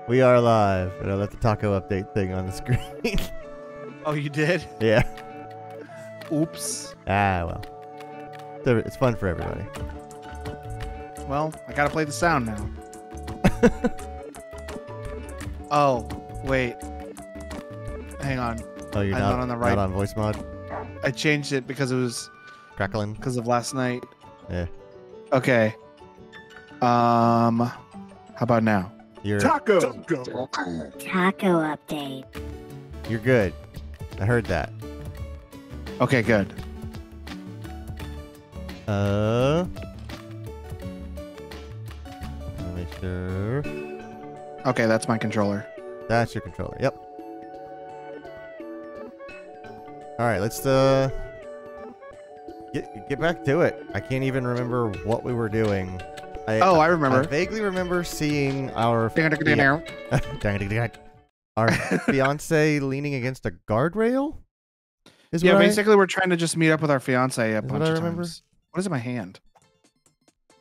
We are live, and I left the taco update thing on the screen. Oh, you did? Yeah. Oops. Ah, well. It's fun for everybody. Well, I gotta play the sound now. Oh, wait. Hang on. Oh, you're I'm not on the right. not on voice mod? I changed it because it was Crackling? because of last night. Yeah. Okay. How about now? You're Taco update. you're good. I heard that. Okay, good. Let me make sure. Okay, that's my controller. That's your controller. Yep. All right, let's get back to it. I can't even remember what we were doing. I remember. I vaguely remember seeing our Ding-a-ding-a-ding. our fiance leaning against a guardrail. Yeah, basically we're trying to just meet up with our fiance a Is bunch what I of remember? times. What is in my hand?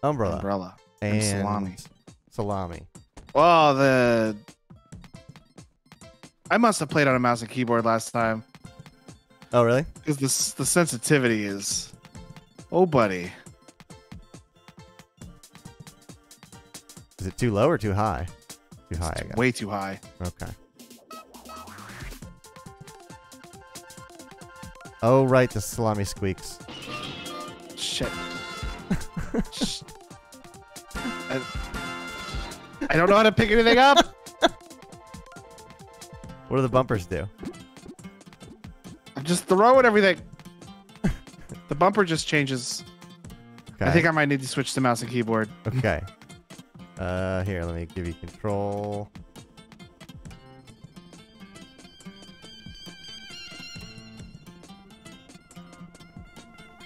Umbrella Umbrella. and salami. Salami. Well, I must have played on a mouse and keyboard last time. Oh, really? Because the sensitivity is... Oh, buddy. Is it too low or too high? Too high, I guess. Way too high. Okay. Oh, right, the salami squeaks. Shit. I don't know how to pick anything up. What do the bumpers do? I'm just throwing everything. The bumper just changes. Okay. I think I might need to switch to mouse and keyboard. Okay. Here, let me give you control.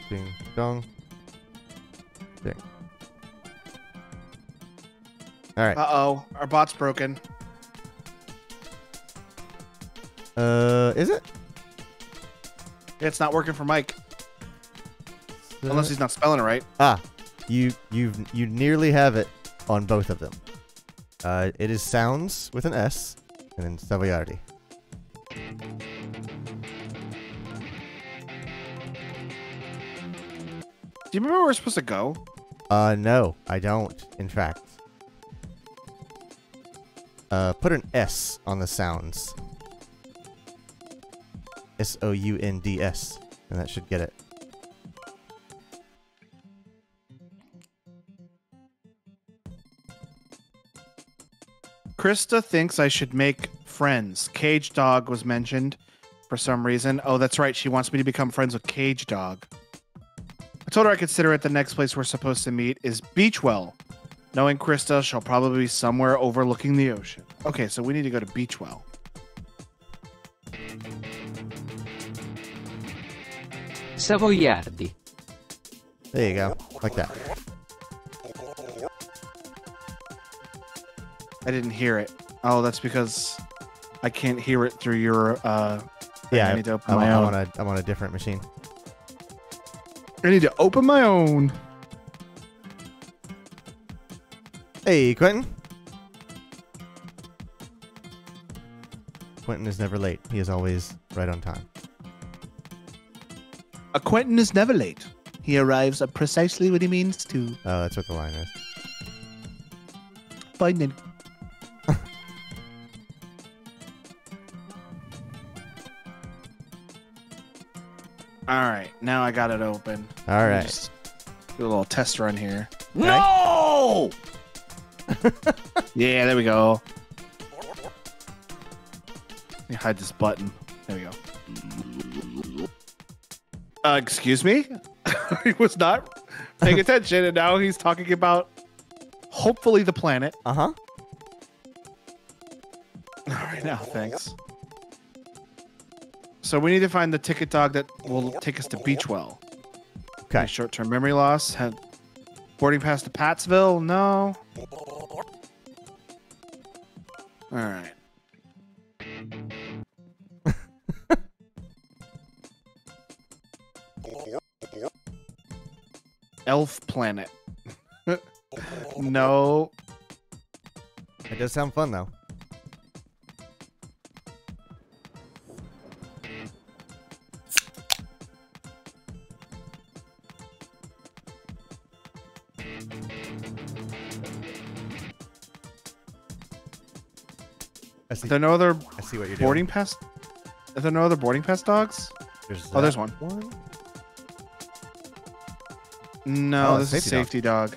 Ding dong. Ding. All right. Uh-oh. Our bot's broken. Is it? Yeah, it's not working for Mike. Unless he's not spelling it right. Ah, you nearly have it on both of them. It is sounds with an S, and then Savoiardi. Do you remember where we're supposed to go? No, I don't. In fact, put an S on the sounds. Sounds, and that should get it. Krista thinks I should make friends. Cage Dog was mentioned for some reason. Oh, that's right. She wants me to become friends with Cage Dog. I told her I consider it. The next place we're supposed to meet is Beachwell. Knowing Krista, she'll probably be somewhere overlooking the ocean. Okay, so we need to go to Beachwell. Savoiardi. There you go, like that. I didn't hear it. Oh, that's because I can't hear it through your Yeah, I need to open my own. I'm on a different machine. I need to open my own. Hey, Quentin. Quentin is never late. He is always right on time. A Quentin is never late. He arrives at precisely what he means to. Oh, that's what the line is. Finding. All right, now I got it open. All Let me right. just do a little test run here. No! Yeah, there we go. Let me hide this button. There we go. Excuse me? He was not paying attention, and now he's talking about hopefully the planet. Uh-huh. All right, now, thanks. So we need to find the ticket dog that will take us to Beachwell. Okay. Short-term memory loss. Had boarding pass to Pattsville? No. All right. Elf Planet. No. It does sound fun though. I see. Are there no other I see what you're boarding doing. pass? Are there no other boarding pass dogs? Oh, there's one. No, Oh, this is safety dog. safety dog.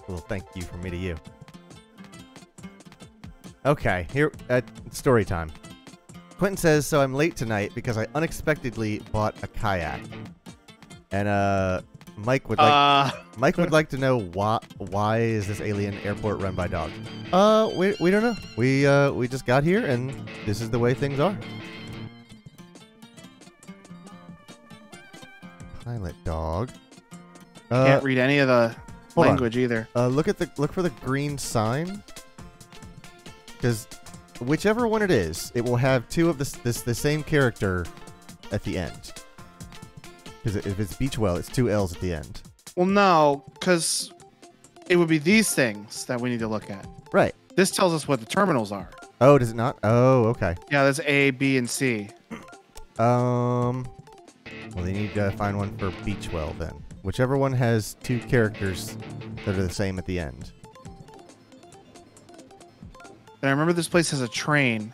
Well, thank you from me to you. Okay, here at story time. Quentin says, so I'm late tonight because I unexpectedly bought a kayak. And Mike would like to know why is this alien airport run by dogs? We don't know. We just got here and this is the way things are. Pilot dog. Can't read any of the hold on. language either. Look for the green sign, because whichever one it is, it will have two of the same character at the end. Because if it's Beachwell, it's two L's at the end. Well, no, because it would be these things that we need to look at. Right. This tells us what the terminals are. Oh, does it not? Oh, okay. Yeah, there's A, B, and C. Well, they need to find one for Beachwell then. Whichever one has two characters that are the same at the end. And I remember this place has a train.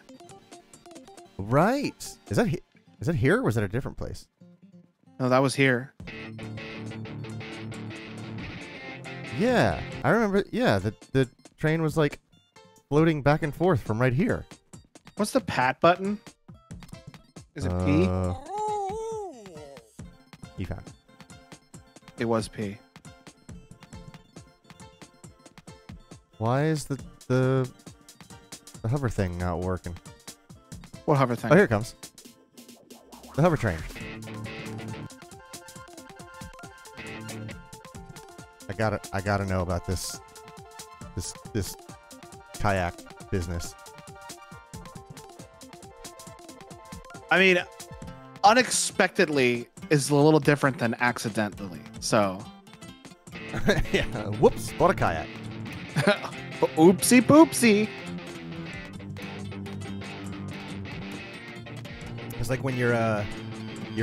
Right. Is that here or was that a different place? No, that was here. Yeah, I remember. Yeah, the train was like floating back and forth from right here. What's the pat button? Is it P? You found it. It was P. Why is the hover thing not working? What hover thing? Oh, here it comes. The hover train. I gotta know about this kayak business. I mean, unexpectedly is a little different than accidentally. So, Yeah. Whoops! Bought a kayak. oopsie poopsie. It's like when your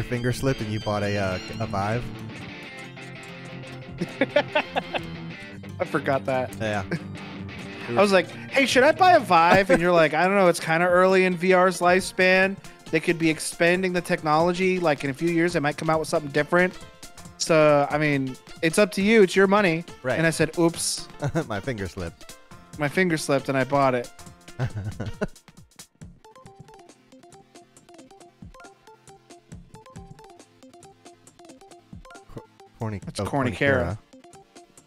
finger slipped and you bought a Vive. I forgot that. Yeah. I was like, hey, should I buy a Vive? And you're like, I don't know. It's kind of early in VR's lifespan. They could be expanding the technology. Like in a few years, they might come out with something different. So, I mean, it's up to you. It's your money. Right. And I said, oops, My finger slipped. my finger slipped and I bought it. That's Cornicera.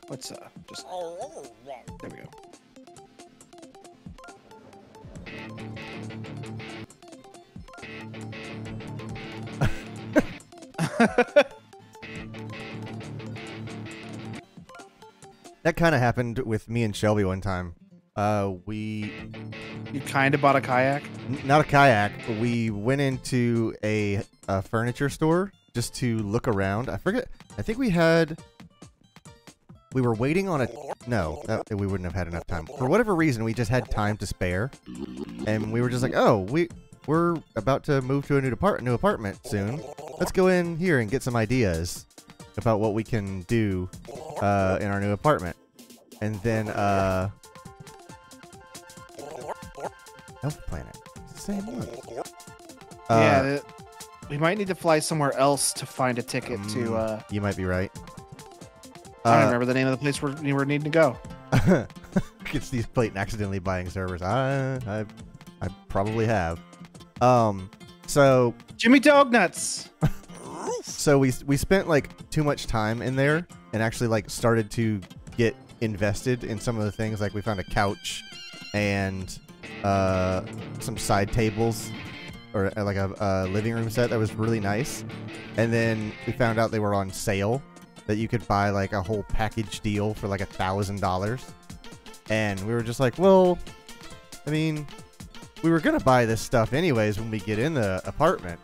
Let's just there we go. That kind of happened with me and Shelby one time. You kind of bought a kayak? not a kayak, but we went into a furniture store just to look around. I forget. I think we were waiting on we wouldn't have had enough time. For whatever reason, we just had time to spare. And we were just like, oh, we're about to move to a new apartment soon. Let's go in here and get some ideas about what we can do in our new apartment. And then Elf Planet. Same one. Yeah, we might need to fly somewhere else to find a ticket to. You might be right. I don't remember the name of the place we were needing to go. It's these Clayton accidentally buying servers. I probably have. So Jimmy Dog Nuts. So we spent like too much time in there and actually like started to get invested in some of the things. Like we found a couch and some side tables or like a living room set that was really nice. And then we found out they were on sale, that you could buy like a whole package deal for like $1,000. And we were just like, well, I mean, we were gonna buy this stuff anyways when we get in the apartment.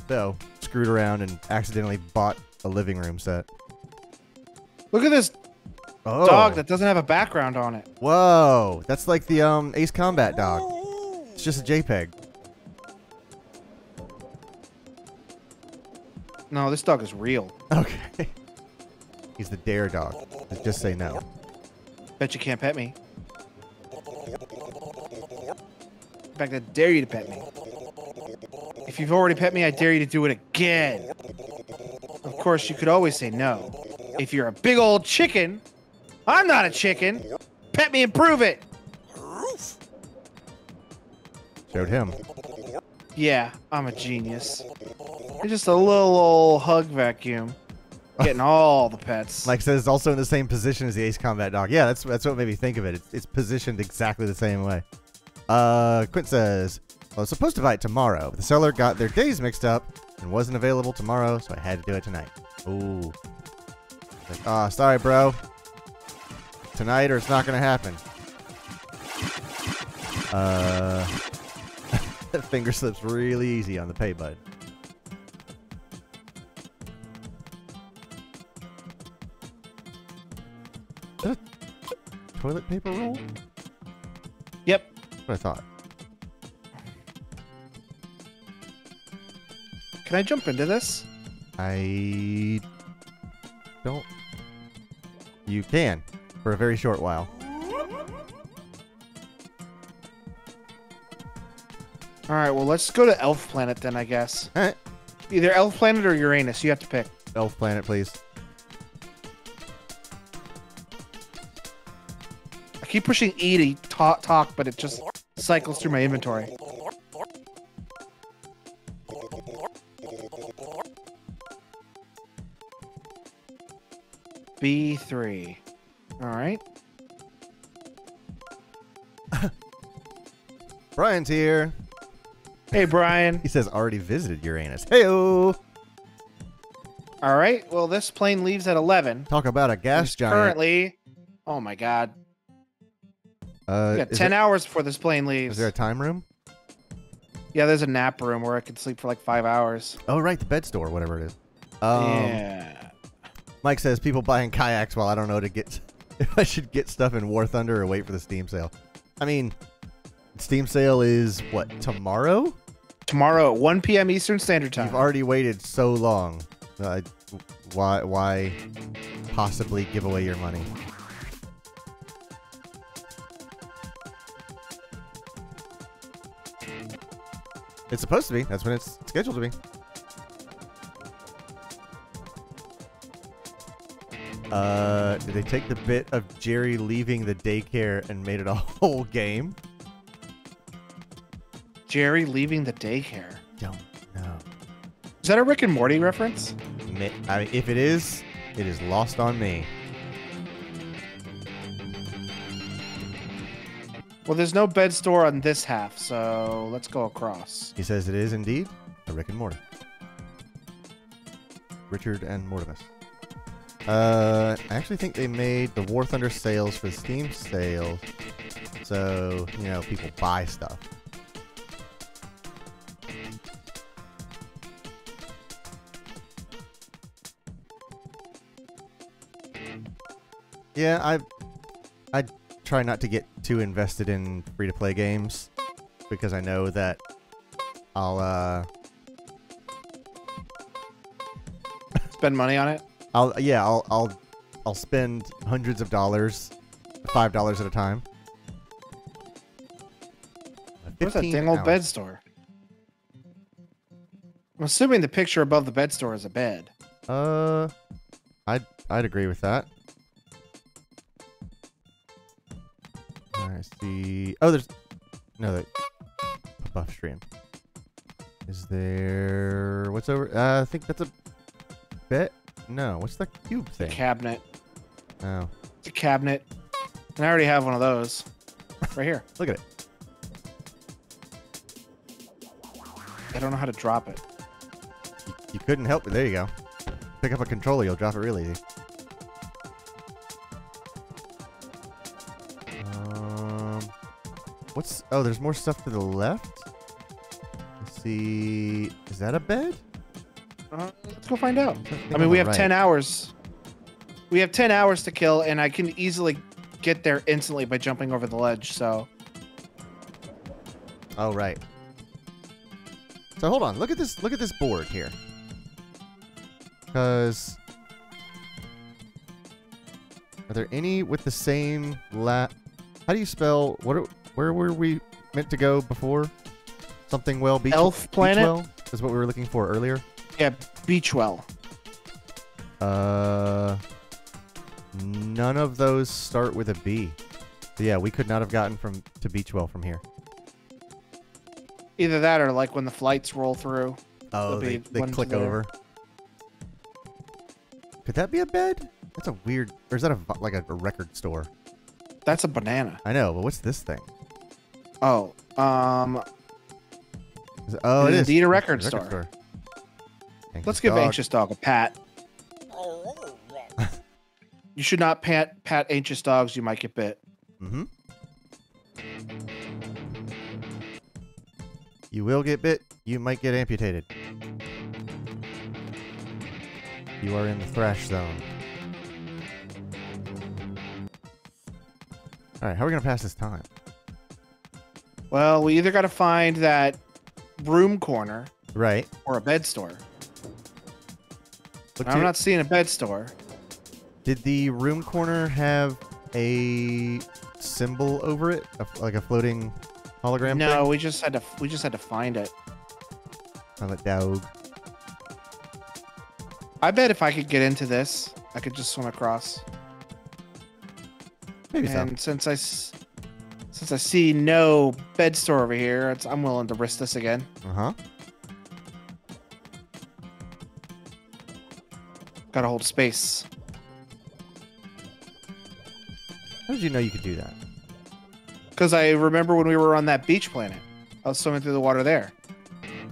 So screwed around and accidentally bought a living room set. Look at this Oh. dog that doesn't have a background on it. Whoa. That's like the Ace Combat dog. It's just a JPEG. No, this dog is real. Okay. He's the dare dog. Just say no. Bet you can't pet me. In fact, I dare you to pet me. If you've already pet me, I dare you to do it again. Of course, you could always say no. If you're a big old chicken, I'm not a chicken. Pet me and prove it. Showed him. Yeah, I'm a genius. You're just a little old hug vacuum. Getting all the pets. Mike says it's also in the same position as the Ace Combat dog. Yeah, that's what made me think of it. It's positioned exactly the same way. Quint says, I was supposed to buy it tomorrow, but the seller got their days mixed up and wasn't available tomorrow, so I had to do it tonight. Ooh. Like, sorry, bro. Tonight or it's not going to happen. Finger slips really easy on the pay button. Is that a toilet paper roll? Yep. That's what I thought. Can I jump into this? I don't. You can for a very short while. All right, well, let's go to Elf Planet then, I guess. All right. Either Elf Planet or Uranus. You have to pick. Elf Planet, please. I keep pushing E to talk, but it just cycles through my inventory. B3. All right. Brian's here. Hey, Brian. He says already visited Uranus. Hey-o! All right. Well, this plane leaves at 11. Talk about a gas It's giant. currently, oh my God. We got 10 hours before this plane leaves. Is there a time room? Yeah, there's a nap room where I can sleep for like 5 hours. Oh, right. The bed store, whatever it is. Yeah. Mike says people buying kayaks while I don't know if I should get stuff in War Thunder or wait for the Steam sale. I mean, Steam sale is, what, tomorrow? Tomorrow at 1 p.m. Eastern Standard Time. You've already waited so long. Why possibly give away your money? It's supposed to be. That's when it's scheduled to be. Did they take the bit of Jerry leaving the daycare and made it a whole game? Jerry leaving the daycare. Don't know. Is that a Rick and Morty reference? I mean, if it is lost on me. Well, there's no bed store on this half, so let's go across. He says it is indeed a Rick and Morty. Richard and Mortimus. I actually think they made the War Thunder sales for the Steam sale, so, you know, people buy stuff. Yeah, I try not to get too invested in free-to-play games because I know that I'll Spend money on it? I'll spend hundreds of dollars, $5 at a time. Where's that dang old bed store? I'm assuming the picture above the bed store is a bed. I'd agree with that. I see. Oh, there's no buff stream. Is there? What's over? I think that's a bed. No, what's the cube A thing? cabinet. Oh, It's a cabinet. And I already have one of those. Right here. look at it. I don't know how to drop it. You couldn't help it. There you go. Pick up a controller, you'll drop it real easy. What's... Oh, there's more stuff to the left? Let's see... Is that a bed? Let's go find out. think I mean, on we the have right. 10 hours. We have 10 hours to kill, and I can easily get there instantly by jumping over the ledge. So. Oh right. So hold on. Look at this. Look at this board here. Because are there any with the same How do you spell? Where were we meant to go before? Something well beach. Elf planet Beachwell is what we were looking for earlier. Yeah, Beachwell. None of those start with a B. So yeah, we could not have gotten to Beachwell from here. Either that or like when the flights roll through. Oh, they click there. over. Could that be a bed? That's a weird. Or is that like a record store? That's a banana. I know, but what's this thing? Oh, it is indeed a record store. Let's give Anxious Dog a pat. You should not pat anxious dogs. You might get bit. Mm-hmm. You will get bit. You might get amputated. You are in the thrash zone. All right, how are we gonna pass this time? Well, we either got to find that room corner, right, or a bed store. Look I'm not seeing a bed store. Did the room corner have a symbol over it, like a floating hologram? No, thing? we just had to find it. On the dog. I bet if I could get into this, I could just swim across. Maybe so. And since I see no bed store over here, I'm willing to risk this again. Uh-huh. Gotta hold space. How did you know you could do that? Because I remember when we were on that beach planet. I was swimming through the water there.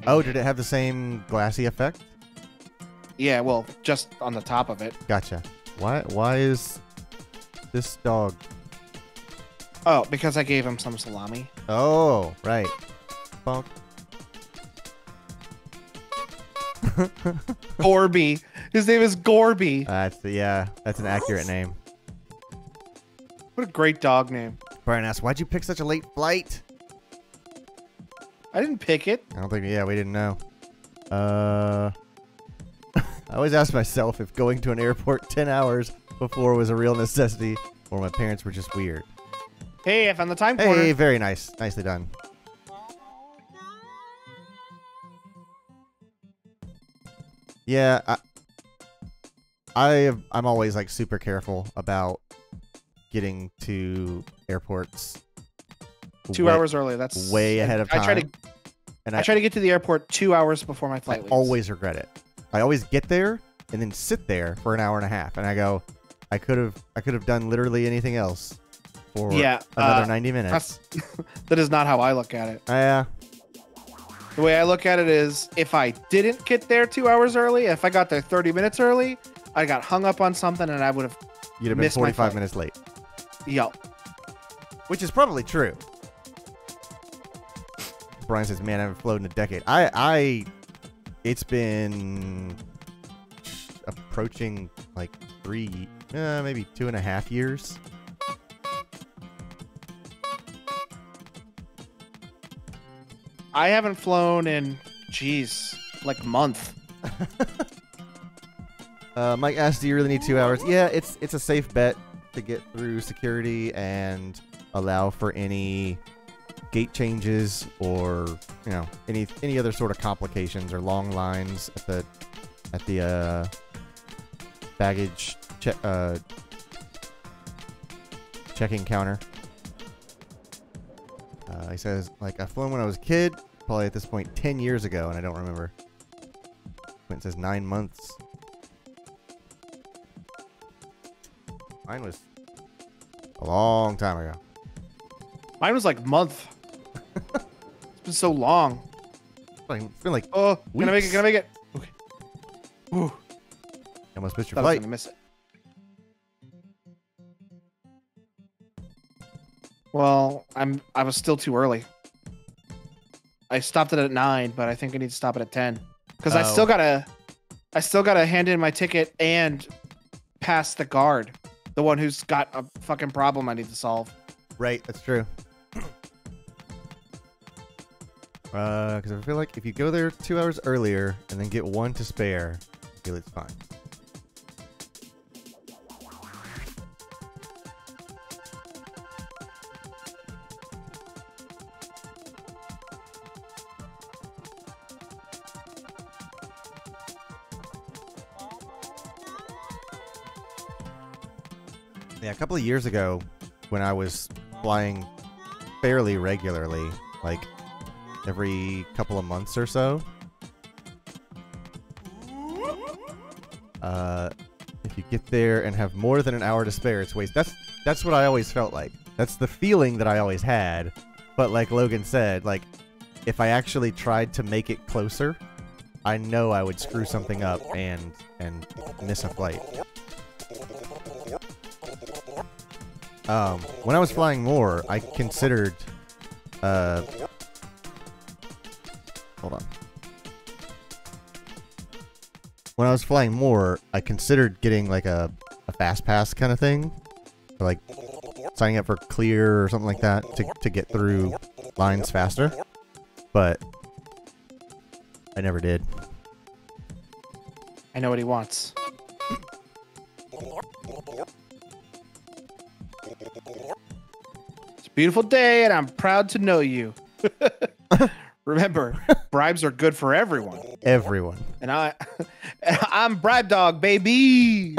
Oh, did it have the same glassy effect? Yeah, well, just on the top of it. Gotcha. Why is this dog? Oh, because I gave him some salami. Oh, right. Bonk. Gorby. His name is Gorby. That's an accurate name. What a great dog name. Brian asked, "Why'd you pick such a late flight?" I didn't pick it. I don't think. Yeah, we didn't know. I always ask myself if going to an airport 10 hours before was a real necessity, or my parents were just weird. Hey, I found the time corner. Hey, very nice. Nicely done. Yeah, I'm always like super careful about getting to airports 2 hours early. That's way ahead of time. I try to get to the airport 2 hours before my flight leaves. Always regret it. I always get there and then sit there for an hour and a half, and I go, I could have done literally anything else for another 90 minutes. That is not how I look at it. Yeah. The way I look at it is, if I didn't get there 2 hours early, if I got there 30 minutes early, I got hung up on something and I would have. You'd have been 45 minutes late. Yup. Which is probably true. Brian says, "Man, I haven't flown in a decade." It's been approaching like maybe 2.5 years. I haven't flown in, like a month. Mike asked, "Do you really need 2 hours?" Yeah, it's a safe bet to get through security and allow for any gate changes or any other sort of complications or long lines at the baggage checking counter. He says, like, I flew when I was a kid, probably at this point 10 years ago, and I don't remember. It says 9 months. Mine was a long time ago. Mine was like a month. It's been so long. It's been like weeks. Can I make it? Okay. Ooh. I almost missed your I was flight. gonna miss it. Well, I was still too early. I stopped it at 9, but I think I need to stop it at 10 because I still gotta hand in my ticket and past the guard, the one who's got a fucking problem I need to solve. Right, that's true. Because I feel like if you go there 2 hours earlier and then get one to spare, I feel it's fine. Yeah, a couple of years ago, when I was flying fairly regularly, like every couple of months or so, if you get there and have more than an hour to spare, it's waste. That's what I always felt like. That's the feeling that I always had. But like Logan said, like if I actually tried to make it closer, I know I would screw something up and miss a flight. When I was flying more, I considered, hold on. When I was flying more, I considered getting like a fast pass kind of thing, or like signing up for Clear or something like that to get through lines faster, but I never did. I know what he wants. It's a beautiful day, and I'm proud to know you. Remember, bribes are good for everyone. Everyone. And I'm Bribe Dog, baby.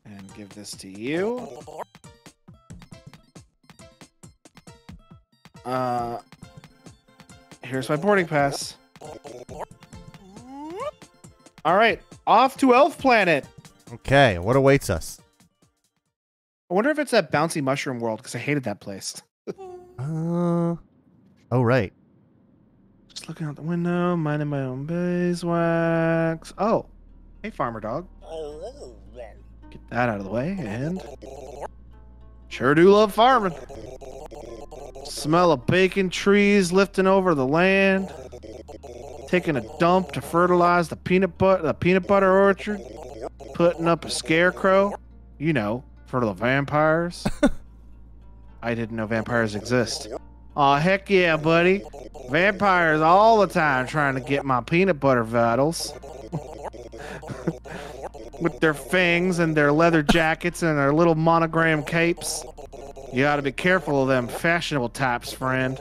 And give this to you. Here's my boarding pass. All right, off to Elf Planet. Okay, what awaits us? I wonder if it's that bouncy mushroom world, because I hated that place. Oh, right. Just looking out the window, minding my own beeswax. Oh, hey, farmer dog. Get that out of the way, and sure do love farming. Smell of bacon trees lifting over the land. Taking a dump to fertilize the peanut butter orchard. Putting up a scarecrow, you know, for the vampires. I didn't know vampires exist. Aw, heck yeah, buddy. Vampires all the time trying to get my peanut butter vitals. With their fangs and their leather jackets and their little monogram capes. You gotta be careful of them fashionable types, friend.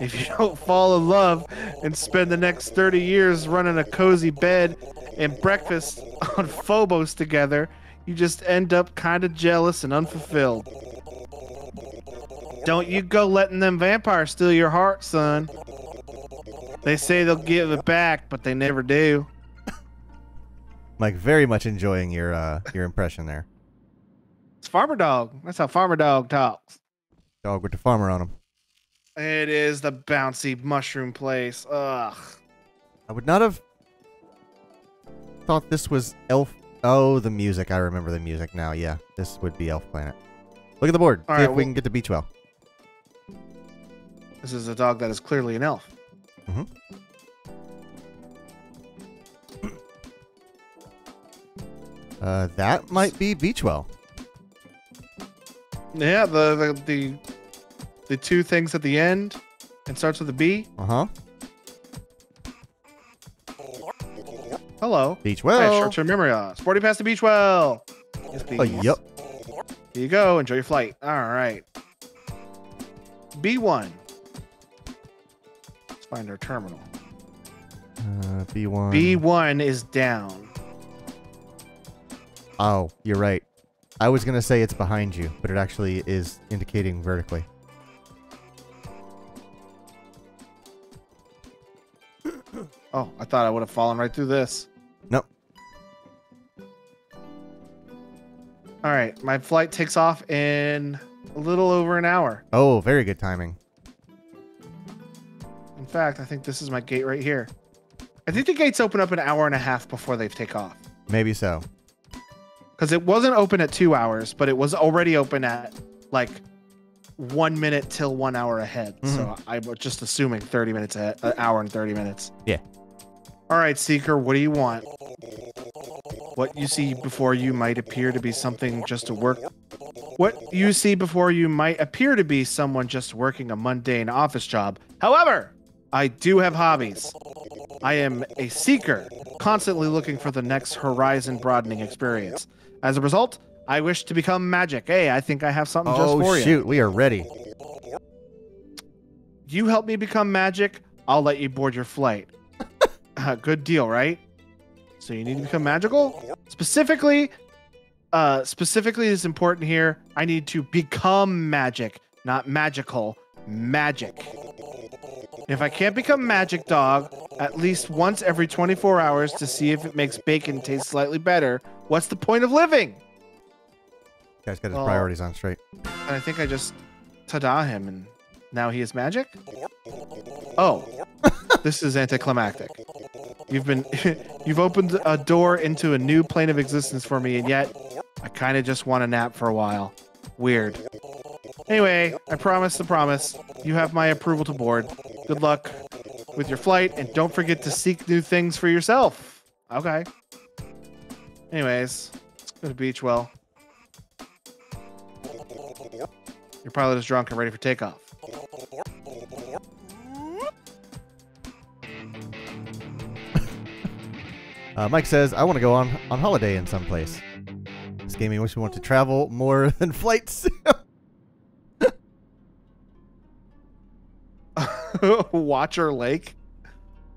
If you don't fall in love and spend the next 30 years running a cozy bed and breakfast on Phobos together, you just end up kind of jealous and unfulfilled. Don't you go letting them vampires steal your heart, son. They say they'll give it back, but they never do. Mike, very much enjoying your impression there. It's Farmer Dog. That's how Farmer Dog talks. Dog with the farmer on him. It is the bouncy mushroom place. Ugh. I would not have thought this was Elf. Oh, the music. I remember the music now. Yeah, this would be Elf Planet. Look at the board. All See right, if we can get to Beachwell. This is a dog that is clearly an elf. Mm-hmm. That might be Beachwell. Yeah, the two things at the end and starts with a B. Uh-huh. Hello. Beachwell. Hey, short-term memory loss. Sporty past the Beachwell. Yes, please. Yep. Here you go. Enjoy your flight. All right. B1. Let's find our terminal. B1. B1 is down. Oh, you're right. I was going to say it's behind you, but it actually is indicating vertically. Oh, I thought I would have fallen right through this. Nope. All right. My flight takes off in a little over an hour. Oh, very good timing. In fact, I think this is my gate right here. I think the gates open up an hour and a half before they take off. Maybe so. Because it wasn't open at 2 hours, but it was already open at like 1 minute till 1 hour ahead. Mm-hmm. So I was just assuming 30 minutes ahead, an hour and 30 minutes. Yeah. All right, Seeker, what do you want? What you see before you might appear to be something just to work. What you see before you might appear to be someone just working a mundane office job. However, I do have hobbies. I am a seeker, constantly looking for the next horizon broadening experience. As a result, I wish to become magic. Hey, I think I have something just for you. Oh, shoot. We are ready. You help me become magic, I'll let you board your flight. Good deal, right? So you need to become magical? Specifically is important here. I need to become magic, not magical. Magic. If I can't become magic dog at least once every 24 hours to see if it makes bacon taste slightly better, what's the point of living? Guy's got his priorities on straight. And I think I just ta-da him and now he is magic? Oh, this is anticlimactic. You've opened a door into a new plane of existence for me, and yet I kind of just want a nap for a while. Weird. Anyway, I promise the promise. You have my approval to board. Good luck with your flight, and don't forget to seek new things for yourself. Okay. Anyways, let's go to Beachwell. Your pilot is drunk and ready for takeoff. Mike says, I want to go on holiday in some place. This gaming wish we want to travel more than flights. Watcher Lake?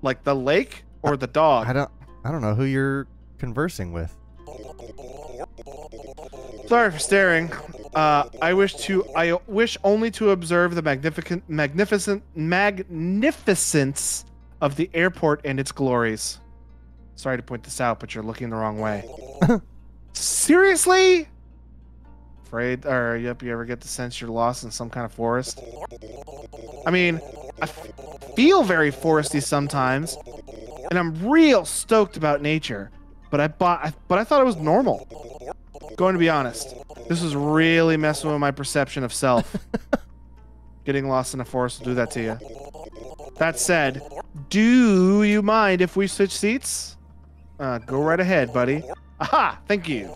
Like the lake or the dog? I don't know who you're conversing with. Sorry for staring. I wish only to observe the magnificence of the airport and its glories. Sorry to point this out, but you're looking the wrong way. Seriously? Afraid, or you ever get the sense you're lost in some kind of forest? I mean, I feel very foresty sometimes, and I'm real stoked about nature. But I thought it was normal. Going to be honest, this was really messing with my perception of self. Getting lost in a forest will do that to you. That said, do you mind if we switch seats? Go right ahead, buddy. Aha! Thank you.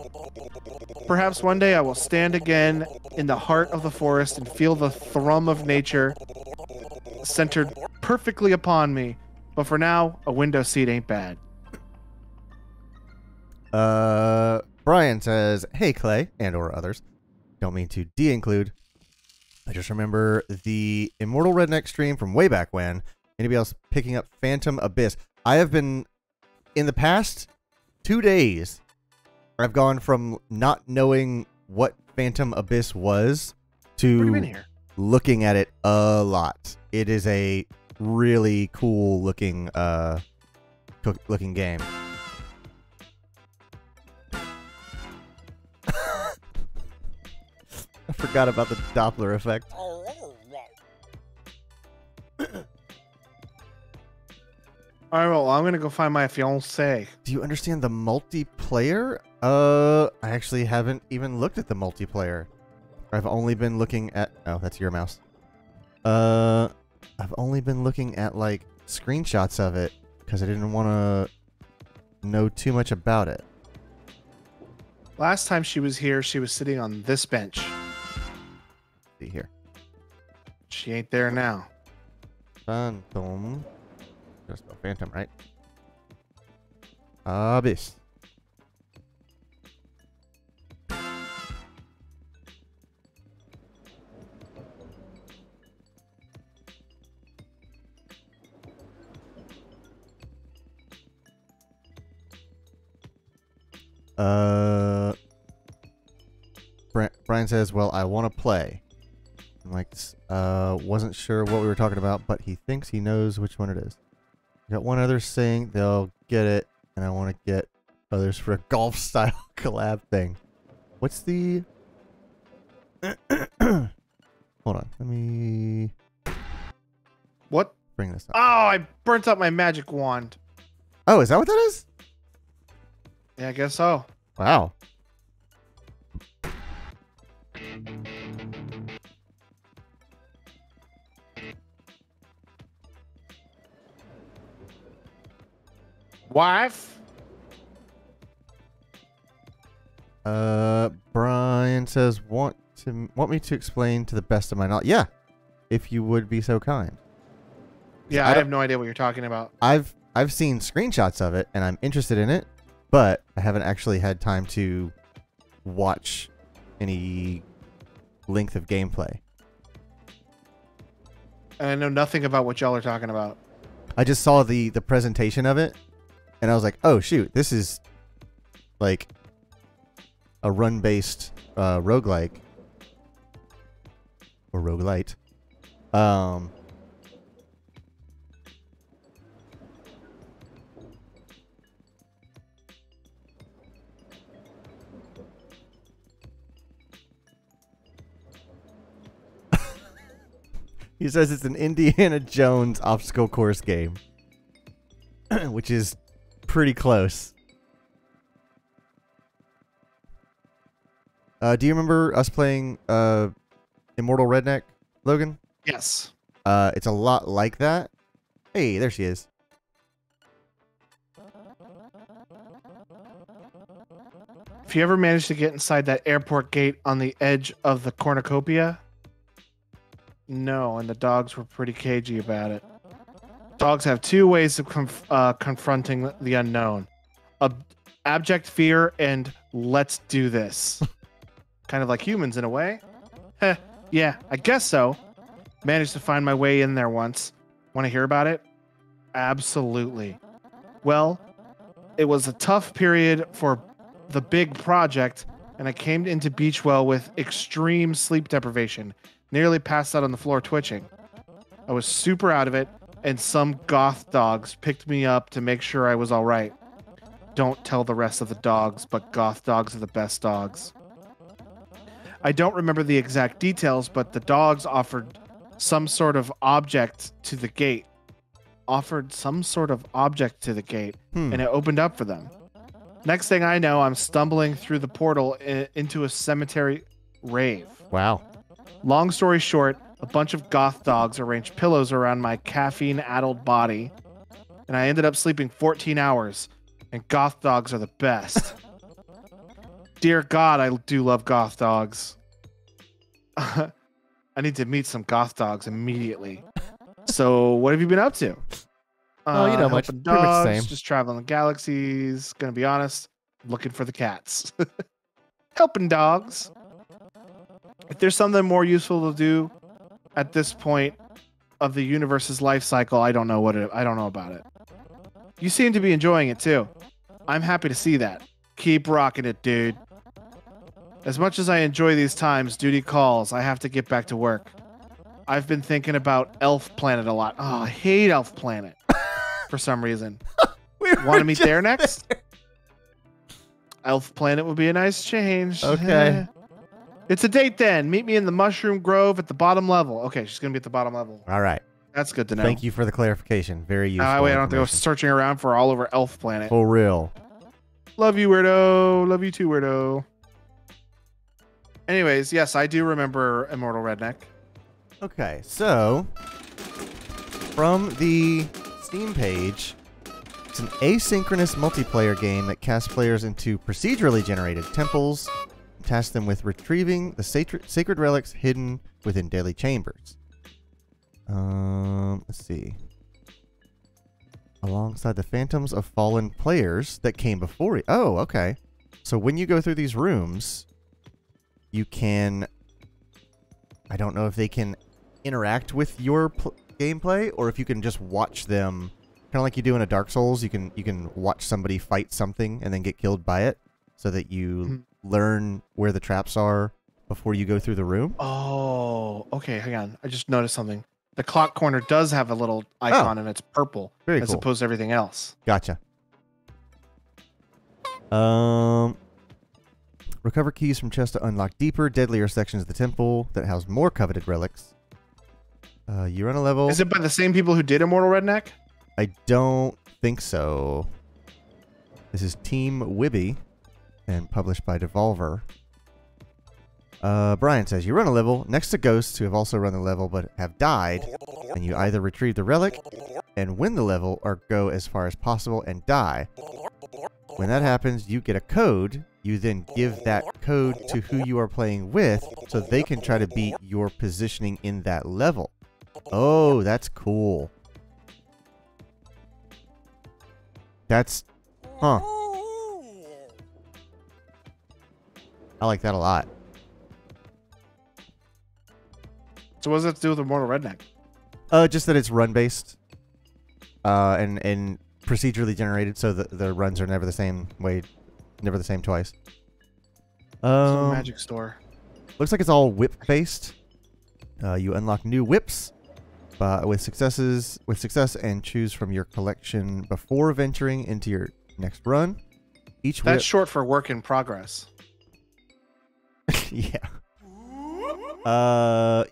Perhaps one day I will stand again in the heart of the forest and feel the thrum of nature centered perfectly upon me. But for now, a window seat ain't bad. Brian says, hey, Clay, and or others. Don't mean to de-include. I just remember the Immortal Redneck stream from way back when. Anybody else picking up Phantom Abyss? I have been, in the past 2 days, I've gone from not knowing what Phantom Abyss was to looking at it a lot. It is a really cool looking game. I forgot about the Doppler effect. All right, well, I'm gonna go find my fiancé. Do you understand the multiplayer? I actually haven't even looked at the multiplayer. I've only been looking at... Oh, that's your mouse. I've only been looking at, like, screenshots of it because I didn't want to know too much about it. Last time she was here, she was sitting on this bench. See here. She ain't there now. Phantom. Just a Phantom, right? Abyss. Brian says, well, I want to play. I'm like, wasn't sure what we were talking about, but he thinks he knows which one it is. Got one other saying they'll get it, and I want to get others for a golf-style collab thing. What's the... Hold on, let me... What? Bring this up. Oh, I burnt up my magic wand. Oh, is that what that is? Yeah, I guess so. Wow. Wife? Brian says, want me to explain to the best of my knowledge. Yeah, if you would be so kind. Yeah, I have no idea what you're talking about. I've seen screenshots of it, and I'm interested in it, but I haven't actually had time to watch any length of gameplay. And I know nothing about what y'all are talking about. I just saw the presentation of it, and I was like, oh, shoot, this is like a run-based roguelike. Or roguelite. He says it's an Indiana Jones obstacle course game, which is pretty close. Do you remember us playing Immortal Redneck, Logan? Yes. It's a lot like that. Hey, there she is. If you ever manage to get inside that airport gate on the edge of the cornucopia, no, and the dogs were pretty cagey about it. Dogs have two ways of confronting the unknown. Abject fear and let's do this. Kind of like humans in a way. Heh, yeah, I guess so. Managed to find my way in there once. Want to hear about it? Absolutely. Well, it was a tough period for the big project, and I came into Beachwell with extreme sleep deprivation. Nearly passed out on the floor twitching. I was super out of it, and some goth dogs picked me up to make sure I was all right. Don't tell the rest of the dogs, but goth dogs are the best dogs. I don't remember the exact details, but the dogs offered some sort of object to the gate. And it opened up for them. Next thing I know, I'm stumbling through the portal into a cemetery rave. Wow. Long story short, a bunch of goth dogs arranged pillows around my caffeine-addled body, and I ended up sleeping 14 hours, and goth dogs are the best. Dear God, I do love goth dogs. I need to meet some goth dogs immediately. So, what have you been up to? Oh, you know, much, helping pretty much the dogs, same. just traveling the galaxies. Gonna be honest, looking for the cats. Helping dogs. If there's something more useful to do at this point of the universe's life cycle, I don't know about it. You seem to be enjoying it too. I'm happy to see that. Keep rocking it, dude. As much as I enjoy these times, duty calls. I have to get back to work. I've been thinking about Elf Planet a lot. Oh, I hate Elf Planet for some reason. Want to meet there next? Elf Planet would be a nice change. Okay. It's a date then. Meet me in the Mushroom Grove at the bottom level. Okay, she's going to be at the bottom level. All right. That's good to know. Thank you for the clarification. Very useful. That way I don't have to go searching around for all over Elf Planet. For real. Love you, weirdo. Love you too, weirdo. Anyways, yes, I do remember Immortal Redneck. Okay, so from the Steam page, it's an asynchronous multiplayer game that casts players into procedurally generated temples and tasks them with retrieving the sacred relics hidden within daily chambers. Let's see. Alongside the phantoms of fallen players that came before it. Oh, okay. So when you go through these rooms, you can... I don't know if they can interact with your gameplay or if you can just watch them, kind of like you do in a Dark Souls. You can watch somebody fight something and then get killed by it, so that you learn where the traps are before you go through the room. Oh, okay. Hang on. I just noticed something. The clock corner does have a little icon, and it's purple as opposed to everything else. Gotcha. Recover keys from chests to unlock deeper, deadlier sections of the temple that house more coveted relics. You run a level. Is it by the same people who did Immortal Redneck? I don't think so. This is Team Wibby and published by Devolver. Brian says, you run a level next to ghosts who have also run the level but have died, and you either retrieve the relic and win the level or go as far as possible and die. When that happens, you get a code. You then give that code to who you are playing with so they can try to beat your positioning in that level. Oh, that's cool. That's... Huh. I like that a lot. So what does that to do with Immortal Redneck? Just that it's run-based. And procedurally generated, so the runs are never the same way, never the same twice. Magic store. Looks like it's all whip based. You unlock new whips with success, and choose from your collection before venturing into your next run. Each That's whip, short for work in progress. yeah.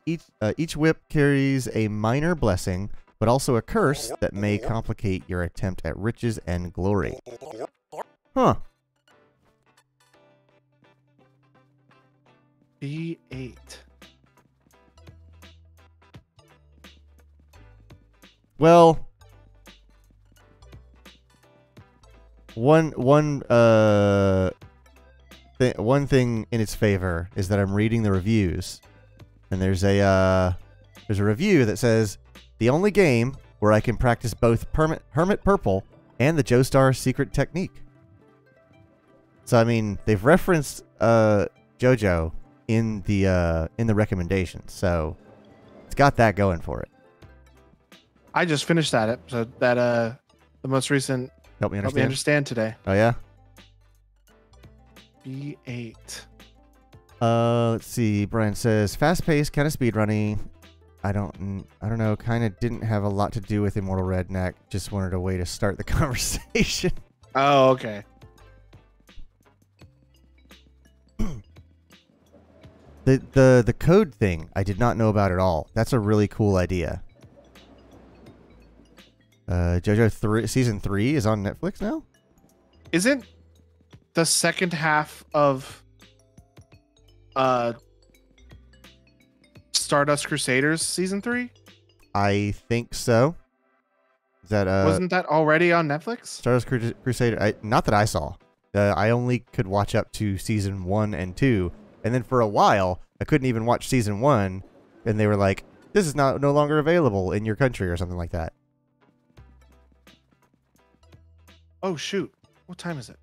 Each whip carries a minor blessing, but also a curse that may complicate your attempt at riches and glory. Huh. B8. Well, one thing in its favor is that I'm reading the reviews, and there's a review that says the only game where I can practice both Hermit Purple and the Joestar secret technique. So I mean, they've referenced JoJo in the recommendations, so it's got that going for it. I just finished that episode. The most recent. Help me Help me understand today. Oh yeah. B8. Let's see. Brian says fast-paced, kind of speedrunning. I don't know. Kind of didn't have a lot to do with Immortal Redneck. Just wanted a way to start the conversation. Oh, okay. The code thing I did not know about at all. That's a really cool idea. JoJo season 3 is on Netflix now? Isn't the second half of Stardust Crusaders season 3? I think so. Is that wasn't that already on Netflix? Stardust Crusader? Not that I saw. I only could watch up to season 1 and 2, and then for a while I couldn't even watch season 1, and they were like, "This is no longer available in your country" or something like that. Oh shoot! What time is it?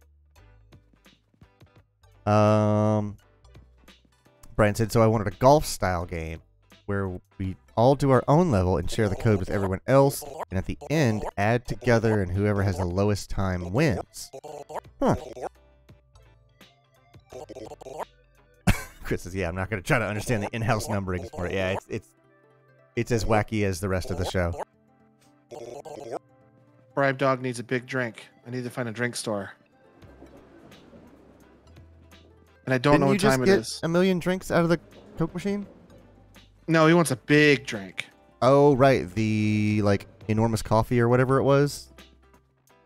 Brian said, so I wanted a golf-style game where we all do our own level and share the code with everyone else, and at the end, add together, and whoever has the lowest time wins. Huh. Chris says, yeah, I'm not going to try to understand the in-house numbering for it. Yeah, it's as wacky as the rest of the show. Bribe Dog needs a big drink. I need to find a drink store. And I don't know what time it is. A million drinks out of the Coke machine? No, he wants a big drink. Oh, right. The, like, enormous coffee or whatever it was?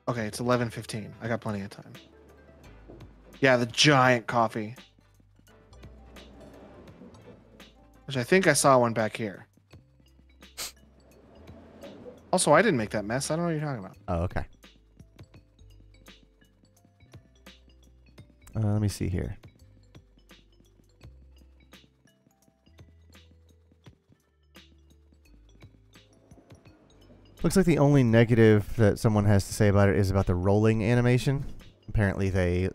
Okay, it's 11:15. I got plenty of time. Yeah, the giant coffee. Which I think I saw one back here. Also, I didn't make that mess. I don't know what you're talking about. Oh, okay. Let me see here. Looks like the only negative that someone has to say about it is about the rolling animation. Apparently they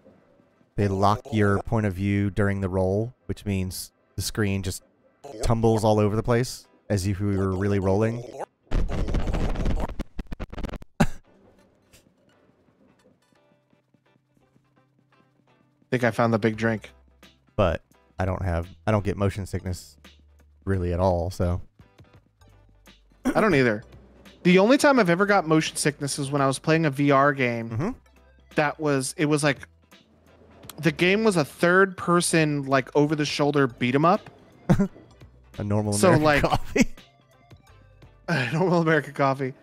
lock your point of view during the roll, which means the screen just tumbles all over the place as if we were really rolling. I think I found the big drink. But I don't get motion sickness really at all, so. I don't either. The only time I've ever got motion sickness is when I was playing a VR game. Mm-hmm. It was like, the game was a third person, like over the shoulder beat 'em up. A normal American coffee. Normal American coffee.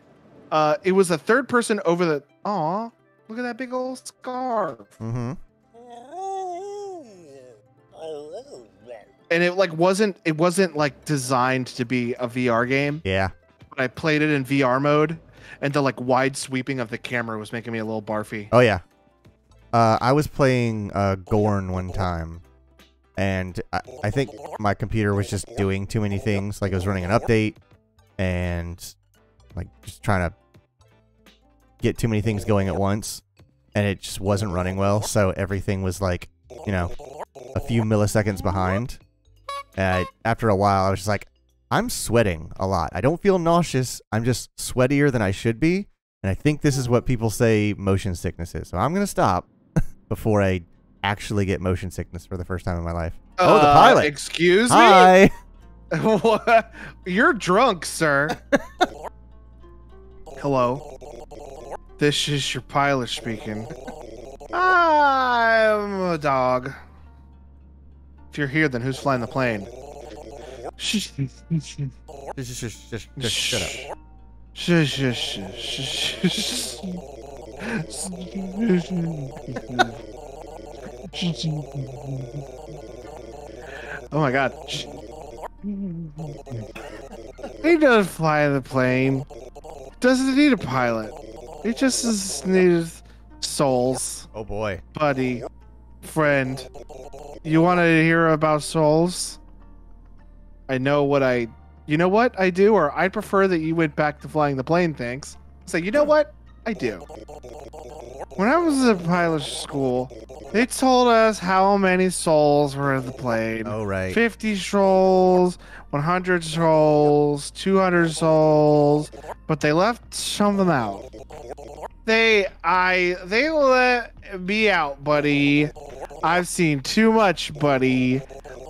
It was a third person over the, aw, look at that big old scarf. Mm-hmm. And it wasn't like designed to be a VR game. Yeah. But I played it in VR mode, and the like wide sweeping of the camera was making me a little barfy. Oh yeah. I was playing Gorn one time, and I think my computer was just doing too many things. Like it was running an update, and like just trying to get too many things going at once, and it just wasn't running well. So everything was like, you know, a few milliseconds behind. After a while, I was just like, I'm sweating a lot. I don't feel nauseous. I'm just sweatier than I should be. And I think this is what people say motion sickness is. So I'm going to stop before I actually get motion sickness for the first time in my life. Oh, the pilot. Excuse me? Hi. What? You're drunk, sir. Hello. This is your pilot speaking. I'm a dog. If you're here, then who's flying the plane? Just shut up. Oh my god. He doesn't fly the plane. Doesn't need a pilot. He just needs souls. Oh boy. Buddy. Friend. You want to hear about souls? I know what you know what I do, or I'd prefer that you went back to flying the plane, thanks. So you know what? I do. When I was at pilot school, they told us how many souls were in the plane. Oh, right. 50 souls, 100 souls, 200 souls, but they left some of them out. They let me out, buddy. I've seen too much, buddy.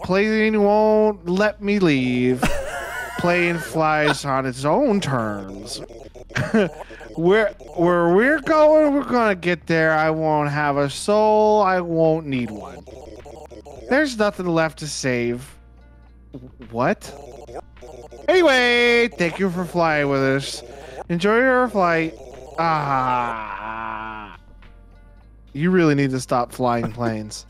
Plane won't let me leave. Plane flies on its own terms. Where we're going, we're gonna get there. I won't have a soul. I won't need one. There's nothing left to save. What? Anyway, thank you for flying with us. Enjoy your flight. You really need to stop flying planes.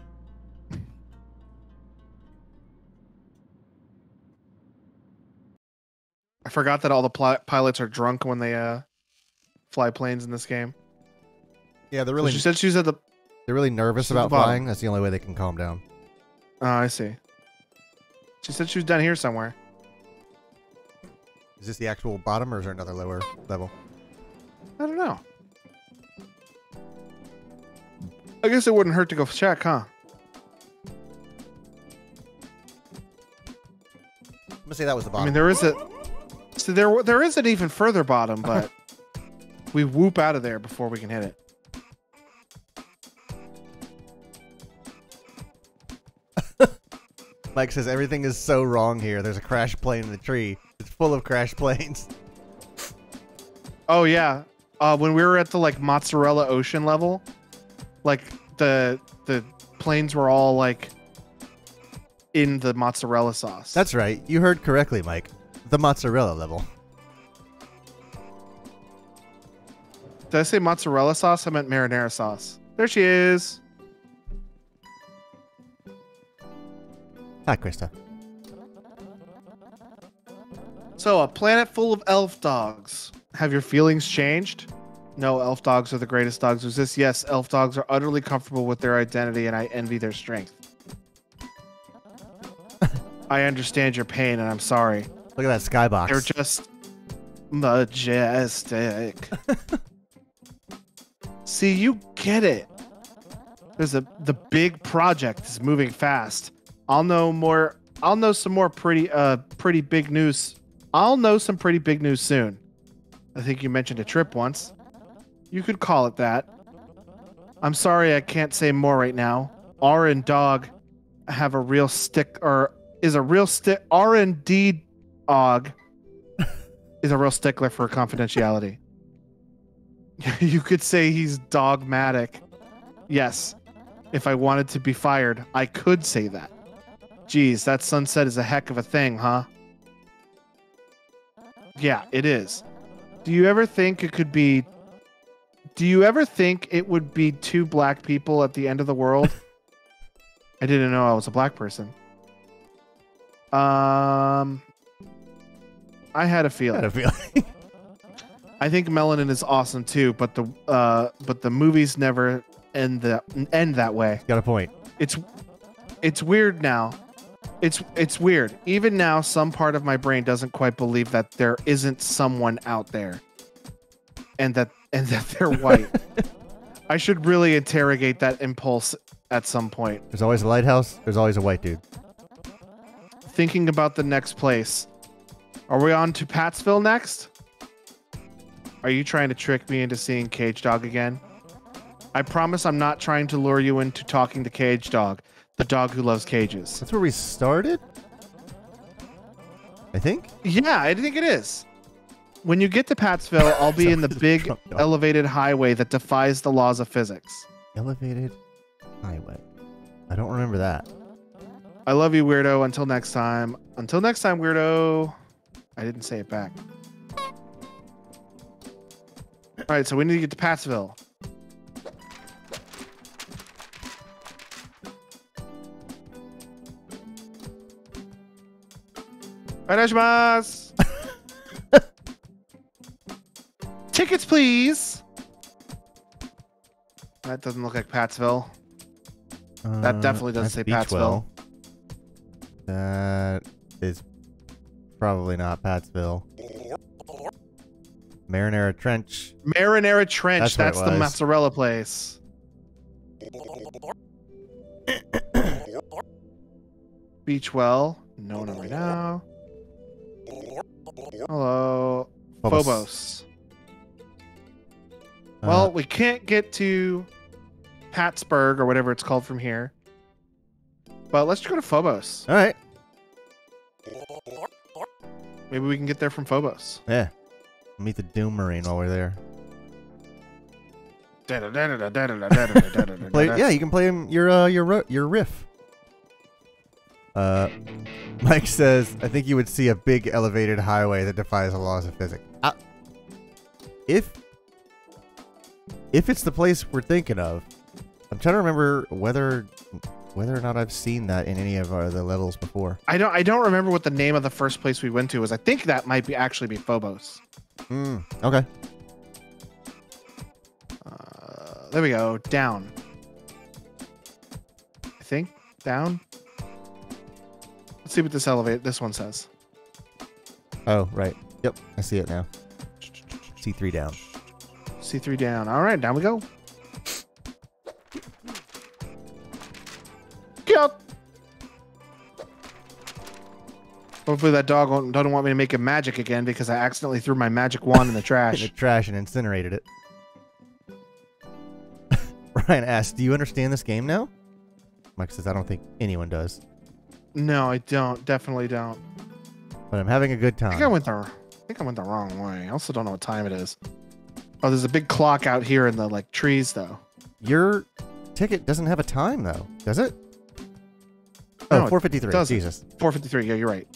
I forgot that all the pilots are drunk when they fly planes in this game. Yeah, they're really. She said she's at the. They're really nervous about flying. That's the only way they can calm down. Oh, I see. She said she was down here somewhere. Is this the actual bottom, or is there another lower level? I don't know. I guess it wouldn't hurt to go check, huh? I'm gonna say that was the bottom. I mean, there is a. So there is an even further bottom, but we whoop out of there before we can hit it. Mike says everything is so wrong here. There's a crash plane in the tree. It's full of crash planes. Oh yeah, when we were at the like mozzarella ocean level, like the planes were all like in the mozzarella sauce. That's right. You heard correctly, Mike. The mozzarella level. Did I say mozzarella sauce? I meant marinara sauce. There she is. Hi, Krista. So, a planet full of elf dogs. Have your feelings changed? No, elf dogs are the greatest dogs exist. Yes, elf dogs are utterly comfortable with their identity, and I envy their strength. I understand your pain, and I'm sorry. Look at that skybox. They're just majestic. See, you get it. The big project is moving fast. I'll know some more pretty big news. I'll know some pretty big news soon. I think you mentioned a trip once. You could call it that. I'm sorry I can't say more right now. R and Dog have a real stick, or is a real stick. R&D Og is a real stickler for confidentiality. You could say he's dogmatic. Yes. If I wanted to be fired, I could say that. Geez, that sunset is a heck of a thing, huh? Yeah, it is. Do you ever think it would be two black people at the end of the world? I didn't know I was a black person. I had a feeling. I think Melanin is awesome too, but the movies never end that way. Got a point. It's weird now. It's weird. Even now, some part of my brain doesn't quite believe that there isn't someone out there, and that they're white. I should really interrogate that impulse at some point. There's always a lighthouse. There's always a white dude. Thinking about the next place. Are we on to Pat'sville next? Are you trying to trick me into seeing Cage Dog again? I promise I'm not trying to lure you into talking to Cage Dog, the dog who loves cages. That's where we started? I think? Yeah, I think it is. When you get to Pat'sville, I'll be in the big elevated highway that defies the laws of physics. Elevated highway. I don't remember that. I love you, weirdo. Until next time. Until next time, weirdo. I didn't say it back. All right, so we need to get to Pat'sville. Onegaishimasu. Tickets, please. That doesn't look like Pat'sville. That definitely doesn't say Pat'sville. That is probably not Pat'sville. Marinara Trench. Marinara Trench. That's the was. mozzarella place. Beachwell. No one right now. Hello. Phobos. Well, we can't get to Pat'sburg or whatever it's called from here. But let's go to Phobos. All right. Maybe we can get there from Phobos. Yeah. Meet the Doom Marine while we're there. Yeah, you can play him your riff. Mike says, I think you would see a big elevated highway that defies the laws of physics. If it's the place we're thinking of, I'm trying to remember whether or not I've seen that in any of the levels before. I don't remember what the name of the first place we went to was. I think that might be actually be Phobos. Okay. There we go. Down. I think down. Let's see what this one says. Oh, right. Yep, I see it now. C3 down. C3 down. All right, down we go. Get. Hopefully that dog doesn't want me to make it magic again because I accidentally threw my magic wand in the trash. In the trash and incinerated it. Ryan asks, do you understand this game now? Mike says, I don't think anyone does. No, I don't. Definitely don't. But I'm having a good time. I think I went the wrong way. I also don't know what time it is. Oh, there's a big clock out here in the trees though. Your ticket doesn't have a time though, does it? No, 4:53. Jesus. 4:53. Yeah, you're right.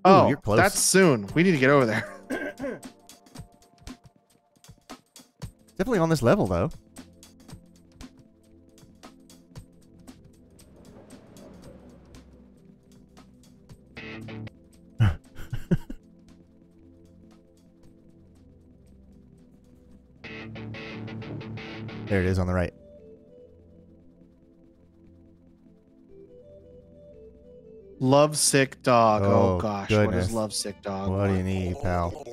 Oh, you're close. That's soon. We need to get over there. Definitely on this level though. There it is on the right. Lovesick dog. Oh gosh, goodness. What is lovesick dog? What do you need, pal?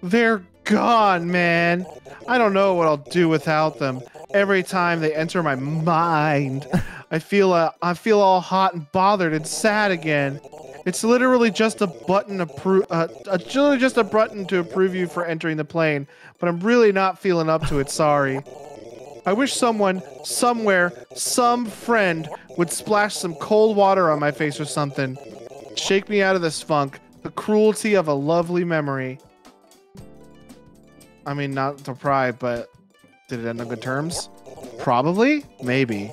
They're gone, man. I don't know what I'll do without them. Every time they enter my mind, I feel all hot and bothered and sad again. It's literally just a button to approve you for entering the plane, but I'm really not feeling up to it. Sorry. I wish someone, somewhere, some friend would splash some cold water on my face or something. Shake me out of this funk. The cruelty of a lovely memory. I mean, not to pry, but did it end on good terms? Probably? Maybe.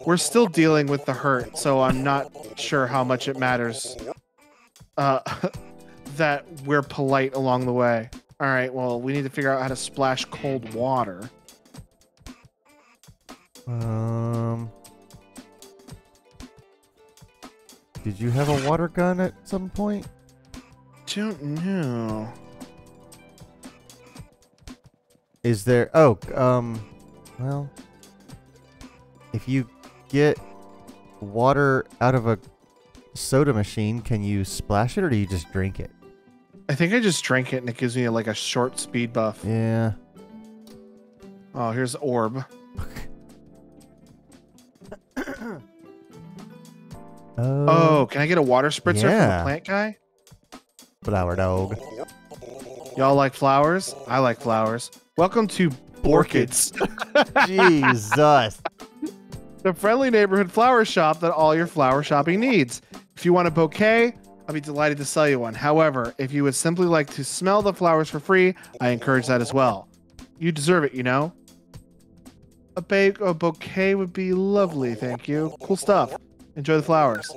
We're still dealing with the hurt, so I'm not sure how much it matters that we're polite along the way. All right, well, we need to figure out how to splash cold water. Did you have a water gun at some point? Don't know. Is there... Oh, well... If you get water out of a soda machine, can you splash it or do you just drink it? I think I just drank it and it gives me like a short speed buff. Yeah. Oh, here's orb. Oh, can I get a water spritzer from yeah. the plant guy? Flower dog. Y'all like flowers? I like flowers. Welcome to Borkids, Jesus. the friendly neighborhood flower shop that all your flower shopping needs. If you want a bouquet, I'll be delighted to sell you one. However, if you would simply like to smell the flowers for free, I encourage that as well. You deserve it, you know? A bouquet would be lovely, thank you. Cool stuff. Enjoy the flowers.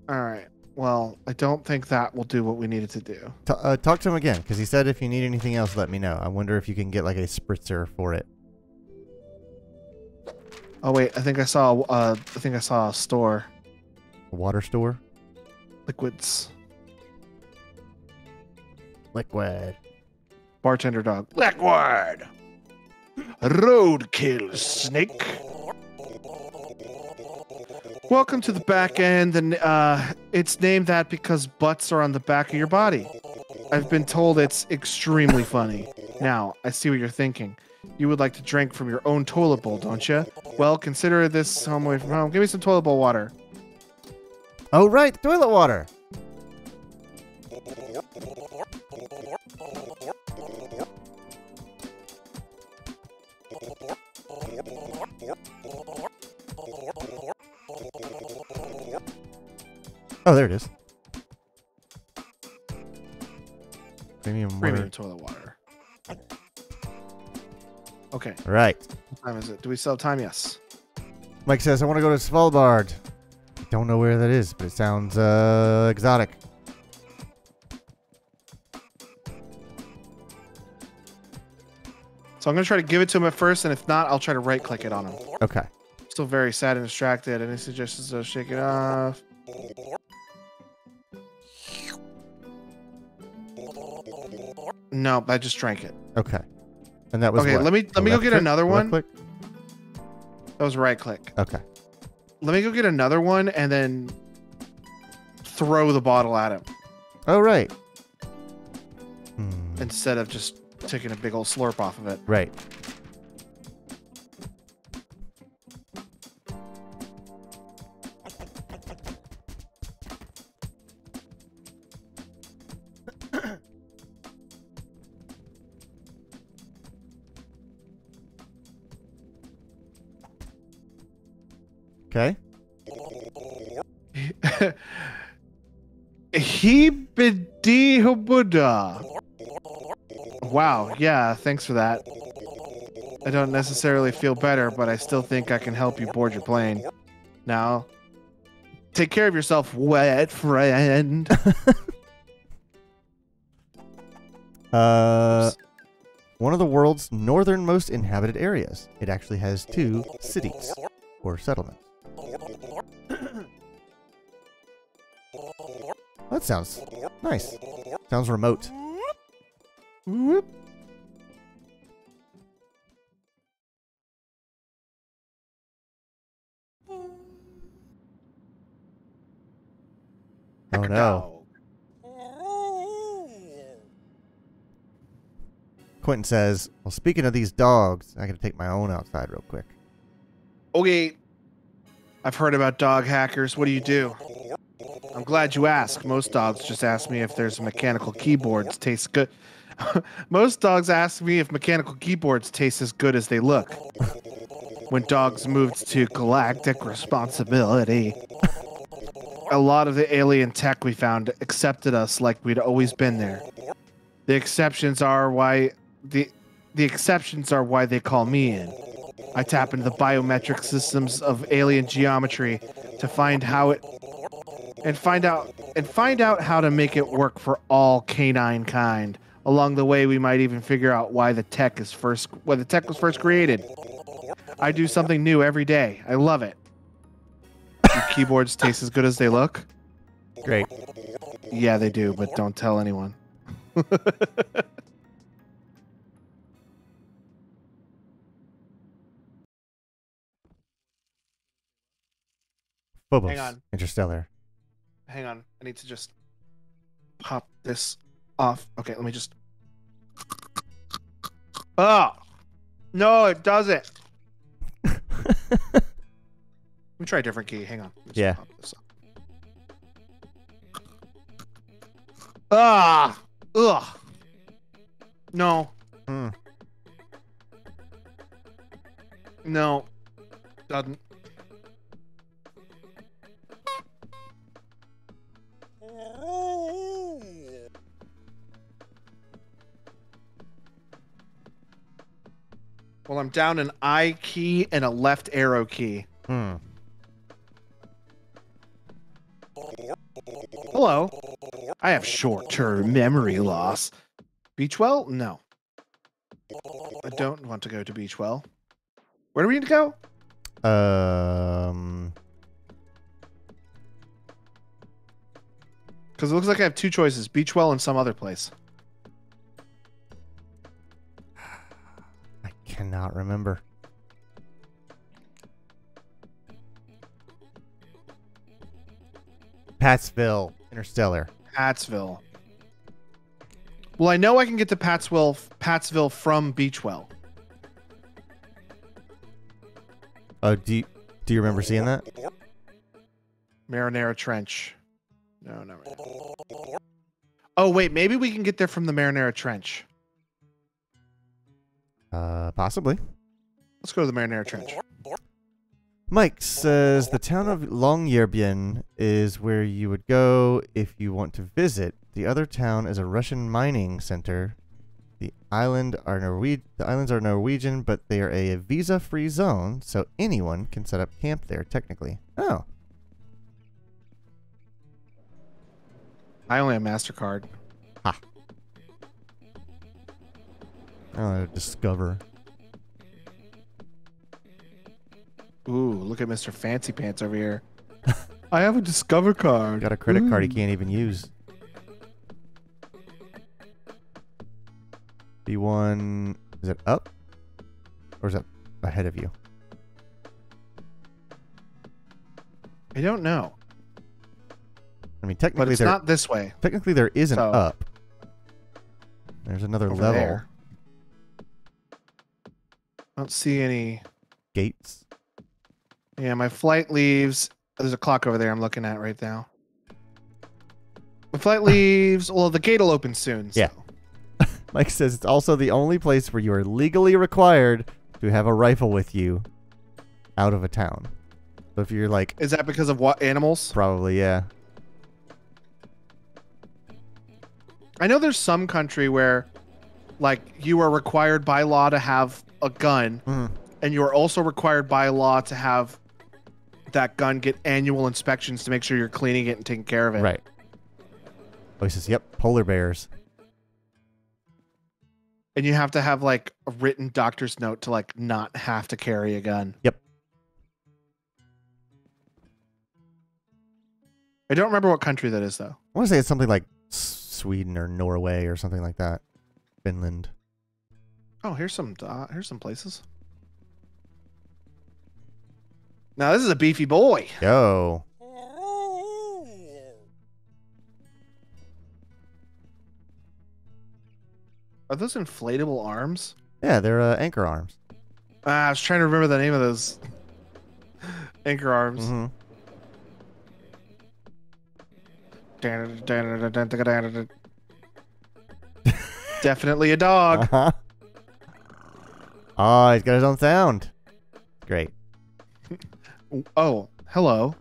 All right. Well, I don't think that will do what we needed to do. Talk to him again, because he said if you need anything else, let me know. I wonder if you can get like a spritzer for it. Oh wait, I think I saw a store. A water store? Liquids. Liquid. Bartender dog. Liquid. Roadkill snake. Welcome to the back end, and it's named that because butts are on the back of your body. I've been told it's extremely funny. Now, I see what you're thinking. You would like to drink from your own toilet bowl, don't you? Well, consider this home away from home. Give me some toilet bowl water. Oh, right, toilet water. Oh, there it is. Premium toilet water. Okay. All right. What time is it? Do we still have time? Yes. Mike says, I want to go to Svalbard. Don't know where that is, but it sounds exotic. So I'm going to try to give it to him at first, and if not, I'll try to right-click it on him. Okay. Still very sad and distracted. Any suggestions to shake it off? No, I just drank it. Okay. And that was okay. what? Let me go get another one. Left click? That was right click. Okay. Let me go get another one and then throw the bottle at him Oh, right. instead of just taking a big old slurp off of it. Right. Okay. Buddha. Wow, yeah, thanks for that. I don't necessarily feel better, but I still think I can help you board your plane. Now, take care of yourself, wet friend. One of the world's northernmost inhabited areas. It actually has 2 cities or settlements. That sounds nice. Sounds remote. Whoop. Oh no. Quentin says, well, speaking of these dogs, I gotta take my own outside real quick. Okay. I've heard about dog hackers. What do you do? I'm glad you asked. Most dogs just ask me if there's mechanical keyboards taste good. Most dogs ask me if mechanical keyboards taste as good as they look. When dogs moved to galactic responsibility, a lot of the alien tech we found accepted us like we'd always been there. The exceptions are why the exceptions are why they call me in. I tap into the biometric systems of alien geometry to find how it and find out how to make it work for all canine kind. Along the way, we might even figure out why the tech was first created. I do something new every day. I love it. Do keyboards taste as good as they look? Great. Yeah, they do, but don't tell anyone. Phobos. Hang on. Interstellar. Hang on. I need to just pop this off. Okay, let me just. Oh! No, it doesn't. Let me try a different key. Hang on. Let me just Yeah. pop this up. Ah! Ugh. No. Hmm. No. Doesn't. Well, I'm down an I key and a left arrow key. Hmm. Hello. I have short-term memory loss. Beachwell? No. I don't want to go to Beachwell. Where do we need to go? Because it looks like I have two choices: Beachwell and some other place. I cannot remember. Pattsville. Interstellar. Pattsville. Well, I know I can get to Pattsville from Beachwell. Oh, do you remember seeing that? Marinara Trench. No, not really. Oh, wait. Maybe we can get there from the Marinara Trench. Possibly. Let's go to the Marinara Trench. Mike says the town of Longyearbyen is where you would go if you want to visit. The other town is a Russian mining center. The islands are Norwegian, but they are a visa-free zone, so anyone can set up camp there technically. Oh. I only have MasterCard. Oh, discover. Ooh, look at Mr. Fancy Pants over here. I have a Discover card. Got a credit card he can't even use. B1, is it up? Or is it ahead of you? I don't know. I mean, But technically it's not this way. Technically there is an So- up. There's another Over level. there. I don't see any. Gates. Yeah, my flight leaves. There's a clock over there I'm looking at right now. My flight leaves. Well, the gate will open soon. So. Yeah. Mike says it's also the only place where you are legally required to have a rifle with you out of a town. So if you're like... Is that because of what animals? Probably, yeah. I know there's some country where, like, you are required by law to have a gun, and you are also required by law to have that gun get annual inspections to make sure you're cleaning it and taking care of it. Right. Oh, he says, yep, polar bears. And you have to have, like, a written doctor's note to, like, not have to carry a gun. Yep. I don't remember what country that is, though. I want to say it's something like Sweden or Norway or something like that. Finland. Oh, here's some places. Now, this is a beefy boy. Yo. Are those inflatable arms? Yeah, they're anchor arms. I was trying to remember the name of those anchor arms. Mm-hmm. Definitely a dog. Uh-huh. Oh, he's got his own sound. Great. Oh, hello.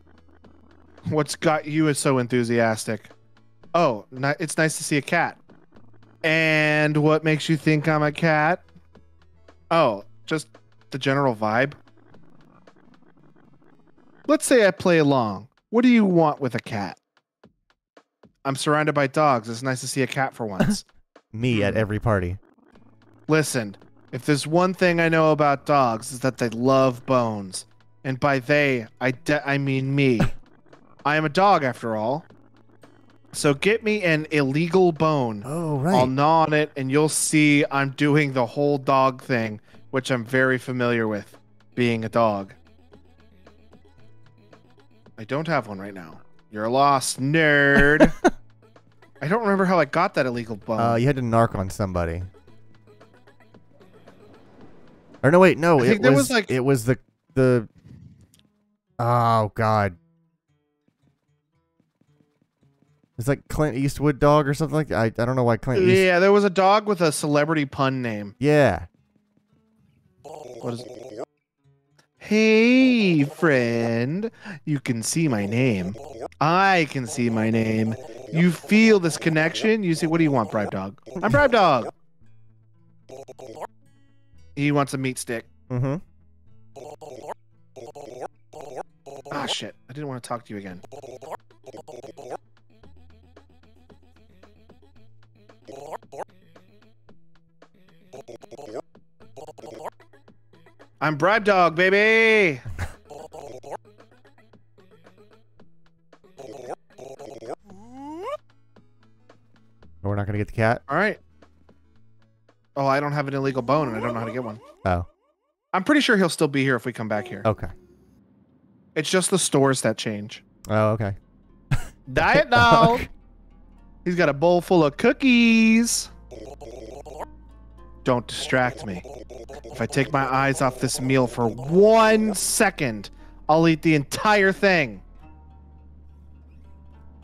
What's got you so enthusiastic? Oh, it's nice to see a cat. And what makes you think I'm a cat? Oh, just the general vibe. Let's say I play along. What do you want with a cat? I'm surrounded by dogs. It's nice to see a cat for once. Me at every party. Listen, if there's one thing I know about dogs is that they love bones. And by they, I mean me. I am a dog after all. So get me an illegal bone. Oh, right. I'll gnaw on it and you'll see I'm doing the whole dog thing, which I'm very familiar with, being a dog. I don't have one right now. You're lost, nerd. I don't remember how I got that illegal bone. You had to narc on somebody. Or no, wait, no. I think there was like... It was the... Oh, God. It's like Clint Eastwood dog or something like that. I don't know why Clint Eastwood... Yeah, there was a dog with a celebrity pun name. Yeah. What is it? Hey, friend. You can see my name. I can see my name. You feel this connection? You say, what do you want, Bribe Dog? I'm Bribe Dog. He wants a meat stick. Mm-hmm. Ah, shit. I didn't want to talk to you again. I'm Bribe Dog, baby! We're not going to get the cat? All right. Oh, I don't have an illegal bone, and I don't know how to get one. Oh. I'm pretty sure he'll still be here if we come back here. Okay. It's just the stores that change. Oh, okay. Diet Dog! He's got a bowl full of cookies. Don't distract me. If I take my eyes off this meal for 1 second, I'll eat the entire thing.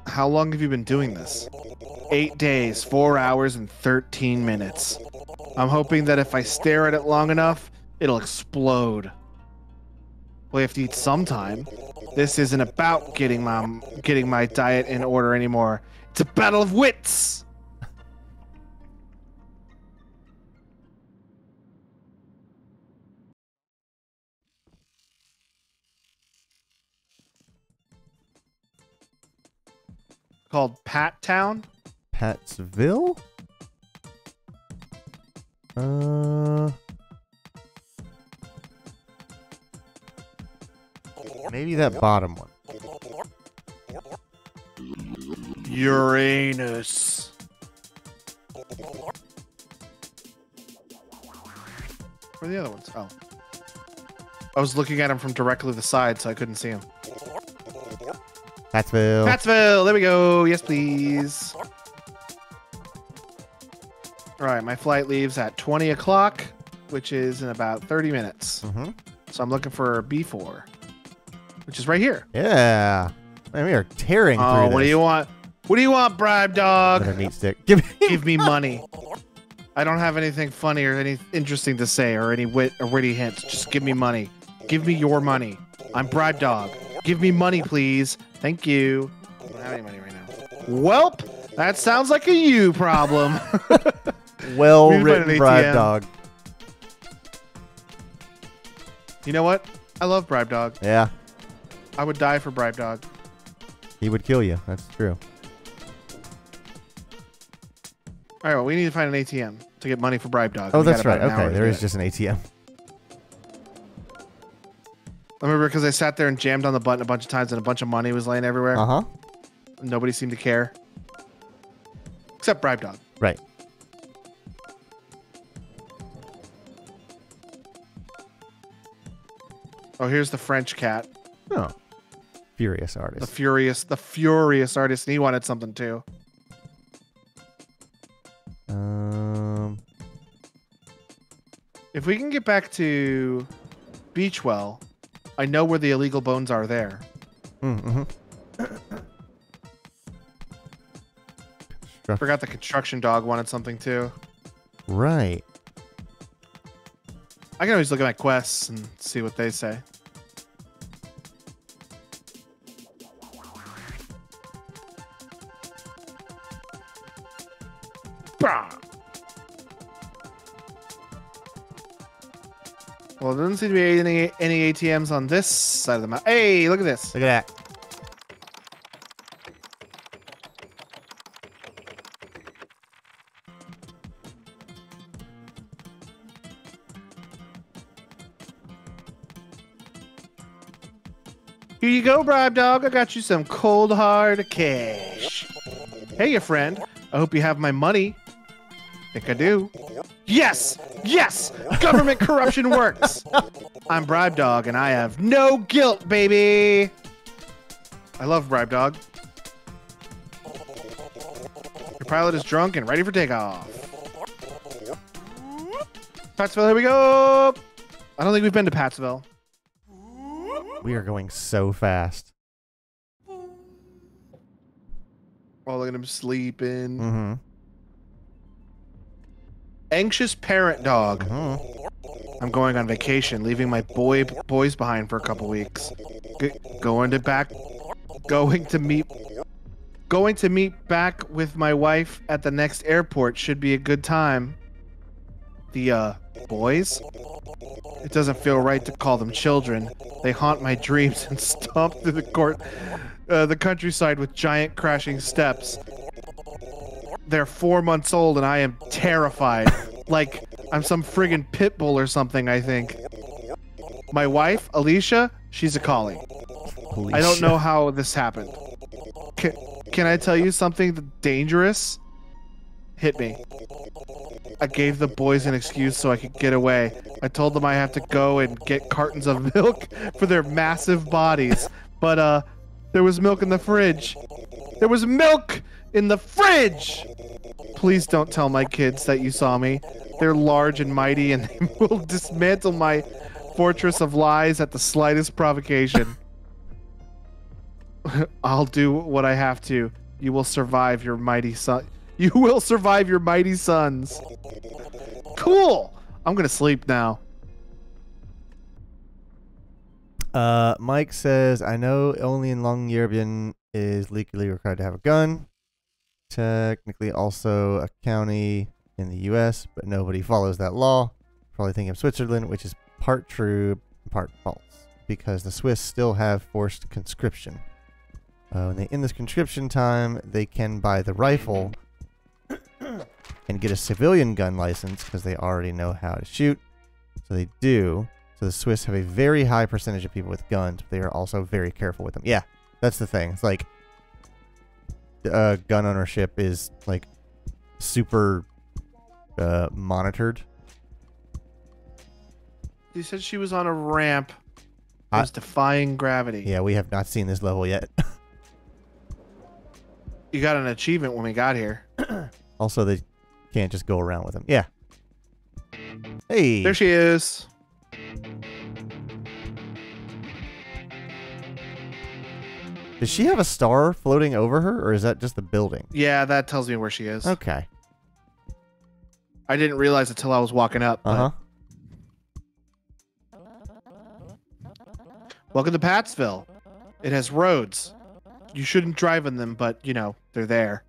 How long have you been doing this? 8 days, 4 hours, and 13 minutes. I'm hoping that if I stare at it long enough, it'll explode. We have to eat sometime. This isn't about getting my diet in order anymore. It's a battle of wits. Called Pat Town. Patsville? Maybe that bottom one. Uranus. Where are the other ones? Oh. I was looking at him from directly to the side, so I couldn't see him. Patsville. Patsville, there we go. Yes, please. All right, my flight leaves at 20 o'clock, which is in about 30 minutes. Mm-hmm. So I'm looking for B4, which is right here. Yeah. Man, we are tearing through Oh, this. what do you want? What do you want, Bribe Dog? Another meat stick. Give me money. I don't have anything funny or any interesting to say or any wit or witty hints. Just give me money. Give me your money. I'm Bribe Dog. Give me money, please. Thank you. I don't have any money right now. Welp, that sounds like a you problem. Well We need to find written an Bribe ATM. Dog. You know what? I love Bribe Dog. Yeah. I would die for Bribe Dog. He would kill you. That's true. All right, well, we need to find an ATM to get money for Bribe Dog. Oh, We that's got right. about an hour Okay, to there do is it. just an ATM. I remember because I sat there and jammed on the button a bunch of times and a bunch of money was laying everywhere. Uh-huh. Nobody seemed to care. Except Bribe Dog. Right. Oh, here's the French cat. Oh. Furious The artist. furious artist, and he wanted something too. If we can get back to Beachwell, I know where the illegal bones are there. Mm-hmm. Forgot the construction dog wanted something too. Right. I can always look at my quests and see what they say. Bah! Well, there doesn't seem to be any ATMs on this side of the map. Hey, look at this. Look at that. Here you go, Bribe Dog. I got you some cold hard cash. Hey, your friend. I hope you have my money. Think I do. Yes! Yes! Government corruption works! I'm Bribe Dog, and I have no guilt, baby! I love Bribe Dog. Your pilot is drunk and ready for takeoff. Pat'sville, here we go. I don't think we've been to Pat'sville. We are going so fast. Oh, look at him sleeping. Mm-hmm. Anxious parent dog. Mm-hmm. I'm going on vacation, leaving my boys behind for a couple weeks. Going to meet back with my wife at the next airport should be a good time. The boys? It doesn't feel right to call them children. They haunt my dreams and stomp through the countryside with giant crashing steps. They're 4 months old and I am terrified. Like I'm some friggin' pit bull or something, I think. My wife, Alicia, she's a collie. I don't know how this happened. Can I tell you something dangerous? Hit me. I gave the boys an excuse so I could get away. I told them I have to go and get cartons of milk for their massive bodies. But, there was milk in the fridge. There was milk in the fridge! Please don't tell my kids that you saw me. They're large and mighty and they will dismantle my fortress of lies at the slightest provocation. I'll do what I have to. You will survive your mighty son. You will survive your mighty sons. Cool. I'm gonna sleep now. Mike says, I know only in Longyearbyen is legally required to have a gun. Technically also a county in the U.S., but nobody follows that law. Probably thinking of Switzerland, which is part true, part false, because the Swiss still have forced conscription. When they end this conscription time, they can buy the rifle and get a civilian gun license because they already know how to shoot. So they do. So the Swiss have a very high percentage of people with guns, but they are also very careful with them. Yeah, that's the thing. It's like gun ownership is like super monitored. You said she was on a ramp. I was defying gravity. Yeah, we have not seen this level yet. You got an achievement when we got here. Also, they can't just go around with them. Yeah. Hey. There she is. Does she have a star floating over her, or is that just the building? Yeah, that tells me where she is. Okay. I didn't realize it till I was walking up. Uh-huh. Welcome to Pat'sville. It has roads. You shouldn't drive on them, but, you know, they're there.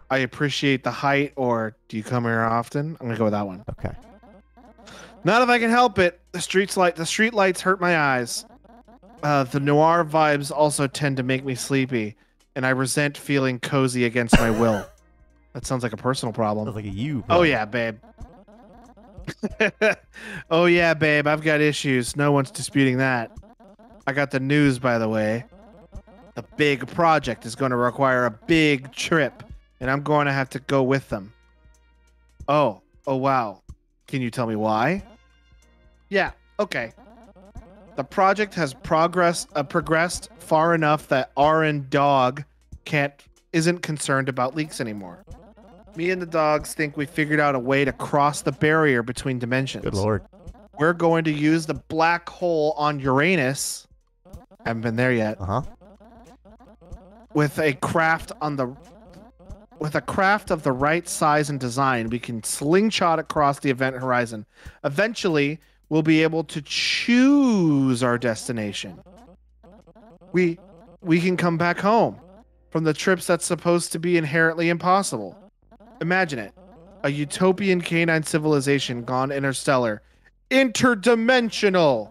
I appreciate the height, or do you come here often? I'm going to go with that one. Okay. Not if I can help it. The street lights hurt my eyes. The noir vibes also tend to make me sleepy, and I resent feeling cozy against my will. That sounds like a personal problem. Sounds like a you Oh, problem. yeah, babe. Oh, yeah, babe. I've got issues. No one's disputing that. I got the news, by the way. The big project is going to require a big trip, and I'm going to have to go with them. Oh, wow. Can you tell me why? Yeah, okay. The project has progressed far enough that RN Dog isn't concerned about leaks anymore. Me and the dogs think we figured out a way to cross the barrier between dimensions. Good lord. We're going to use the black hole on Uranus. Haven't been there yet. Uh-huh. With a craft of the right size and design, we can slingshot across the event horizon. Eventually, we'll be able to choose our destination. We can come back home from the trips that's supposed to be inherently impossible. Imagine it. A utopian canine civilization gone interstellar. Interdimensional!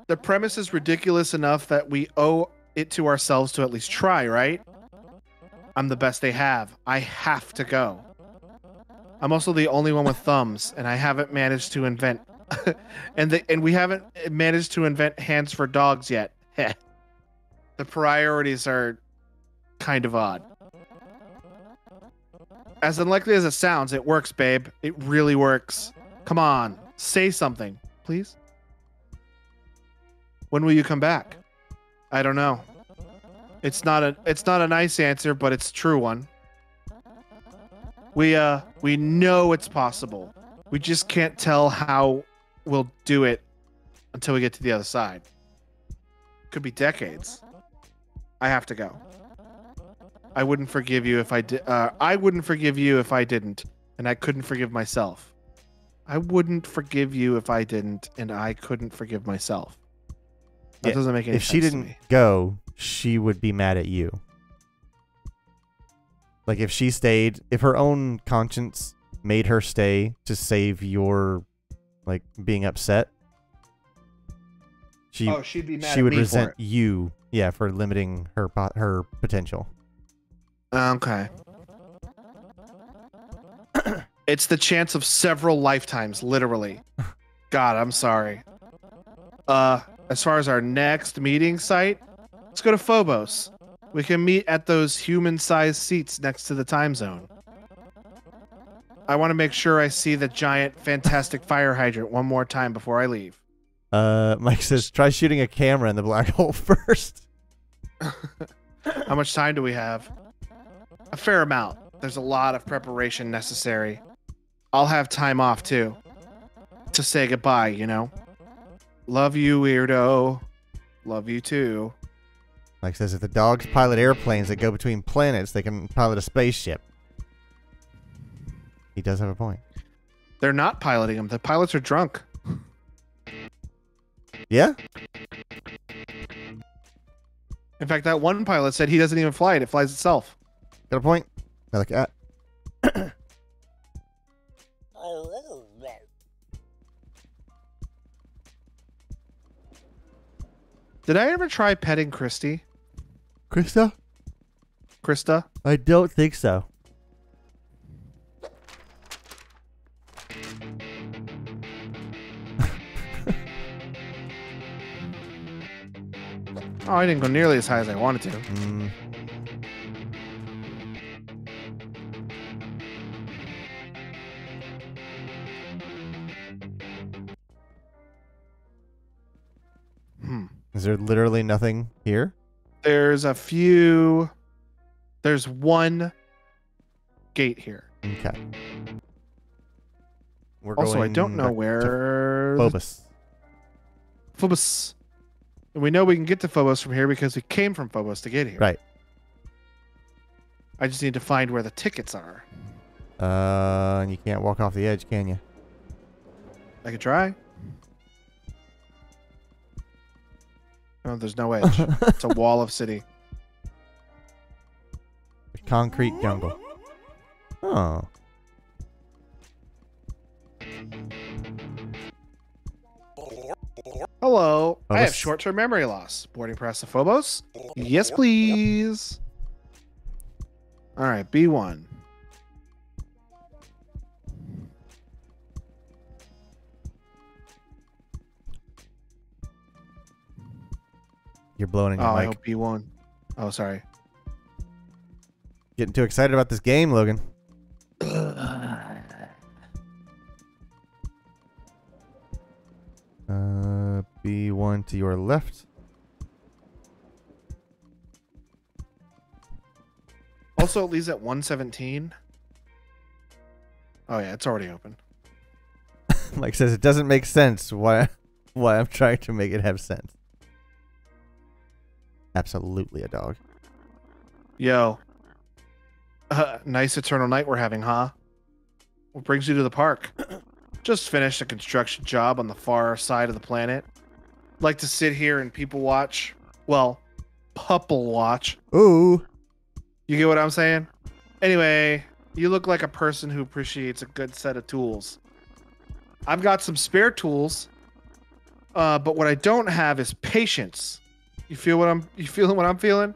The premise is ridiculous enough that we owe it to ourselves to at least try, right? I'm the best they have. I have to go. I'm also the only one with thumbs, and I haven't managed to invent... and we haven't managed to invent hands for dogs yet. The priorities are kind of odd. As unlikely as it sounds, it works, babe. It really works. Come on, say something, please. When will you come back? I don't know. It's not a nice answer, but it's a true one. We know it's possible. We just can't tell how we'll do it until we get to the other side. Could be decades. I have to go. I wouldn't forgive you if I did. I wouldn't forgive you if I didn't, and I couldn't forgive myself. I wouldn't forgive you if I didn't, and I couldn't forgive myself. That doesn't make any sense. If she didn't go, she would be mad at you. Like if she stayed, if her own conscience made her stay to save your, like, being upset, she'd be mad. She would resent you, yeah, for limiting her potential. Okay. It's the chance of several lifetimes, literally. God, I'm sorry. As far as our next meeting site, let's go to Phobos. We can meet at those human-sized seats next to the time zone. I want to make sure I see the giant, fantastic fire hydrant one more time before I leave. Mike says, try shooting a camera in the black hole first. How much time do we have? A fair amount. There's a lot of preparation necessary. I'll have time off, too. To say goodbye, you know? Love you, weirdo. Love you, too. Mike says, if the dogs pilot airplanes that go between planets, they can pilot a spaceship. He does have a point. They're not piloting them. The pilots are drunk. Yeah? In fact, that one pilot said he doesn't even fly it. It flies itself. Got a point? Another cat. Did I ever try petting Christy? Krista? Krista? I don't think so. Oh, I didn't go nearly as high as I wanted to. Is there literally nothing here? There's one gate here. Okay. We're Also, I going don't know where... Phobos. Phobos. And we know we can get to Phobos from here because we came from Phobos to get here. Right. I just need to find where the tickets are. And you can't walk off the edge, can you? I could try. Oh, there's no edge. It's a wall of city. A concrete jungle. Oh. Hello. I have Phobos? short-term memory loss. Boarding pass to Phobos? Yes, please. All right, B1. You're blowing in your I mic. hope B1. Oh, sorry. Getting too excited about this game, Logan. B1 to your left. Also, it leaves at 117. Oh, yeah, it's already open. Mike says it doesn't make sense why I'm trying to make it have sense. Absolutely a dog. Yo. Nice eternal night we're having, huh? What brings you to the park? Just finished a construction job on the far side of the planet. Like to sit here and people watch. Well, pupple watch. Ooh. You get what I'm saying? Anyway, you look like a person who appreciates a good set of tools. I've got some spare tools, but what I don't have is patience. You feeling what I'm feeling?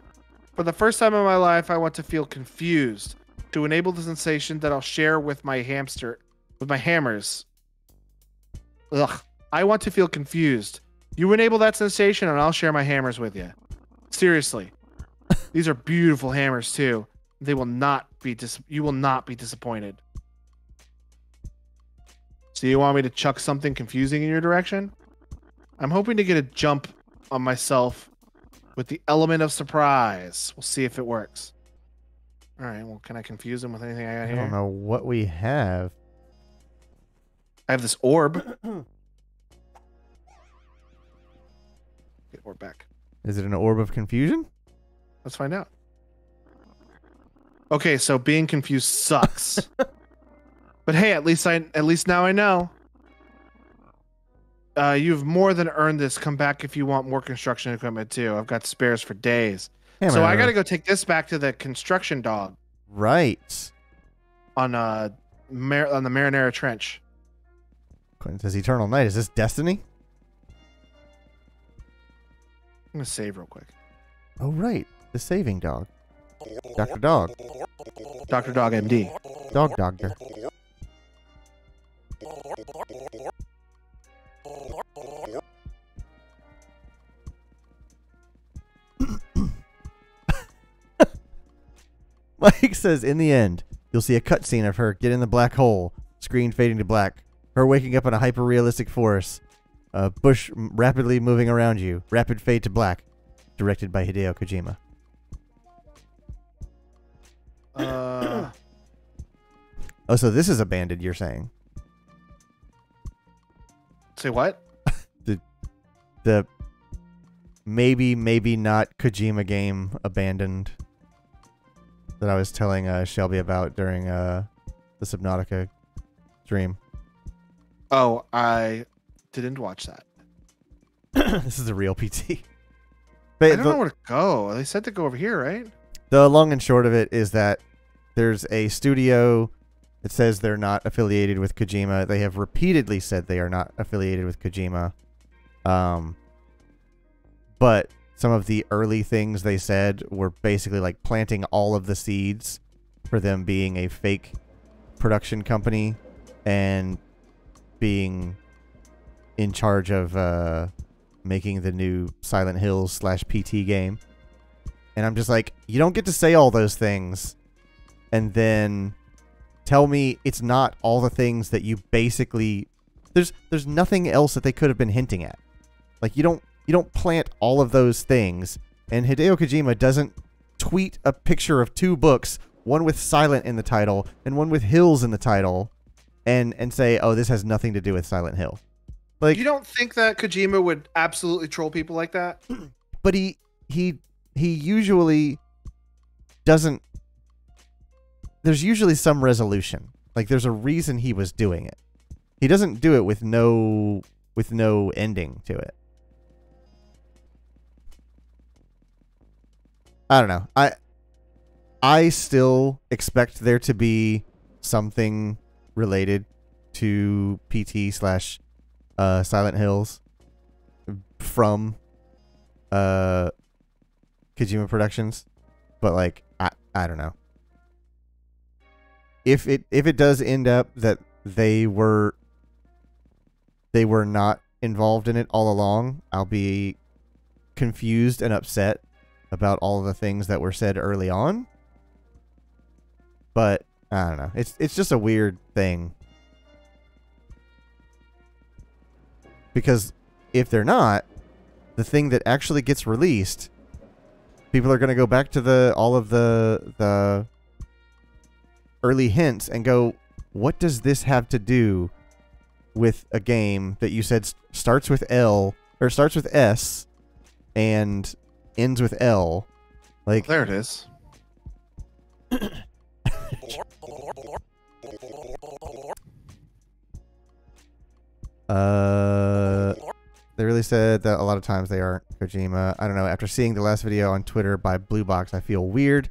For the first time in my life, I want to feel confused to enable the sensation that I'll share with my hammers. Ugh. I want to feel confused. You enable that sensation and I'll share my hammers with you. Seriously. These are beautiful hammers too. They will not be you will not be disappointed. So you want me to chuck something confusing in your direction? I'm hoping to get a jump on myself with the element of surprise. We'll see if it works. All right. Well, can I confuse him with anything I got I here? don't know what we have. I have this orb. Get orb back. Is it an orb of confusion? Let's find out. Okay, so being confused sucks. But hey, at least now I know. You've more than earned this. Come back if you want more construction equipment too. I've got spares for days. So I got to go take this back to the construction dog. Right. On the Marinara Trench. Quentin says Eternal Night. Is this Destiny? I'm gonna save real quick. Oh right, the saving dog. Dr. Dog. Dr. Dog MD. Dog Doctor. Mike says, in the end, you'll see a cutscene of her get in the black hole, screen fading to black, her waking up in a hyper-realistic forest, a bush rapidly moving around you, rapid fade to black, directed by Hideo Kojima. Oh, so this is abandoned, you're saying? Say what? The maybe not Kojima game abandoned that I was telling Shelby about during the Subnautica stream. Oh, I didn't watch that. This is a real PT. I don't know where to go. They said to go over here, right? The long and short of it is that there's a studio that says they're not affiliated with Kojima. They have repeatedly said they are not affiliated with Kojima. But some of the early things they said were basically like planting all of the seeds for them being a fake production company and being in charge of making the new Silent Hills / PT game. And I'm just like, you don't get to say all those things and then tell me it's not all the things that you basically... There's nothing else that they could have been hinting at. Like, you don't plant all of those things, and Hideo Kojima doesn't tweet a picture of 2 books, one with Silent in the title and one with Hills in the title, and say, oh, this has nothing to do with Silent Hill. Like, you don't think that Kojima would absolutely troll people like that? But he usually doesn't. There's usually some resolution. Like, there's a reason he was doing it. He doesn't do it with no ending to it. I don't know. I still expect there to be something related to PT / Silent Hills from Kojima Productions, but like I don't know. If it does end up that they were not involved in it all along, I'll be confused and upset about all of the things that were said early on. But I don't know. It's just a weird thing. Because if they're not, the thing that actually gets released, people are going to go back to all of the early hints and go, what does this have to do with a game that you said starts with L or starts with S and ends with L? Like, there it is. They really said that a lot of times they aren't Kojima. I don't know. After seeing the last video on Twitter by Blue Box, I feel weird.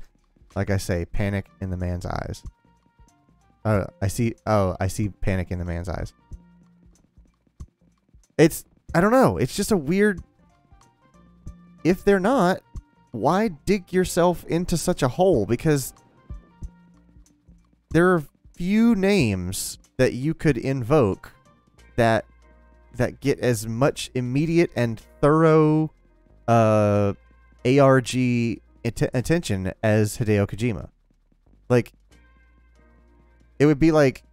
Like I say, panic in the man's eyes. I see panic in the man's eyes. I don't know. It's just a weird... If they're not, why dig yourself into such a hole? Because there are few names that you could invoke that get as much immediate and thorough ARG attention as Hideo Kojima. Like, it would be like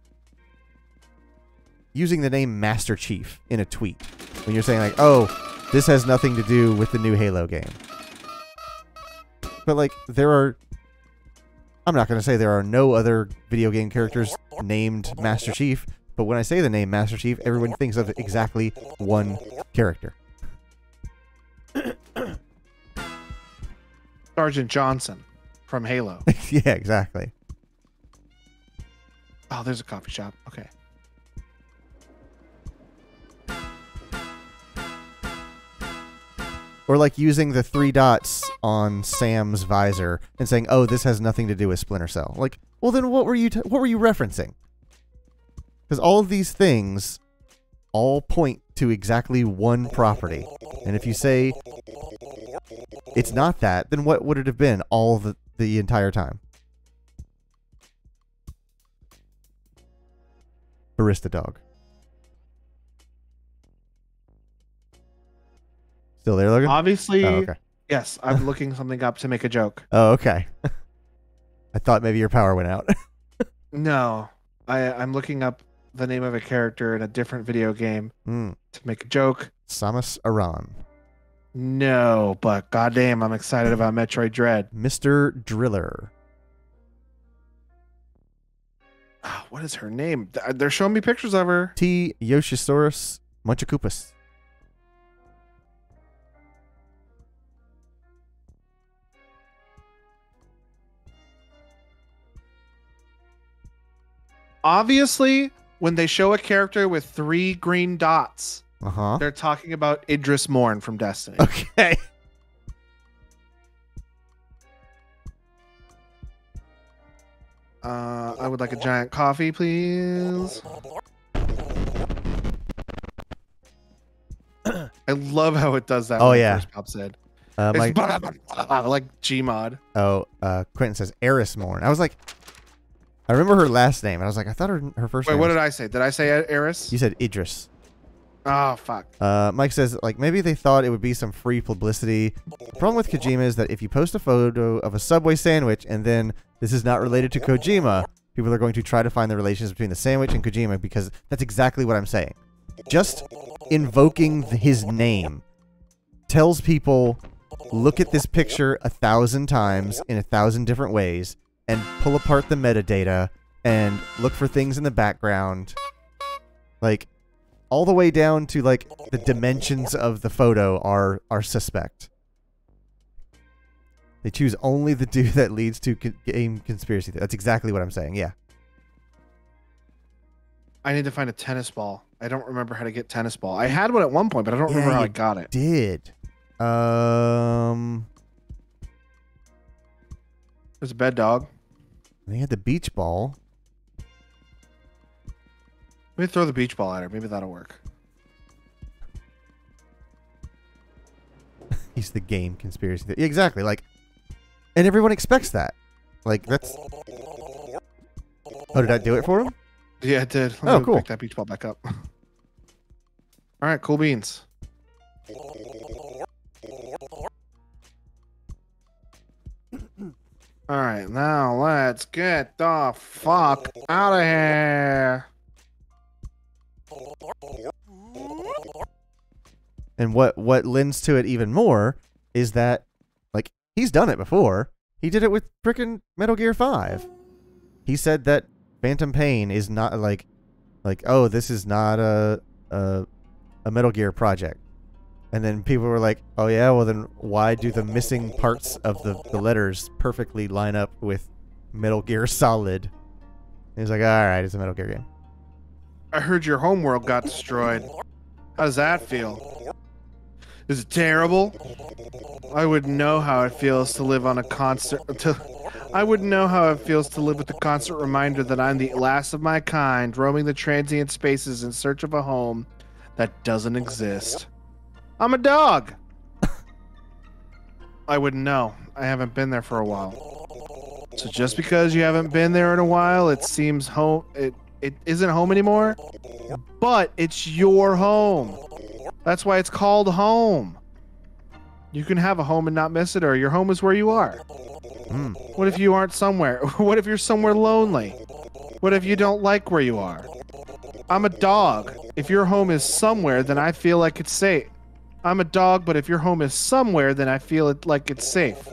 using the name Master Chief in a tweet when you're saying like, oh, this has nothing to do with the new Halo game. But, like, I'm not going to say there are no other video game characters named Master Chief, but when I say the name Master Chief, everyone thinks of exactly one character. Sergeant Johnson from Halo. Yeah, exactly. Oh, there's a coffee shop. Okay. Or like using the 3 dots on Sam's visor and saying, "Oh, this has nothing to do with Splinter Cell." Like, well, then what were you referencing? Because all of these things all point to exactly one property, and if you say it's not that, then what would it have been all the entire time? Barista dog. Still there, Logan? Obviously, Oh, okay. Yes. I'm looking something up to make a joke. Oh, okay. I thought maybe your power went out. No, I'm looking up the name of a character in a different video game to make a joke. Samus Aran. No, but goddamn, I'm excited about Metroid Dread. Mr. Driller. Oh, what is her name? They're showing me pictures of her. T. Yoshisaurus Munchakoopas. Obviously, when they show a character with 3 green dots, Uh-huh. they're talking about Idris Morn from Destiny. Okay. I would like a giant coffee, please. I love how it does that. Oh, when yeah. it first pops in. Mike, It's like Gmod. Quentin says Eris Morn. I was like, I remember her last name. I was like, I thought her first Wait, name what was- did I say? Did I say Eris? You said Idris. Oh, fuck. Mike says, like, maybe they thought it would be some free publicity. The problem with Kojima is that if you post a photo of a Subway sandwich and then this is not related to Kojima, people are going to try to find the relations between the sandwich and Kojima, because that's exactly what I'm saying. Just invoking his name tells people, look at this picture 1,000 times in 1,000 different ways and pull apart the metadata and look for things in the background. Like, all the way down to, like, the dimensions of the photo are suspect. They choose only the dude that leads to game conspiracy. That's exactly what I'm saying, yeah. I need to find a tennis ball. I don't remember how to get tennis ball. I had one at one point, but I don't remember how I got it. Did. There's a bed dog. They had the beach ball. Let me throw the beach ball at her. Maybe that'll work. He's the game conspiracy. Exactly, like, and everyone expects that. Like, that's... Oh, did I do it for him? Yeah, it did. Oh, cool. Pick that beach ball back up. All right, cool beans. All right, now let's get the fuck out of here. And what lends to it even more is that, like, he's done it before. He did it with frickin' Metal Gear 5. He said that Phantom Pain is not like oh, this is not a Metal Gear project. And then people were like, oh yeah, well then why do the missing parts of the letters perfectly line up with Metal Gear Solid? And he's like, alright, it's a Metal Gear game. I heard your homeworld got destroyed. How does that feel? Is it terrible? I wouldn't know how it feels to live on a constant... I wouldn't know how it feels to live with the constant reminder that I'm the last of my kind, roaming the transient spaces in search of a home that doesn't exist. I'm a dog. I wouldn't know. I haven't been there for a while. So just because you haven't been there in a while, it seems home... It isn't home anymore, but it's your home. That's why it's called home. You can have a home and not miss it, or your home is where you are. What if you aren't somewhere? What if you're somewhere lonely? What if you don't like where you are? I'm a dog. If your home is somewhere, then I feel like it's safe. I'm a dog, but if your home is somewhere, then I feel it like it's safe.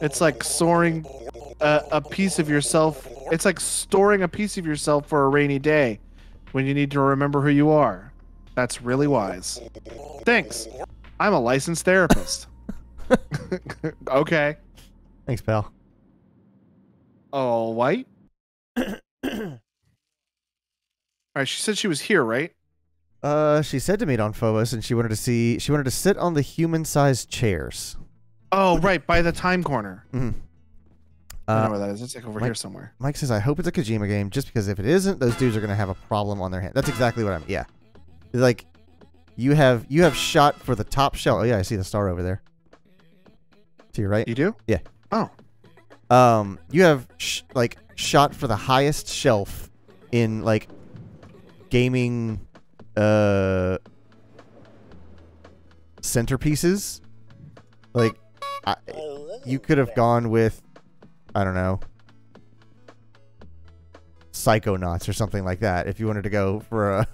It's like storing a piece of yourself. It's like storing a piece of yourself for a rainy day when you need to remember who you are. That's really wise. Thanks. I'm a licensed therapist. Okay. Thanks, pal. Oh, white? All right, she said she was here, right? She said to meet on Phobos, and she wanted to sit on the human-sized chairs. Oh, right, by the time corner. Mm-hmm. I know where that is. It's like over here somewhere. Mike says, I hope it's a Kojima game, just because if it isn't, those dudes are going to have a problem on their hands. That's exactly what yeah. Like, you have shot for the top shelf. Oh, yeah, I see the star over there. To your right? You do? Yeah. Oh. You have, shot for the highest shelf in, like, gaming, centerpieces. Like, you could have gone with, I don't know, Psychonauts or something like that if you wanted to go for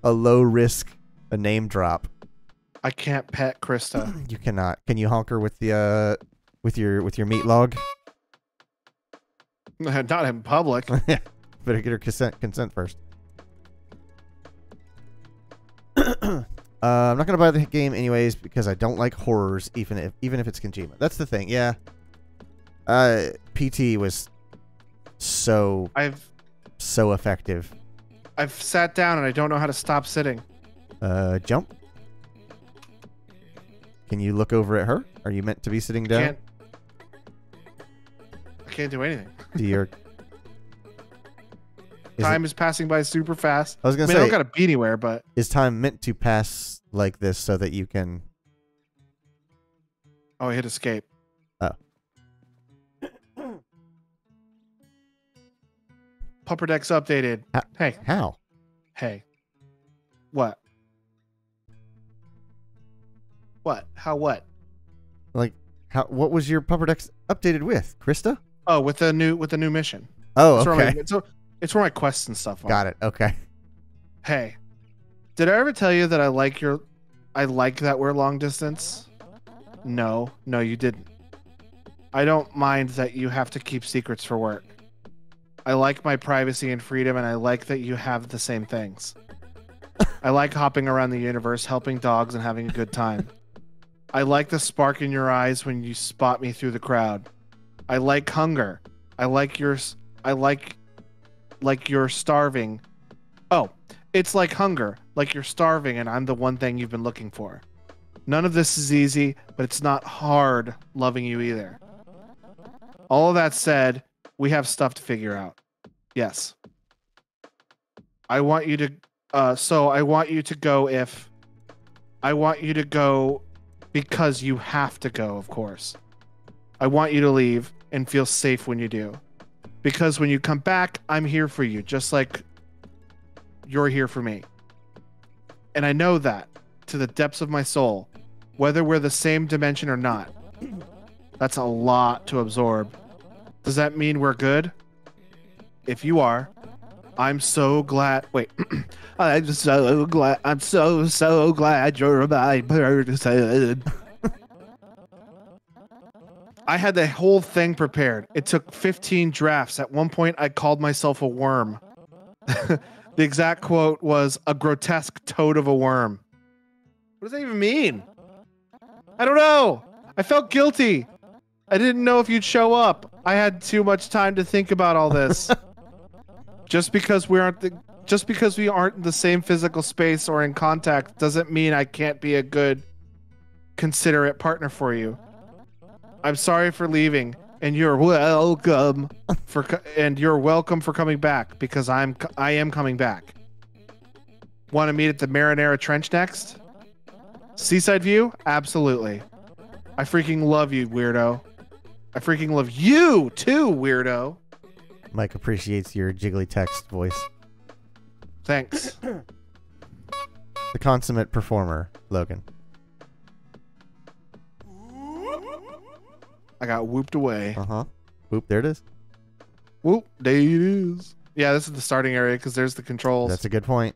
a low risk, a name drop. I can't pet Krista. You cannot. Can you honk her with the with your meat log? Not in public. Better get her consent first. I'm not gonna buy the game anyways because I don't like horrors, even if it's Kojima. That's the thing. Yeah. PT was so effective. I've sat down and I don't know how to stop sitting. Jump. Can you look over at her? Are you meant to be sitting down? I can't do anything. Time is passing by super fast. I was gonna say, I don't gotta be anywhere, but is time meant to pass like this so that you can? Oh, I hit escape. Oh. Pupper Deck's updated. Hey. How? Hey. What? What? How? What? Like, how? What was your Pupper Deck updated with, Krista? Oh, with the new mission. Oh, okay. It's where my quests and stuff are. Got it. Okay. Hey, did I ever tell you that I like that we're long distance? No, you didn't. I don't mind that you have to keep secrets for work. I like my privacy and freedom, and I like that you have the same things. I like hopping around the universe, helping dogs, and having a good time. I like the spark in your eyes when you spot me through the crowd. I like hunger. I like you're starving. Oh, it's like hunger, like you're starving, and I'm the one thing you've been looking for. None of this is easy, but it's not hard loving you either. All of that said, we have stuff to figure out. Yes. I want you to go because you have to go, of course. I want you to leave and feel safe when you do. Because when you come back, I'm here for you, just like you're here for me. And I know that to the depths of my soul, whether we're the same dimension or not. That's a lot to absorb. Does that mean we're good? If you are, I'm so glad. Wait. I'm so glad. I'm so glad you're my person. I had the whole thing prepared. It took 15 drafts. At one point, I called myself a worm. The exact quote was, a grotesque toad of a worm. What does that even mean? I don't know. I felt guilty. I didn't know if you'd show up. I had too much time to think about all this. Just because we aren't in the same physical space or in contact doesn't mean I can't be a good, considerate partner for you. I'm sorry for leaving, and you're welcome for coming back, because I am coming back. Want to meet at the Marinara Trench next? Seaside View? Absolutely. I freaking love you, weirdo. I freaking love you too, weirdo. Mike appreciates your jiggly text voice. Thanks. The consummate performer, Logan. I got whooped away. Uh-huh. Whoop, there it is. Whoop, there it is. Yeah, this is the starting area because there's the controls. That's a good point.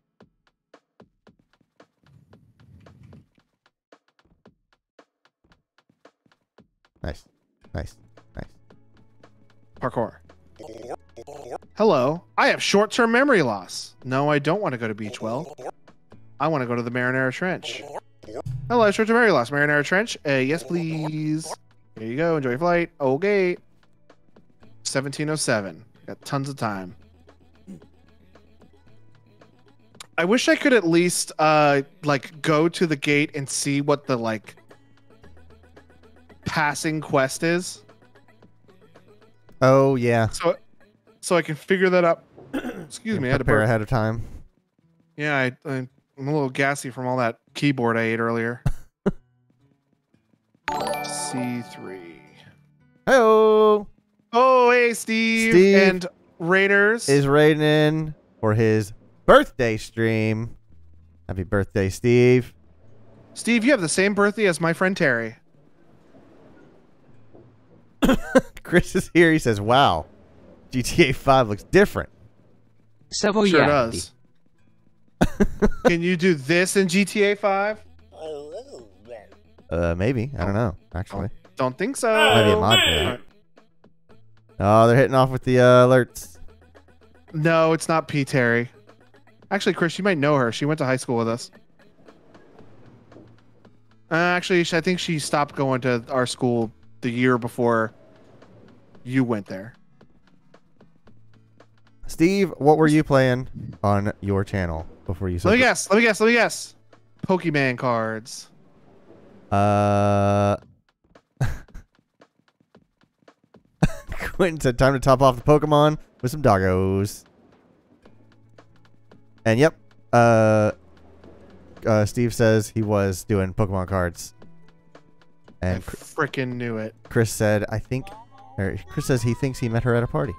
Nice. Nice. Nice. Parkour. Hello. I have short-term memory loss. No, I don't want to go to Beachwell. I want to go to the Marinara Trench. Hello, short-term memory loss. Marinara Trench. Yes, please. Here you go. Enjoy your flight. Okay. 1707. Got tons of time. I wish I could at least like go to the gate and see what the like passing quest is. Oh yeah. So I can figure that out. Excuse me, I had to prepare burp. ahead of time. Yeah, I'm a little gassy from all that keyboard I ate earlier. C3. Hello. Oh, hey, Steve. And Raiders is raiding in for his birthday stream. Happy birthday, Steve. Steve, you have the same birthday as my friend Terry. Chris is here. He says, wow, GTA 5 looks different. Sure does. Can you do this in GTA 5? Maybe. I don't know, actually. Don't think so. Might be a mod for that. Oh, they're hitting off with the alerts. No, it's not P. Terry. Actually, Chris, you might know her. She went to high school with us. Actually, I think she stopped going to our school the year before you went there. Steve, what were you playing on your channel before you said Let me guess. Pokemon cards. Quentin said time to top off the Pokemon with some doggos. And yep, Steve says he was doing Pokemon cards. And I freaking knew it. Chris said, Chris says he thinks he met her at a party.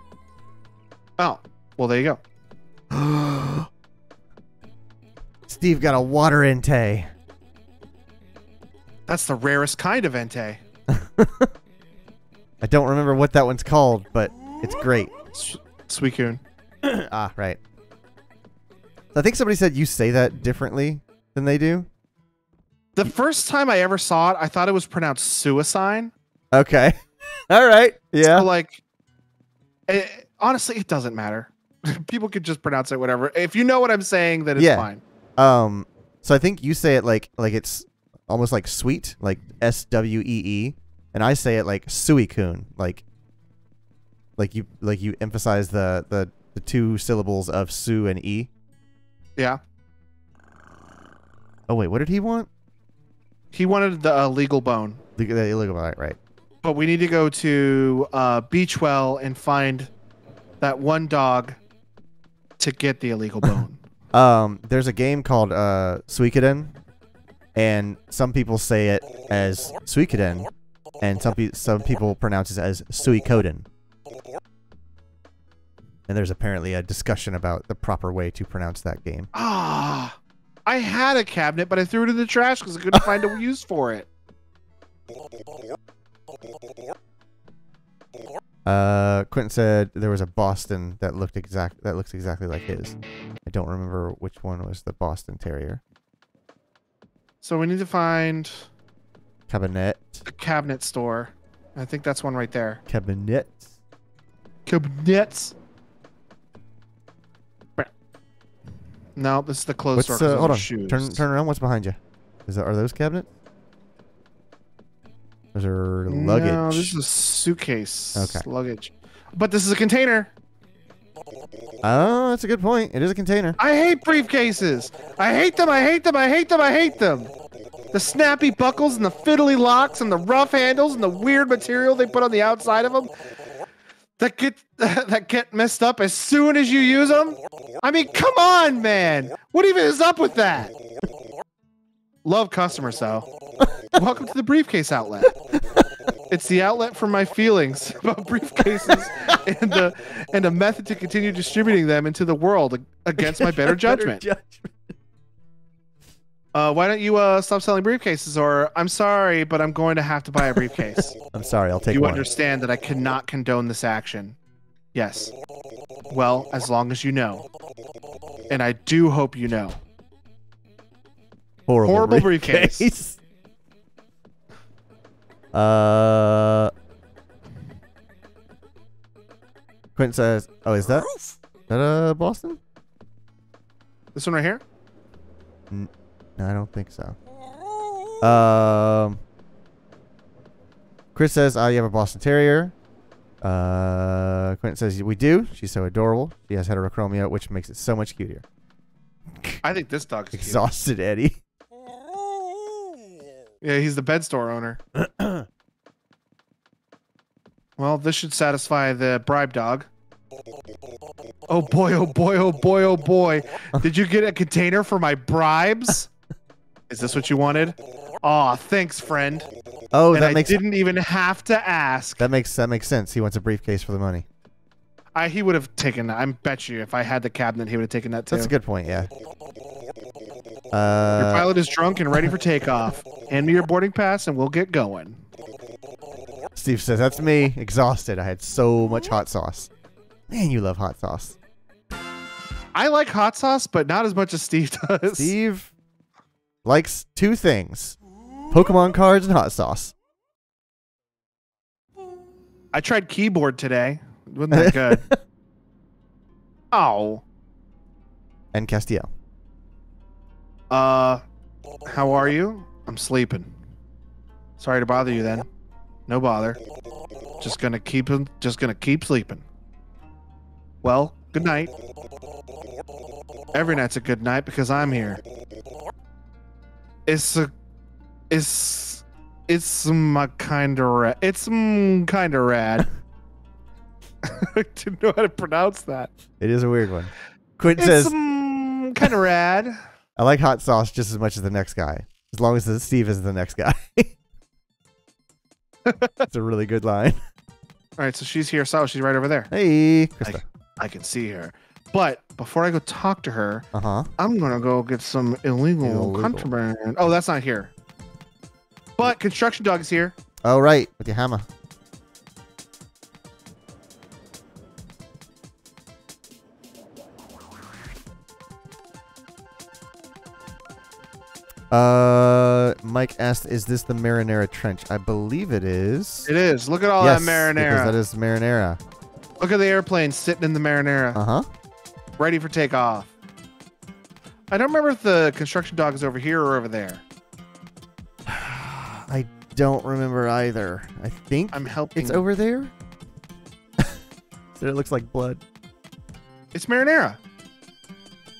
Oh, well, there you go. Steve got a water Entei. That's the rarest kind of Entei. I don't remember what that one's called, but it's great. Suicune. Ah, right. I think somebody said you say that differently than they do. The first time I ever saw it, I thought it was pronounced suicide. Okay. All right. Yeah. So, like, honestly, it doesn't matter. People could just pronounce it whatever. If you know what I'm saying, then it's fine. So I think you say it like it's almost like sweet, like SWEE, and I say it like Suicune, like you emphasize the two syllables of Su and E. Yeah. Oh wait, what did he want? He wanted the illegal bone. The illegal bone, right? But we need to go to Beachwell and find that one dog to get the illegal bone. There's a game called Suikoden, and some people say it as Suikoden, and some people pronounce it as Suikoden. And there's apparently a discussion about the proper way to pronounce that game. Ah, I had a cabinet, but I threw it in the trash because I couldn't find a use for it. Quentin said there was a Boston that looks exactly like his. I don't remember which one was the Boston Terrier. So we need to find Cabinet. a cabinet store. I think that's one right there. Cabinet. Cabinets. No, this is the clothes store. Hold on. Shoes. Turn around. What's behind you? Are those cabinets? Those are luggage. No, this is a suitcase. Okay. Luggage. But this is a container. Oh, that's a good point. It is a container. I hate briefcases. I hate them. The snappy buckles and the fiddly locks and the rough handles and the weird material they put on the outside of them that get messed up as soon as you use them. I mean, come on, man. What even is up with that? Love customers, though. Welcome to the briefcase outlet. It's the outlet for my feelings about briefcases and a method to continue distributing them into the world against my better judgment. Why don't you stop selling briefcases? Or I'm sorry, but I'm going to have to buy a briefcase. I'm sorry, I'll take one. one. You understand that I cannot condone this action. Yes. Well, as long as you know. And I do hope you know. Horrible briefcase. Quentin says, "Oh, is that Boston? This one right here? No, I don't think so." Chris says, "Oh, you have a Boston Terrier." Quentin says, "We do. She's so adorable. She has heterochromia, which makes it so much cuter." I think this dog is Exhausted Eddie. cute. Yeah, he's the bed store owner. Well, this should satisfy the bribe dog. Oh boy, oh boy, oh boy, oh boy. Did you get a container for my bribes? Is this what you wanted? Aw, thanks, friend. Oh, And that I makes didn't even have to ask. that makes sense. He wants a briefcase for the money. He would have taken that. I bet you if I had the cabinet, he would have taken that too. That's a good point. Yeah. Your pilot is drunk and ready for takeoff. Hand me your boarding pass and we'll get going. Steve says, "That's me. Exhausted. I had so much hot sauce." Man, you love hot sauce. I like hot sauce, but not as much as Steve does. Steve likes two things: Pokemon cards and hot sauce. I tried keyboard today. Wasn't that good? Oh. And Castiel. How are you? I'm sleeping. Sorry to bother you then. No bother. Just gonna keep sleeping. Well, good night. Every night's a good night because I'm here. It's my kind of rad. It's kind of rad. I didn't know how to pronounce that. It is a weird one. Quentin It's says, kind of rad. "I like hot sauce just as much as the next guy, as long as Steve is the next guy." That's a really good line. All right, so she's here. So she's right over there. Hey, Krista. I can see her. But before I go talk to her, Uh-huh. I'm going to go get some illegal contraband. Oh, that's not here. But Construction Dog is here. Oh, right. With your hammer. Mike asked, "Is this the Marinara Trench?" I believe it is. It is. Look at all Yes, that marinara. because that is Marinara. Look at the airplane sitting in the marinara, Uh-huh. ready for takeoff. I don't remember if the Construction Dog is over here or over there. I don't remember either. I think I'm helping. it's over there. So it looks like blood. It's marinara.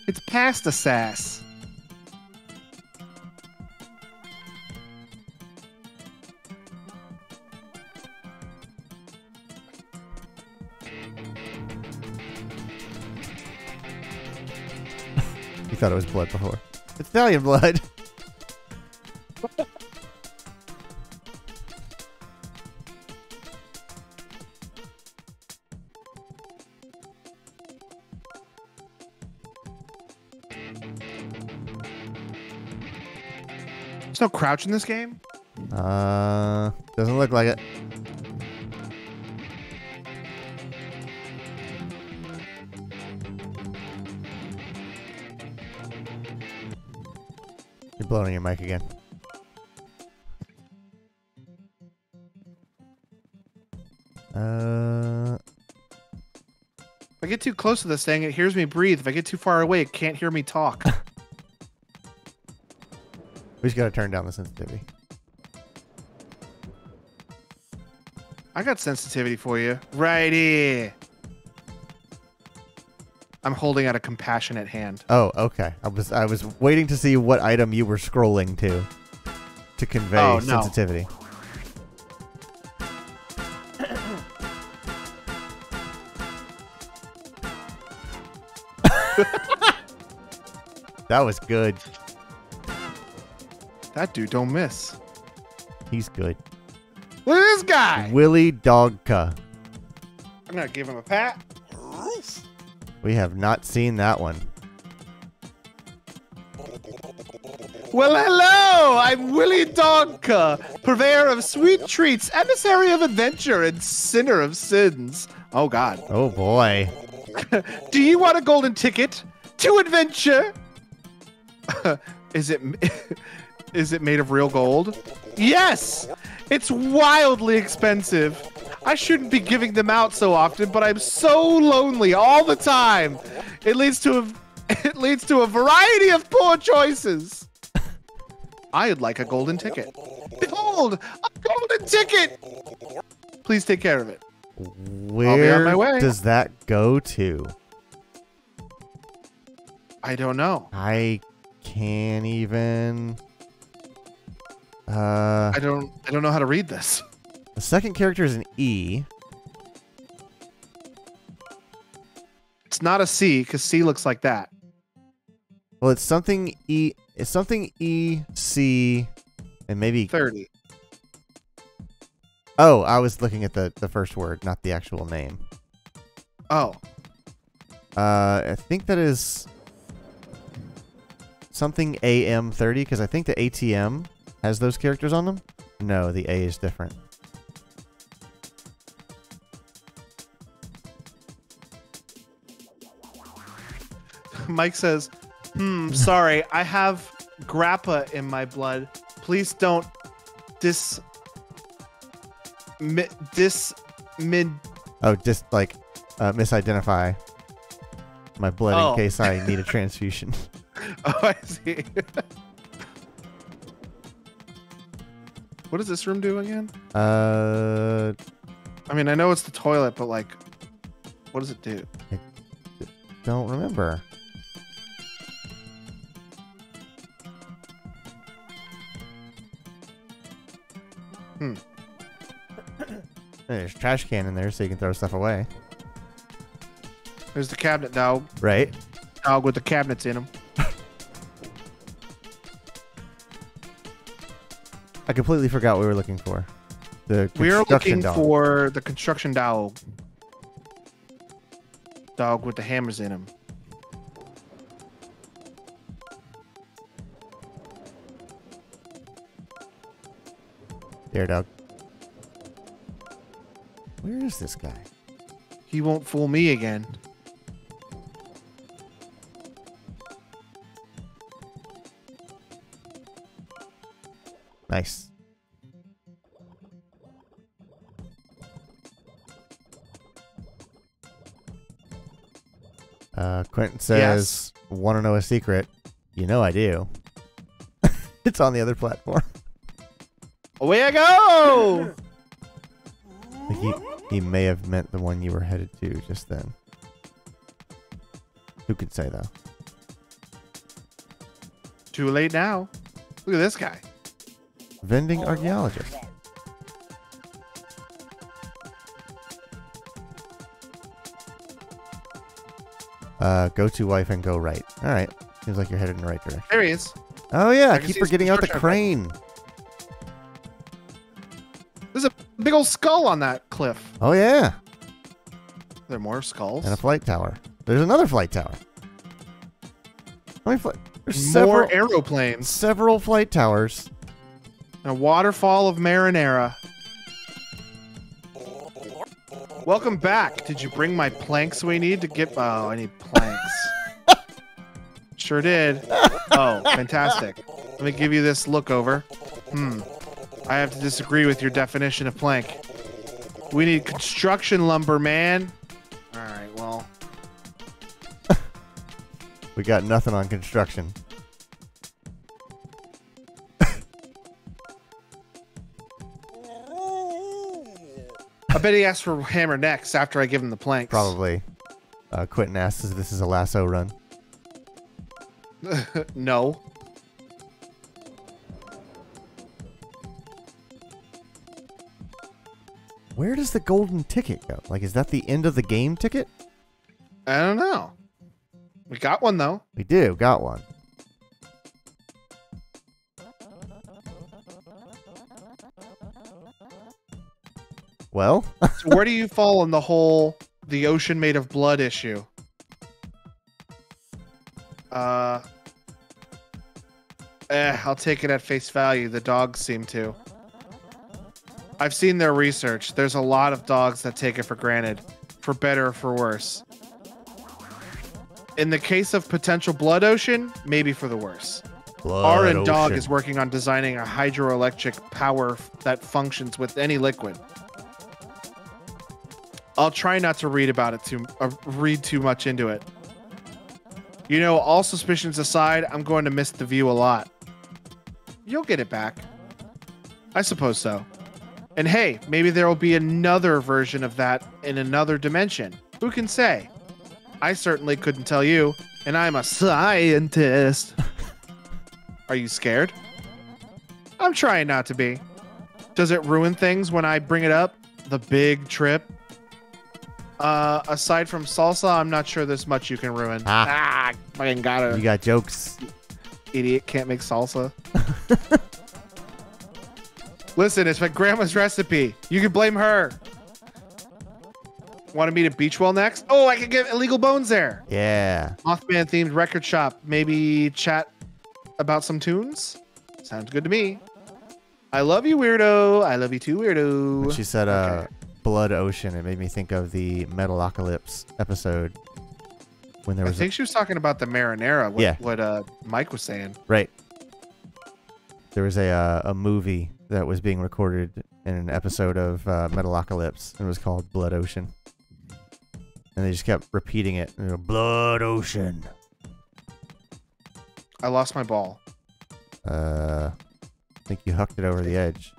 It's pasta sass. You thought it was blood before. It's Italian blood. There's no crouch in this game? Doesn't look like it. You're blowing on your mic again. If I get too close to this thing, it hears me breathe. If I get too far away, it can't hear me talk. We just gotta turn down the sensitivity. I got sensitivity for you. Right here. I'm holding out a compassionate hand. Oh, okay. I was waiting to see what item you were scrolling to convey Oh, no. sensitivity. That was good. That dude don't miss. He's good. Look at this guy. Willie Dogka. I'm gonna give him a pat. We have not seen that one. Well, hello! I'm Willie Dogka, purveyor of sweet treats, emissary of adventure, and sinner of sins. Oh, God. Oh boy. Do you want a golden ticket to adventure? Is it made of real gold? Yes! It's wildly expensive. I shouldn't be giving them out so often, but I'm so lonely all the time. It leads to a variety of poor choices. I'd like a golden ticket. Behold, a golden ticket. Please take care of it. Where on my way. does that go to? I don't know. I can't even. I don't know how to read this. The second character is an E. It's not a C because C looks like that. Well, it's something E. It's something E C, and maybe 30. Oh, I was looking at the first word, not the actual name. Oh. I think that is something AM30 because I think the ATM has those characters on them. No, the A is different. Mike says, sorry, I have grappa in my blood. Please don't misidentify my blood in case I need a transfusion. Oh, I see. What does this room do again? I mean, I know it's the toilet, but like, what does it do? I don't remember. There's a trash can in there so you can throw stuff away. There's the cabinet dog. Right. Dog with the cabinets in them. I completely forgot what we were looking for. The We're looking dog. for the construction dog. Dog with the hammers in him. There, dog. Where is this guy? He won't fool me again. Nice. Quentin says, want to know a secret? You know I do. It's on the other platform. Away I go! I think he may have meant the one you were headed to just then. Who could say, though? Too late now. Look at this guy. Vending archaeologist. Go to wife and go right. All right. Seems like you're headed in the right direction. There he is. Oh, yeah. I can keep see his forgetting out the construction. crane. There's a big old skull on that cliff. Oh, yeah. Are there more skulls? And a flight tower. There's another flight tower. How many There's More aeroplanes. several flight towers. And a waterfall of marinara. Welcome back. Did you bring my planks we need to get... Oh, I need planks. Sure did. Oh, fantastic. Let me give you this look over. I have to disagree with your definition of plank. We need construction lumber, man. All right, well... We got nothing on construction. I bet he asked for hammer next after I give him the planks. Probably. Quentin asks if this is a lasso run. No. Where does the golden ticket go? Like, is that the end of the game ticket? I don't know. We got one, though. We do. Got one. Well? So where do you fall in the whole the ocean made of blood issue? I'll take it at face value. The dogs seem to. I've seen their research. There's a lot of dogs that take it for granted, for better or for worse. In the case of potential blood ocean, maybe for the worse. Blood Dog ocean. is working on designing a hydroelectric power that functions with any liquid. I'll try not to read about it read too much into it. You know, all suspicions aside, I'm going to miss the view a lot. You'll get it back. I suppose so. And hey, maybe there will be another version of that in another dimension. Who can say? I certainly couldn't tell you, and I'm a scientist. Are you scared? I'm trying not to be. Does it ruin things when I bring it up? The big trip? Aside from salsa, I'm not sure there's much you can ruin. Fucking got it. You got jokes. Idiot can't make salsa. Listen, it's my grandma's recipe. You can blame her. Want to meet at Beachwell next? Oh, I can get Illegal Bones there. Yeah. Mothman themed record shop. Maybe chat about some tunes? Sounds good to me. I love you, weirdo. I love you too, weirdo. When she said Okay. Blood Ocean, it made me think of the Metalocalypse episode when there I was think she was talking about the marinara. Yeah. What Mike was saying. right. There was a movie that was being recorded in an episode of Metalocalypse, and it was called Blood Ocean. And they just kept repeating it. You know, Blood Ocean. I lost my ball. I think you hucked it over the edge.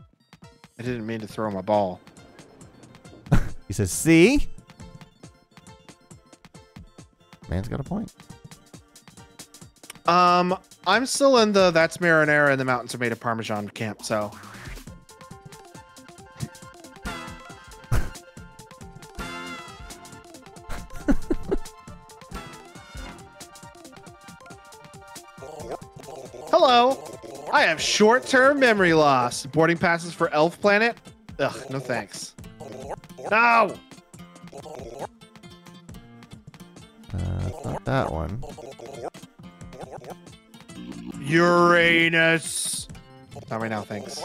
I didn't mean to throw my ball. He says, "See, man's got a point." I'm still in the that's marinara and the mountains are made of Parmesan camp, so. Hello. I have short-term memory loss. Boarding passes for Elf Planet? Ugh, no thanks. No! It's not that one. Uranus. Not right now, thanks.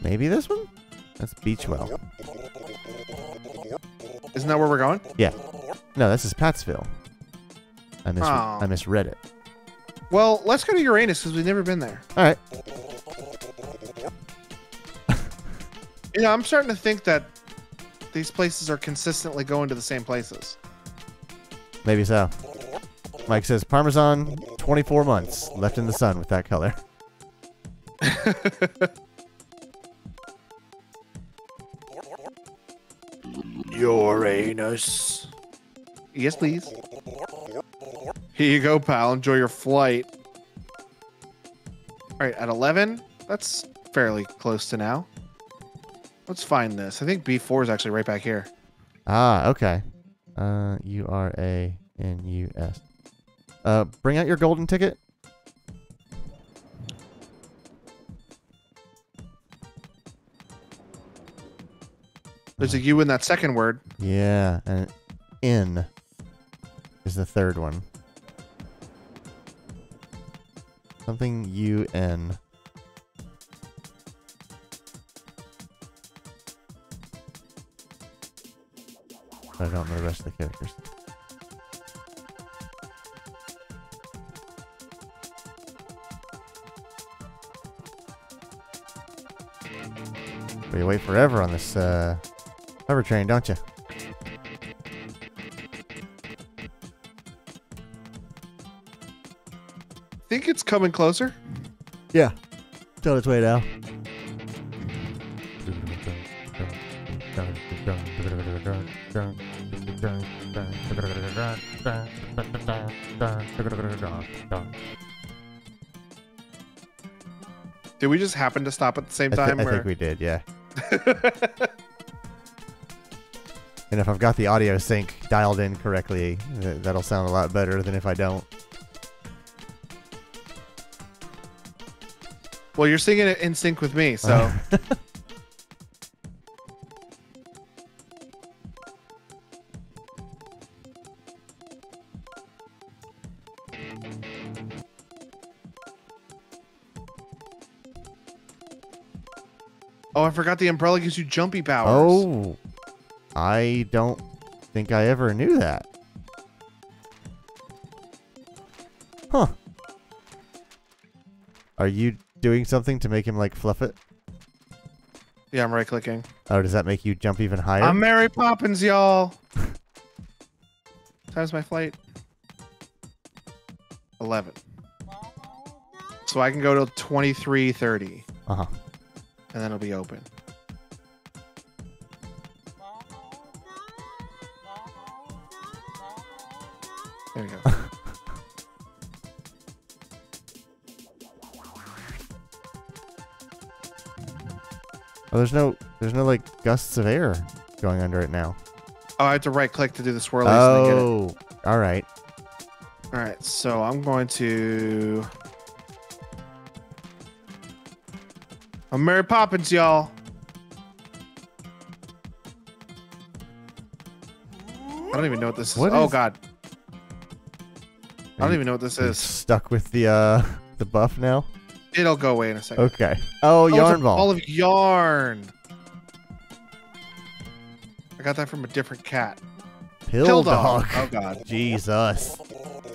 Maybe this one? That's Beachwell. Isn't that where we're going? Yeah. No, this is Pattsville. I Oh. misread it. Well, let's go to Uranus because we've never been there. All right. You know, I'm starting to think that these places are consistently going to the same places. Maybe so. Mike says Parmesan, 24 months left in the sun with that color. Uranus. Yes, please. Here you go, pal. Enjoy your flight. All right, at 11, that's fairly close to now. Let's find this. I think B4 is actually right back here. Ah, okay. Uranus. Bring out your golden ticket. There's a U in that second word. Yeah, and in is the third one. Something UN. I don't know the rest of the characters. But you wait forever on this hover train, don't you? Think it's coming closer? Yeah. It's on its way now. Did we just happen to stop at the same I time? think we did, yeah. And if I've got the audio sync dialed in correctly, that'll sound a lot better than if I don't. Well, you're singing it in sync with me, so. Oh, I forgot the umbrella gives you jumpy powers. Oh, I don't think I ever knew that. Huh. Are you doing something to make him, like, fluff it? Yeah, I'm right clicking. Oh, does that make you jump even higher? I'm Mary Poppins, y'all. Time's my flight. 11. So I can go till 23:30, Uh-huh. and then it'll be open. There we go. Oh, there's no like gusts of air going under it now. Oh, I have to right click to do the swirlies. And then get it. Oh, all right. All right, so I'm going to. I'm Mary Poppins, y'all. I don't even know what this is. What Oh is- God, I don't even know what this You're is. stuck with the buff now. It'll go away in a second. Okay. Oh, it's yarn a ball. ball of yarn. I got that from a different cat. Pill dog. Oh God. Jesus.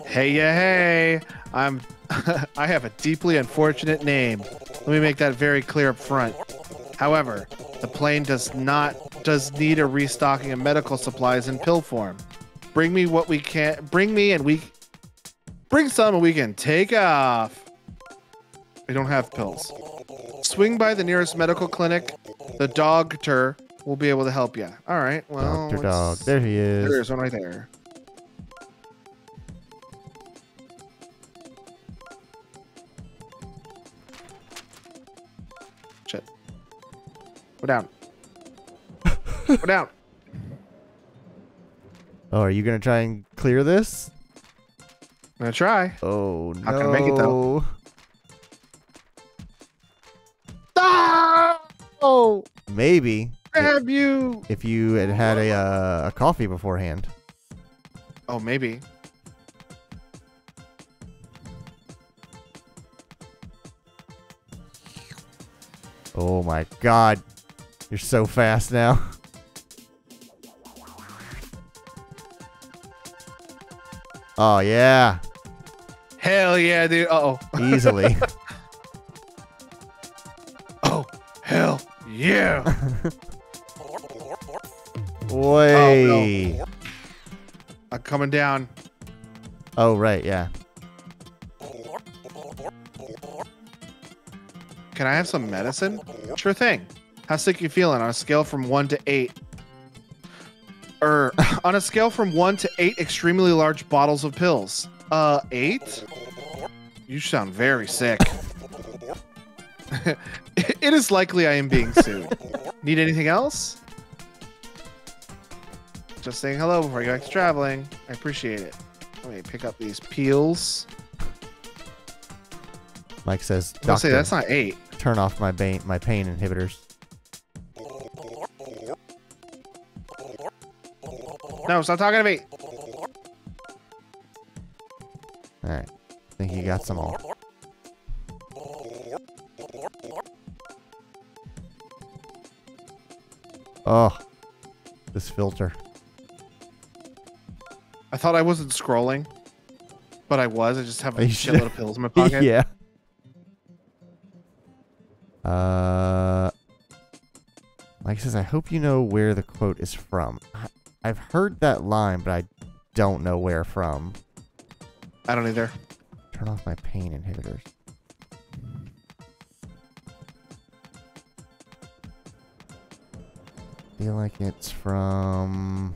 Hey, yeah, hey. I have a deeply unfortunate name. Let me make that very clear up front. However, the plane does need a restocking of medical supplies in pill form. Bring me what we can. Bring some and we can take off. We don't have pills. Swing by the nearest medical clinic. The doctor will be able to help you. All right. Well, Dr. Dog. There he is. there's one right there. Shit. Go down. Go down. Oh, are you gonna try and clear this? I'm gonna try. Oh no. Not gonna make it, though. Ah! Oh, Maybe grab you. if you had had a coffee beforehand. Oh, maybe. Oh my God. You're so fast now. Oh yeah. Hell yeah, dude. Uh-oh. Easily. Oh, hell yeah. Way. Oh, I'm coming down. Oh right, yeah. Can I have some medicine? Sure thing. How sick you feeling on a scale from 1 to 8? On a scale from 1 to 8 extremely large bottles of pills. 8? You sound very sick. It is likely I am being sued. Need anything else? Just saying hello before I go back to traveling. I appreciate it. Let me pick up these peels. Mike says, I'll say "Doctor, that's not 8. turn off my pain inhibitors." No, stop talking to me. All right. I think you got some all. Oh, this filter. I thought I wasn't scrolling, but I was. I just have a You shitload of pills in my pocket. Yeah. Mike says, "I hope you know where the quote is from." I've heard that line, but I don't know where from. I don't either. Turn off my pain inhibitors. Feel like it's from...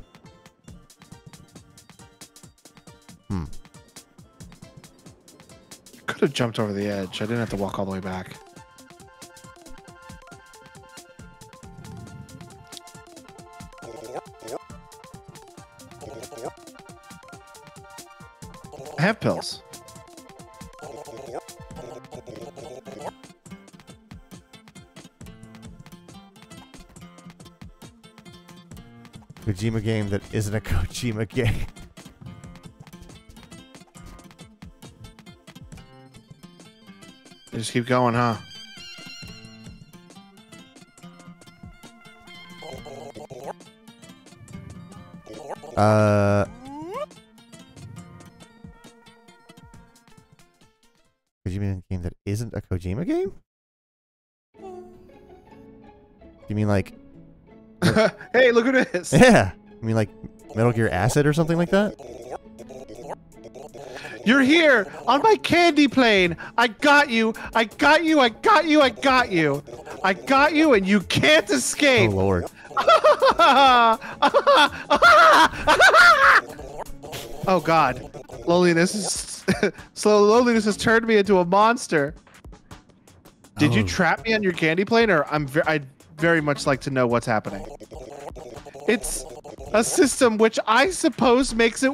Could have jumped over the edge. I didn't have to walk all the way back. I have pills. Kojima game that isn't a Kojima game. You just keep going, huh? Kojima game that isn't a Kojima game? You mean like? Hey, look at this. Yeah. You mean like Metal Gear Acid or something like that? You're here on my candy plane. I got you. I got you. I got you. I got you. I got you, and you can't Oh escape. Lord. Oh God, loneliness is so loneliness has turned me into a monster. Did you Oh. trap me on your candy plane, or I'd very much like to know what's happening. It's a system which I suppose makes it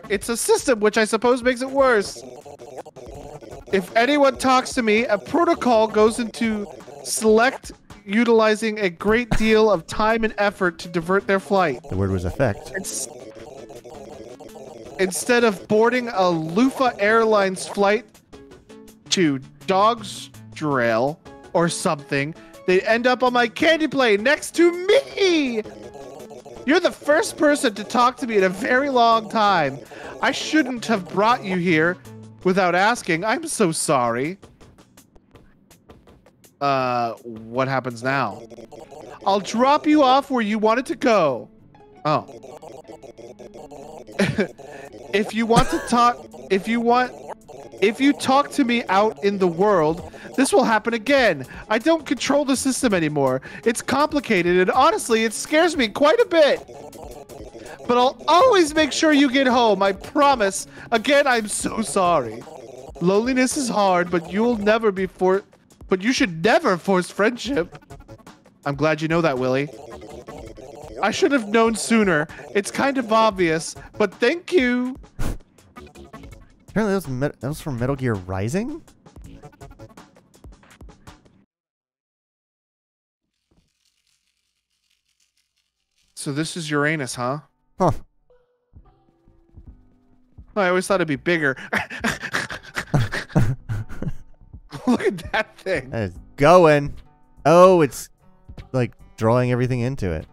it's a system which I suppose makes it worse. If anyone talks to me, a protocol goes into select, utilizing a great deal of time and effort to divert their flight. The word was effect. Instead of boarding a Lufthansa Airlines flight to Dogstrail or something, they end up on my candy plane next to me. You're the first person to talk to me in a very long time. I shouldn't have brought you here without asking. I'm so sorry. What happens now? I'll drop you off where you wanted to go. Oh. If you talk to me out in the world, this will happen again. I don't control the system anymore. It's complicated, and honestly, it scares me quite a bit. But I'll always make sure you get home, I promise. Again, I'm so sorry. Loneliness is hard, but you should never force friendship. I'm glad you know that, Willie. I should have known sooner. It's kind of obvious, but thank you. Apparently that was from Metal Gear Rising? So this is Uranus, huh? Huh. I always thought it'd be bigger. Look at that thing. That is going. Oh, it's like drawing everything into it.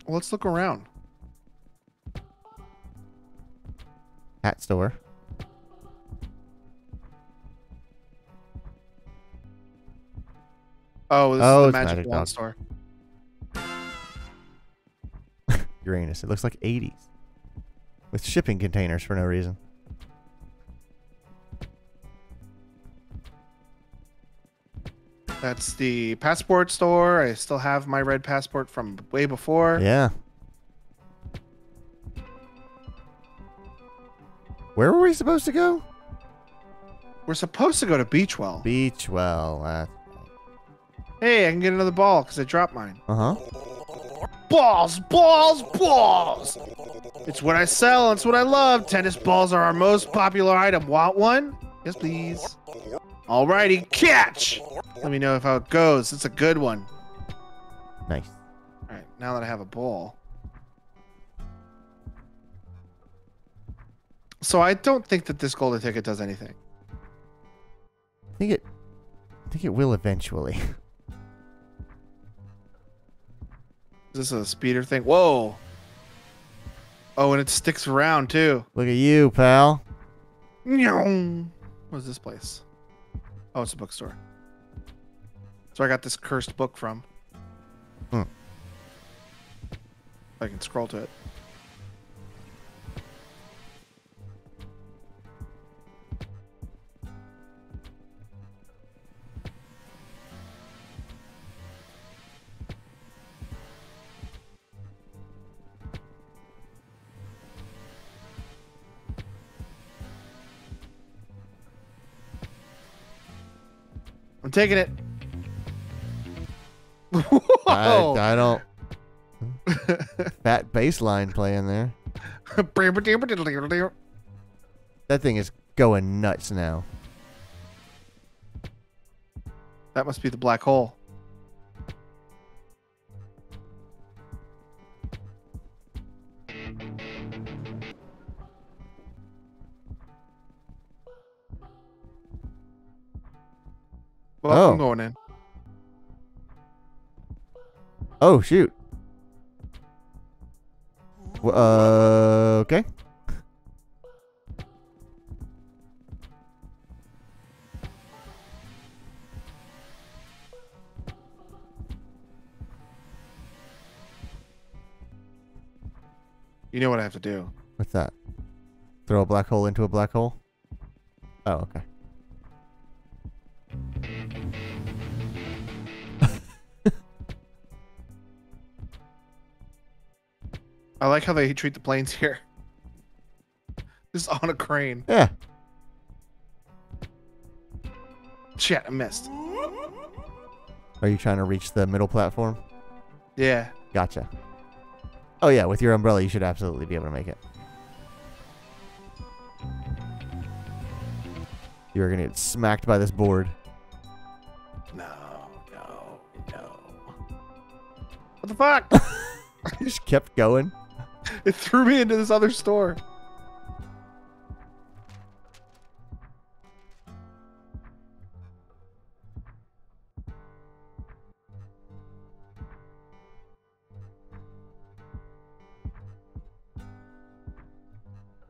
Well, let's look around. Hat store. Oh, this is the Magic Wand Dog. store. Uranus. It looks like 80s. With shipping containers for no reason. That's the passport store. I still have my red passport from way before. Yeah. Where were we supposed to go? We're supposed to go to Beachwell. Beachwell. Hey, I can get another ball because I dropped mine. Uh-huh. Balls, balls, balls! It's what I sell. It's what I love. Tennis balls are our most popular item. Want one? Yes, please. Alrighty, catch! Let me know how it goes. It's a good one. Nice. Alright, now that I have a ball. So I don't think that this golden ticket does anything. I think it will eventually. Is this a speeder thing? Whoa! Oh, and it sticks around too. Look at you, pal. What's this place? Oh, it's a bookstore. So I got this cursed book from. Hmm. I can scroll to it. I'm taking it. Whoa! I don't. Fat bass line playing there. That thing is going nuts now. That must be the black hole. Well, Oh. I'm going in. Oh, shoot. Okay. You know what I have to do. What's that? Throw a black hole into a black hole? Oh, okay. I like how they treat the planes here. Just on a crane. Yeah. Shit, I missed. Are you trying to reach the middle platform? Yeah. Gotcha. Oh yeah, with your umbrella you should absolutely be able to make it. You're gonna get smacked by this board. No. What the fuck? You just kept going. It threw me into this other store.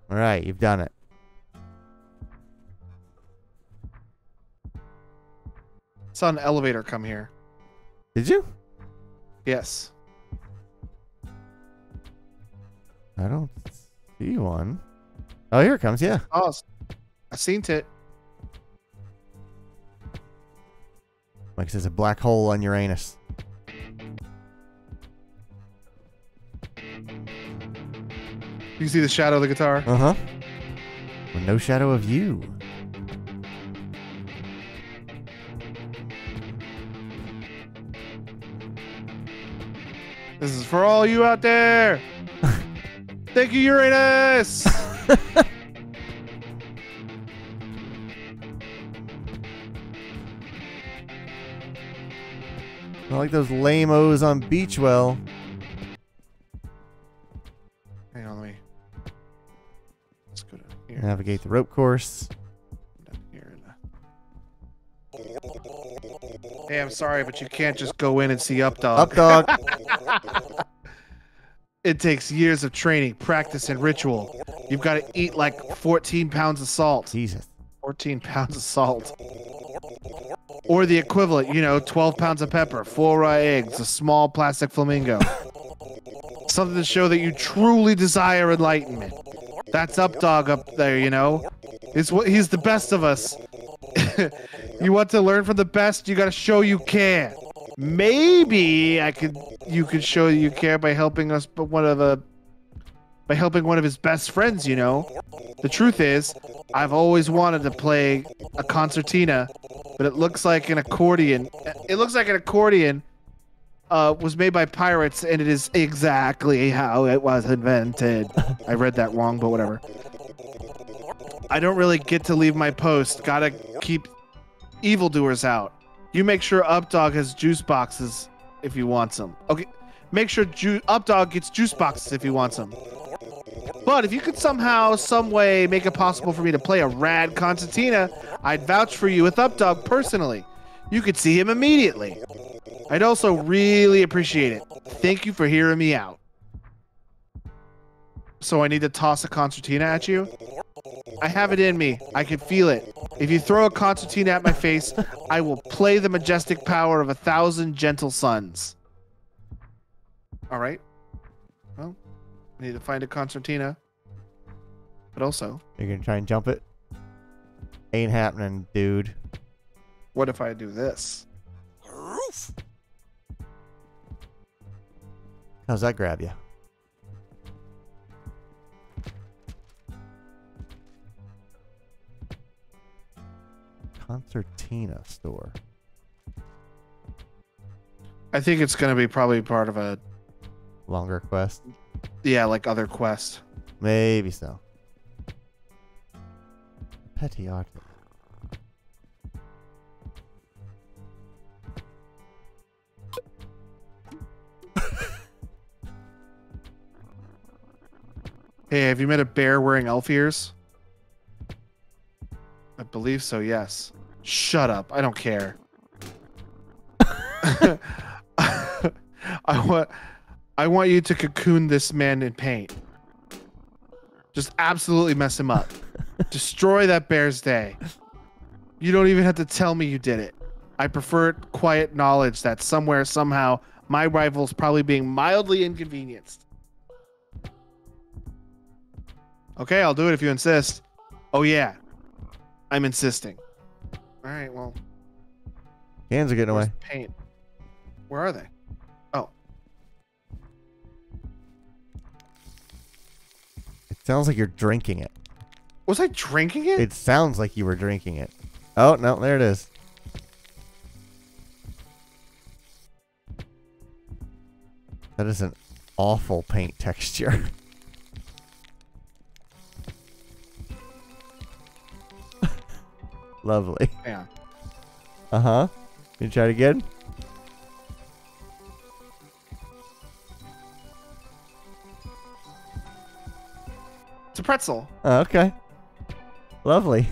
All right, you've done it. Saw an elevator come here. Did you? Yes. I don't see one. Oh, here it comes. Yeah. Oh, I seen it. Like it says a black hole on Uranus. You can see the shadow of the guitar. Uh-huh. Well, no shadow of you. This is for all you out there. Thank you, Uranus. I like those lame-os on Beachwell. Hang on, let me. Let's go to here. Navigate the rope course. Down here. Hey, I'm sorry, but you can't just go in and see Updog. Up dog. It takes years of training, practice, and ritual. You've got to eat like 14 pounds of salt. Jesus. 14 pounds of salt. Or the equivalent, 12 pounds of pepper, 4 raw eggs, a small plastic flamingo. Something to show that you truly desire enlightenment. That's Updog up there, He's the best of us. You want to learn from the best, you got to show you care. Maybe you could show you care by helping us, by helping one of his best friends, The truth is, I've always wanted to play a concertina, but it looks like an accordion. It looks like an accordion was made by pirates, and it is exactly how it was invented. I read that wrong, but whatever. I don't really get to leave my post. Gotta keep evildoers out. You make sure Updog has juice boxes if he wants them. Okay, make sure Updog gets juice boxes if he wants them. But if you could somehow, some way make it possible for me to play a rad concertina, I'd vouch for you with Updog personally. You could see him immediately. I'd also really appreciate it. Thank you for hearing me out. So I need to toss a concertina at you? I have it in me. I can feel it. If you throw a concertina at my face, I will play the majestic power of 1,000 gentle suns. All right. Well, I need to find a concertina. But also... You're going to try and jump it? Ain't happening, dude. What if I do this? How's that grab you? Concertina store. I think it's going to be probably part of a... Longer quest? Yeah, like other quest. Maybe so. Petty Arctic. Hey, have you met a bear wearing elf ears? I believe so, yes. Shut up. I don't care. I want you to cocoon this man in paint. Just absolutely mess him up. Destroy that bear's day. You don't even have to tell me you did it. I prefer quiet knowledge that somewhere, somehow, my rival's probably being mildly inconvenienced. Okay, I'll do it if you insist. Oh, yeah. I'm insisting. All right, well. Cans are getting Where's away. the paint? Where are they? Oh. It sounds like you're drinking it. Was I drinking it? It sounds like you were drinking it. Oh, no, there it is. That is an awful paint texture. Lovely. Yeah. Uh-huh. You try it again? It's a pretzel. Oh, okay. Lovely.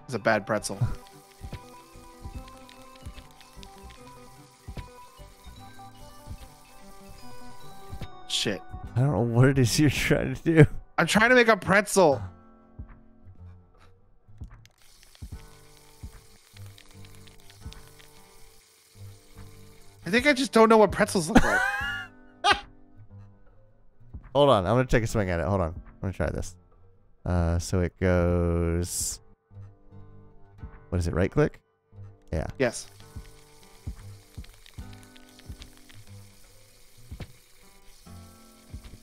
It's a bad pretzel. Shit. I don't know what it is you're trying to do. I'm trying to make a pretzel. I think I just don't know what pretzels look like. Hold on. I'm going to take a swing at it. Hold on. I'm going to try this. So it goes... What is it? Right click? Yeah. Yes.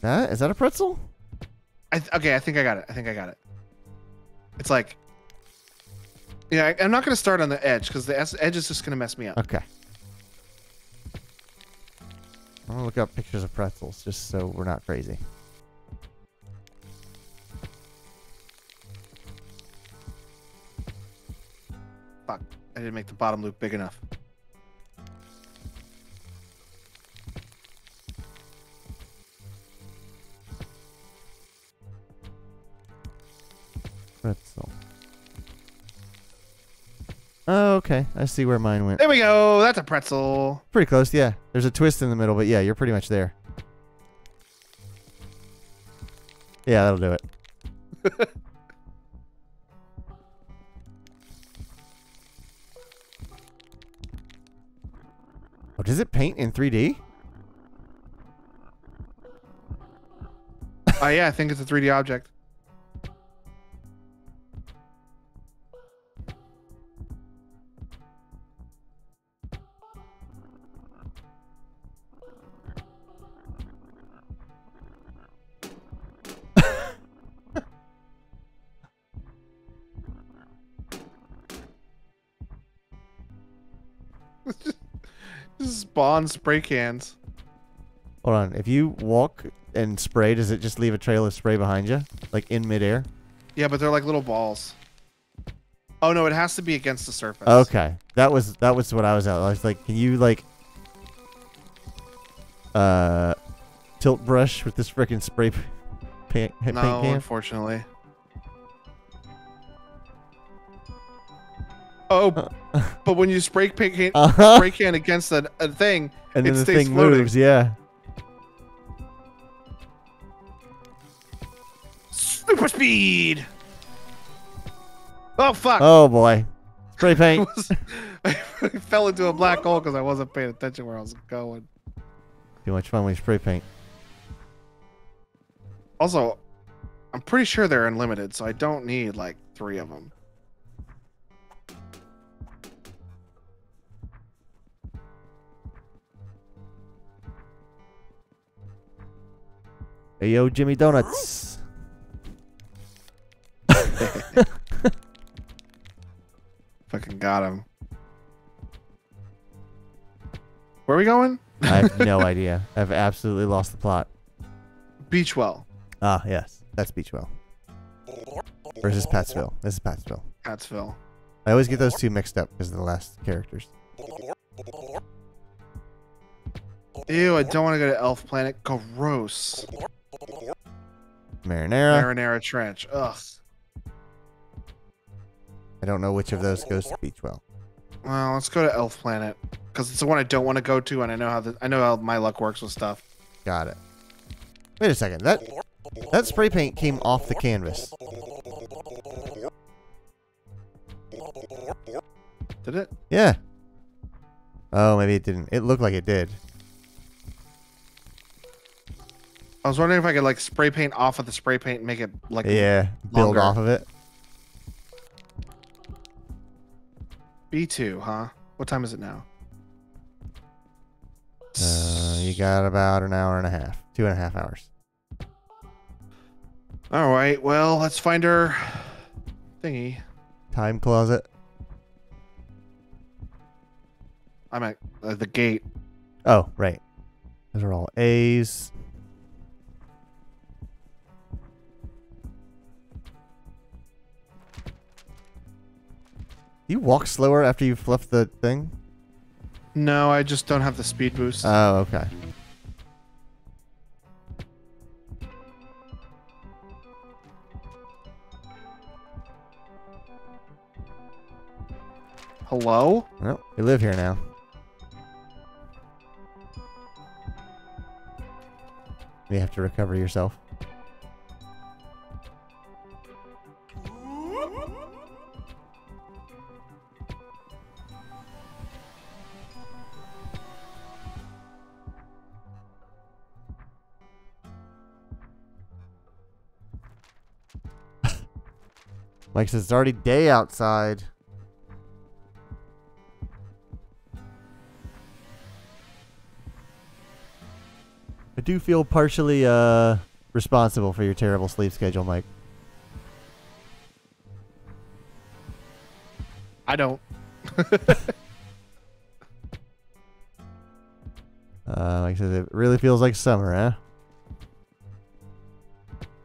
Is that a pretzel? Okay, I think I got it. It's like... Yeah, I'm not going to start on the edge because the edge is just going to mess me up. Okay. I'm going to look up pictures of pretzels just so we're not crazy. Fuck. I didn't make the bottom loop big enough. Pretzel. Oh, okay. I see where mine went. There we go. That's a pretzel. Pretty close, yeah. There's a twist in the middle, but yeah, you're pretty much there. Yeah, that'll do it. Oh, does it paint in 3D? Yeah, I think it's a 3D object. Just spawn spray cans. Hold on. If you walk and spray, does it just leave a trail of spray behind you? Like in midair? Yeah, but they're like little balls. Oh no, it has to be against the surface. Okay. That was what I was at. I was like, can you like tilt brush with this freaking spray paint No, can? unfortunately. Oh, but when you spray paint spray can against a thing, and then it the stays thing floating. moves, yeah. Super speed. Oh fuck! Oh boy. Spray paint. I fell into a black hole because I wasn't paying attention where I was going. Too much fun when you spray paint. Also, I'm pretty sure they're unlimited, so I don't need like 3 of them. Hey yo, Jimmy Donuts. Fucking got him. Where are we going? I have no idea. I've absolutely lost the plot. Beachwell. Ah, yes. That's Beachwell. Or is this Pat'sville? This is Pat'sville. Pat'sville. I always get those two mixed up because of the last characters. Ew, I don't want to go to Elf Planet. Gross. Marinara. Marinara Trench. Ugh. I don't know which of those goes to Beachwell. Well, let's go to Elf Planet because it's the one I don't want to go to, and I know how my luck works with stuff. Got it. Wait a second. That spray paint came off the canvas. Did it? Yeah. Oh, maybe it didn't. It looked like it did. I was wondering if I could like spray paint off of the spray paint and make it like Yeah, build longer. off of it. B2, huh? What time is it now? You got about an hour and a half, 2.5 hours. All right. Well, let's find her thingy. Time closet. I'm at the gate. Oh, right. Those are all A's. You walk slower after you've left the thing? No, I just don't have the speed boost. Oh, okay. Hello? Well, you live here now. You have to recover yourself. Mike says it's already day outside. I do feel partially responsible for your terrible sleep schedule, Mike. I don't. Mike says it really feels like summer, huh?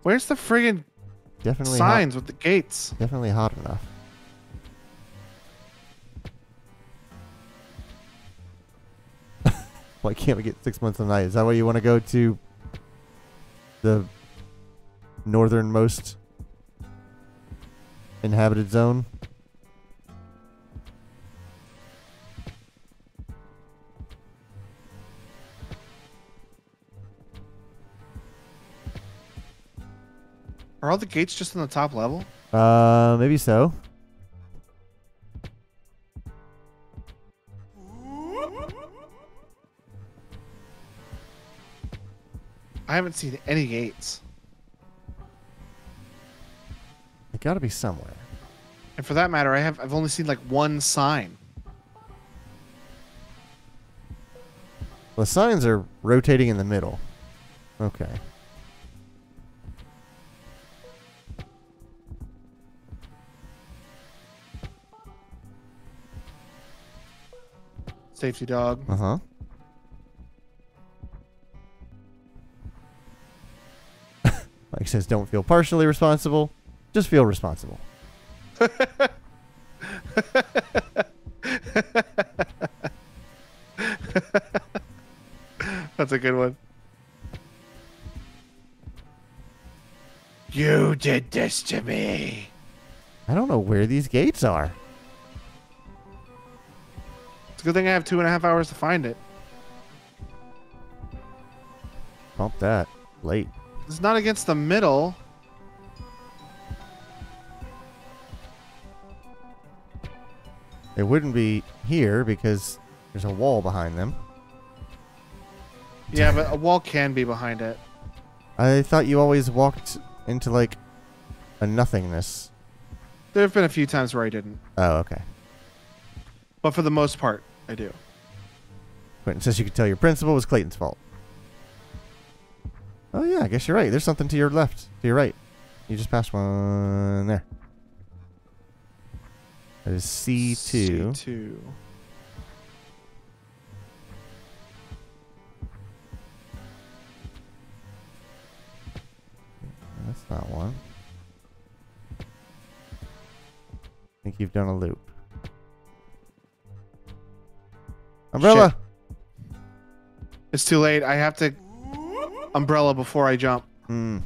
Where's the friggin' Definitely signs with the gates? Definitely hot enough. Why can't we get 6 months of night? Is that why you want to go to the northernmost inhabited zone? Are all the gates just on the top level? Maybe so. I haven't seen any gates. It got to be somewhere. And for that matter, I've only seen like one sign. The signs are rotating in the middle. Okay. Safety dog. Uh-huh. Mike says don't feel partially responsible. Just feel responsible. That's a good one. You did this to me. I don't know where these gates are. It's a good thing I have 2.5 hours to find it. Bump that. Late. It's not against the middle. It wouldn't be here because there's a wall behind them. Yeah, but a wall can be behind it. I thought you always walked into like a nothingness. There have been a few times where I didn't. Oh, okay. But for the most part, I do. Quentin says you could tell your principal was Clayton's fault. Oh yeah, I guess you're right. There's something to your left, to your right. You just passed one there. That is C2. C2. That's not one. I think you've done a loop. Umbrella! Shit. It's too late. I have to umbrella before I jump. Hmm.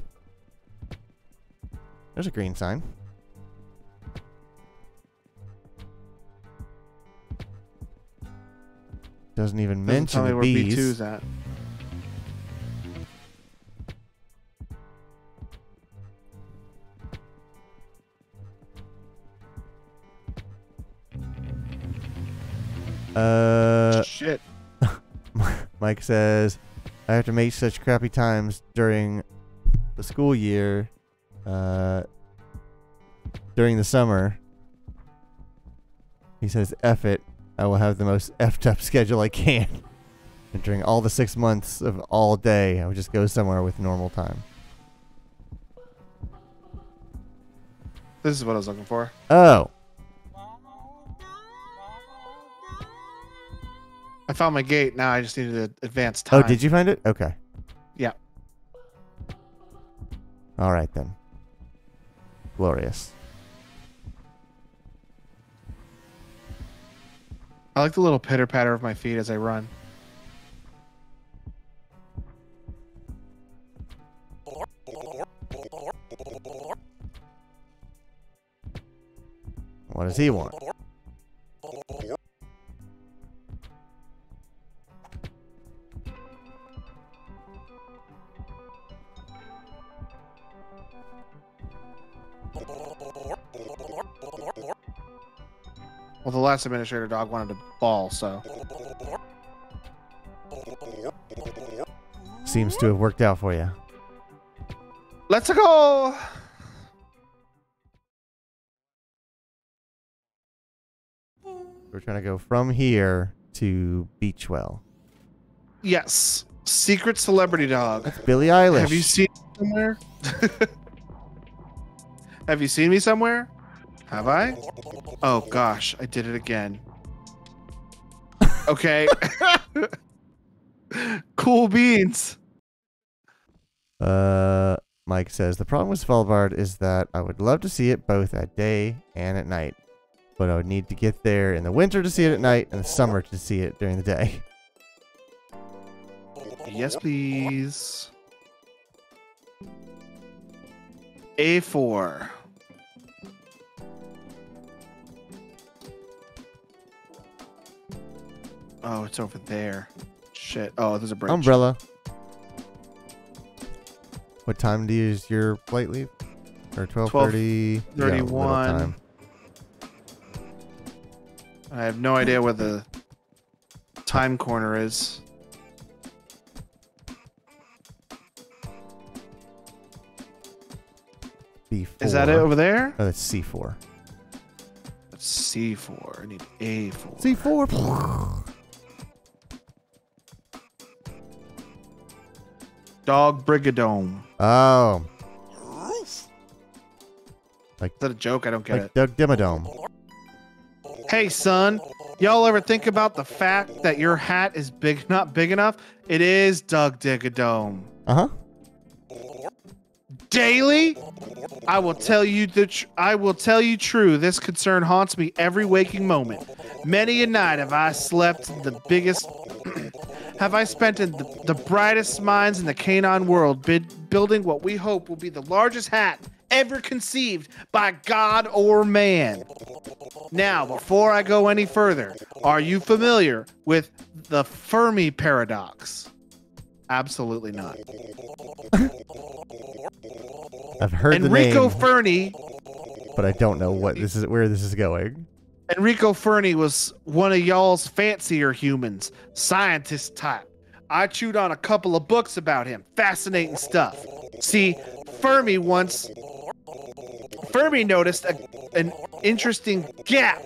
There's a green sign. Doesn't even Doesn't mention tell me the where bees. B2's at. Shit. Mike says, I have to make such crappy times during the school year, during the summer. He says, F it. I will have the most effed up schedule I can. And during all the 6 months of all day, I would just go somewhere with normal time. This is what I was looking for. Oh. I found my gate. Now I just needed to advance time. Oh, did you find it? Okay. Yeah. All right, then. Glorious. I like the little pitter patter of my feet as I run. What does he want? Well, the last administrator dog wanted to ball, so. Seems to have worked out for you. Let's go! We're trying to go from here to Beachwell. Yes. Secret celebrity dog. That's Billie Eilish. Have you seen me somewhere? Have you seen me somewhere? Have I? Oh gosh, I did it again. Okay. Cool beans. Mike says, the problem with Svalbard is that I would love to see it both at day and at night. But I would need to get there in the winter to see it at night and the summer to see it during the day. Yes, please. A4. Oh, it's over there. Shit. Oh, there's a bridge. Umbrella. What time do you use your flight leave? Or 12:30? 12:31. I have no idea where the time corner is. B4. Is that it over there? Oh, that's C4. That's C4. I need A4. C4. Dog Brigadome. Oh. Is that a joke? I don't get Like Doug Dimmadome. it. Hey, son. Y'all ever think about the fact that your hat is not big enough? It is Doug Digadome. Uh-huh. Daily, I will tell you true. This concern haunts me every waking moment. Many a night have I slept in the biggest. Have I spent in the brightest minds in the canine world, building what we hope will be the largest hat ever conceived by God or man. Now, before I go any further, are you familiar with the Fermi paradox? Absolutely not. I've heard Enrico the name, Fermi. but I don't know what this is. Where this is going. Enrico Fermi was one of y'all's fancier humans, scientist type. I chewed on a couple of books about him. Fascinating stuff. See, Fermi noticed an interesting gap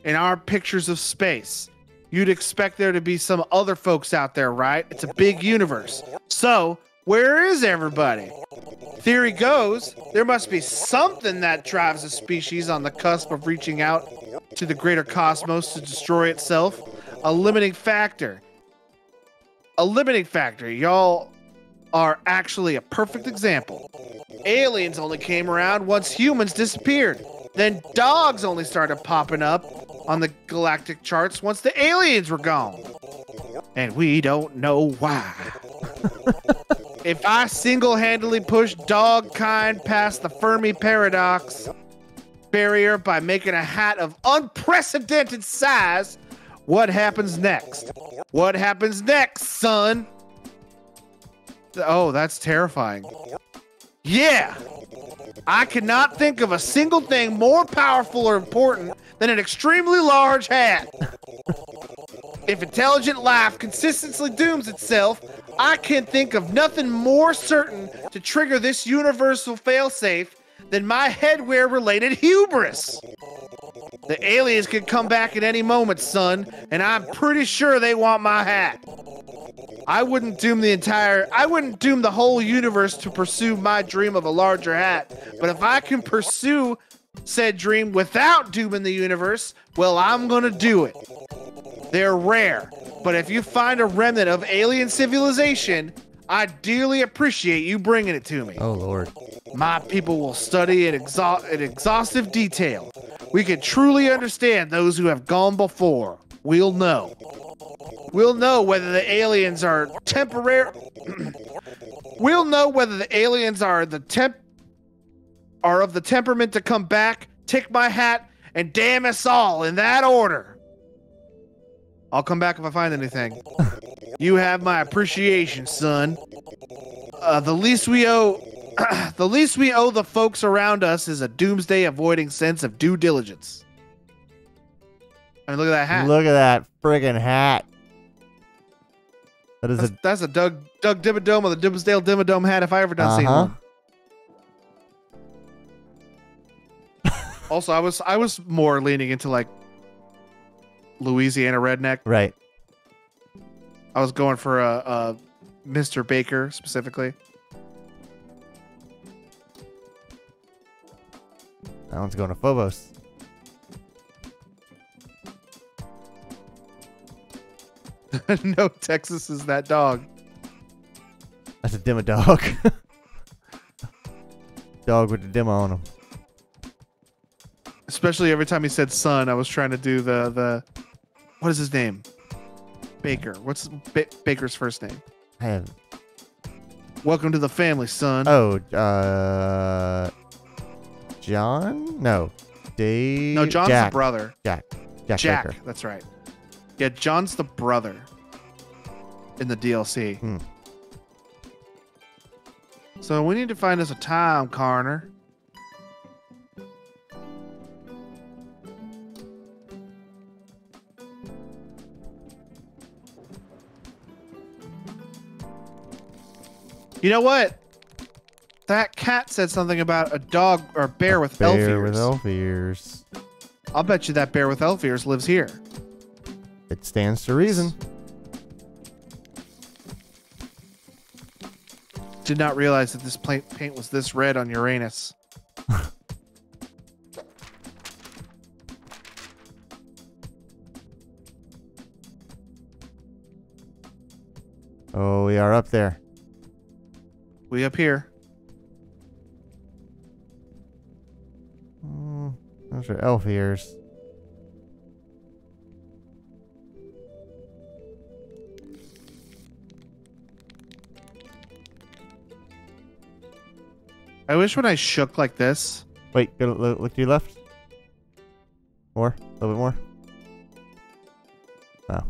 in our pictures of space. You'd expect there to be some other folks out there, right? It's a big universe. So, where is everybody? Theory goes, there must be something that drives a species on the cusp of reaching out to the greater cosmos to destroy itself. A limiting factor. Y'all are actually a perfect example. Aliens only came around once humans disappeared. Then dogs only started popping up on the galactic charts once the aliens were gone. And we don't know why. If I single-handedly push dog kind past the Fermi paradox barrier by making a hat of unprecedented size, what happens next? What happens next, son? Oh, that's terrifying. Yeah! I cannot think of a single thing more powerful or important than an extremely large hat. If intelligent life consistently dooms itself, I can think of nothing more certain to trigger this universal failsafe than my headwear-related hubris. The aliens could come back at any moment, son, and I'm pretty sure they want my hat. I wouldn't doom the whole universe to pursue my dream of a larger hat, but if I can pursue said dream without dooming the universe, well, I'm gonna do it. They're rare, but if you find a remnant of alien civilization, I dearly appreciate you bringing it to me. Oh, Lord. My people will study in exhaustive detail. We can truly understand those who have gone before. We'll know. We'll know whether the aliens are We'll know whether the aliens are of the temperament to come back, take my hat, and damn us all in that order. I'll come back if I find anything. You have my appreciation, son. The least we owe the folks around us is a doomsday avoiding sense of due diligence. I mean, look at that hat. Look at that friggin' hat. That's a Doug Dimmadome of the Dimsdale Dimmadome hat if I ever done seen one. Also, I was more leaning into like Louisiana redneck. Right. I was going for a Mr. Baker specifically. That one's going to Phobos. No, Texas is that dog. That's a dimma dog. Dog with the dimma on him. Especially every time he said son, I was trying to do the what is his name? Baker. What's Baker's first name? I have. Welcome to the family, son. Oh, John? No. Dave. No, John's Jack. the brother. Jack. Jack. Baker. That's right. Yeah, John's the brother in the DLC. Hmm. So we need to find us a time corner. You know what? That cat said something about a dog or a bear with elf ears. Bear with elf ears. I'll bet you that bear with elf ears lives here. It stands to reason. Did not realize that this paint was this red on Uranus. Oh, we are up there. We up here. Those are elf ears. I wish when I shook like this. Wait, go look to your left. More? A little bit more? Oh.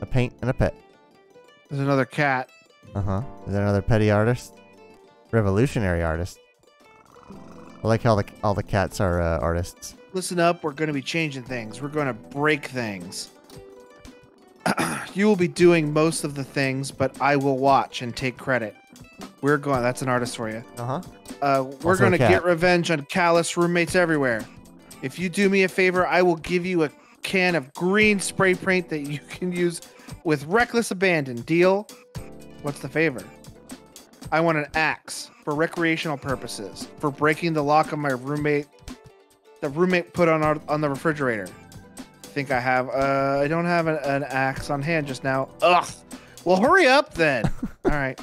A paint and a pet. There's another cat. Uh-huh. Is that another petty artist? Revolutionary artist. I like how all the cats are artists. Listen up, we're going to be changing things. We're going to break things. You will be doing most of the things, but I will watch and take credit. That's an artist for you. Uh-huh. We're going to get revenge on callous roommates everywhere. If you do me a favor, I will give you a can of green spray paint that you can use with reckless abandon. Deal? What's the favor? I want an axe for recreational purposes, for breaking the lock on my roommate. The roommate put on the refrigerator. Think I have? I don't have an axe on hand just now. Ugh. Well, hurry up then. All right.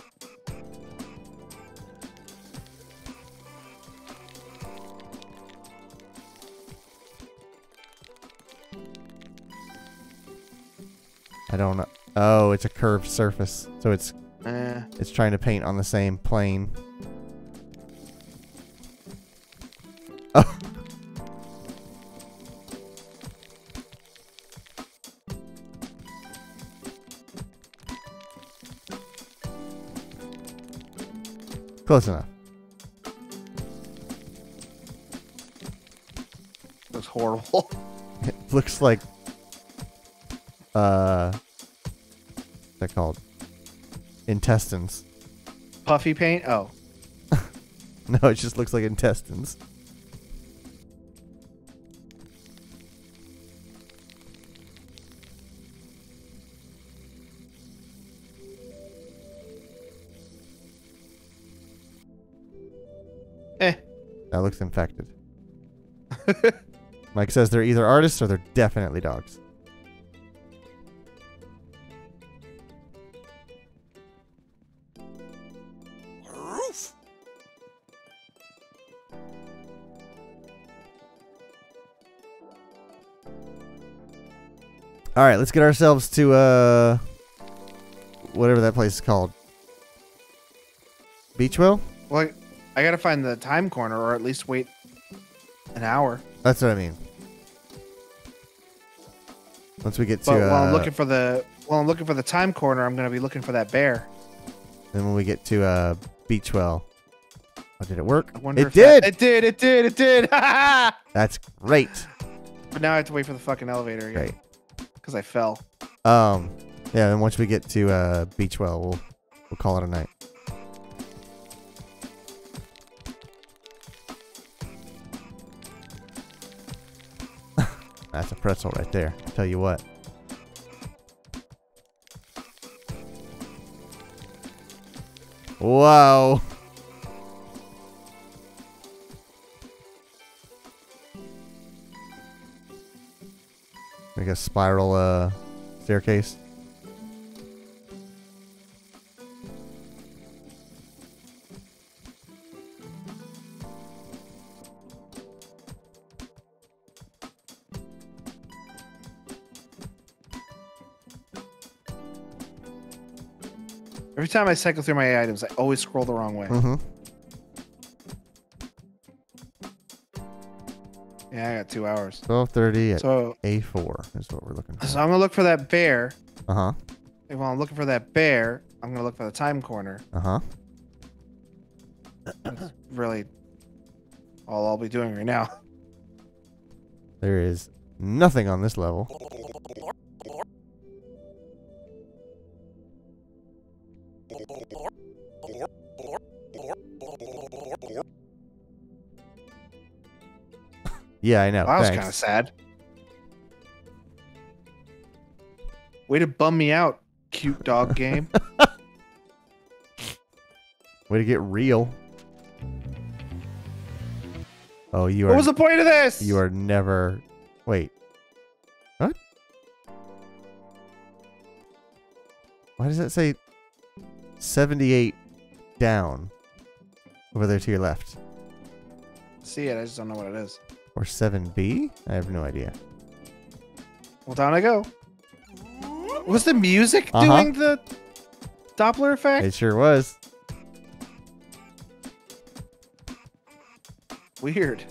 I don't know. Oh, it's a curved surface, so it's trying to paint on the same plane. Oh. Close enough. That's horrible. It looks like what's that called? Intestines. Puffy paint? Oh. No, it just looks like intestines. That looks infected. Mike says they're either artists or they're definitely dogs. All right, let's get ourselves to whatever that place is called. Beachwell? Well, I gotta find the time corner, or at least wait an hour. That's what I mean. Once we get to But while I'm looking for the time corner, I'm gonna be looking for that bear. then when we get to Beachwell. Oh, did it work? I wonder It if did. It did. That's great. But now I have to wait for the fucking elevator again. Great. Because I fell. Yeah, then once we get to Beachwell, we'll call it a night. That's a pretzel right there. I'll tell you what. Whoa. Like a spiral staircase. Every time I cycle through my items, I always scroll the wrong way. Mm-hmm. Yeah, I got 2 hours. 12:30 at So A4 is what we're looking for. I'm gonna look for that bear. Uh-huh. And while I'm looking for that bear, I'm gonna look for the time corner. Uh-huh. That's really all I'll be doing right now. There is nothing on this level. Yeah, I know. That was Thanks. kind of sad. Way to bum me out, cute dog game. Way to get real. Oh, you What are. was the point of this? You are never. Wait. What? Why does that say 78 down over there to your left? See it, I just don't know what it is. Or 7B? I have no idea. Well, down I go. Was the music Uh-huh. doing the Doppler effect? It sure was. Weird.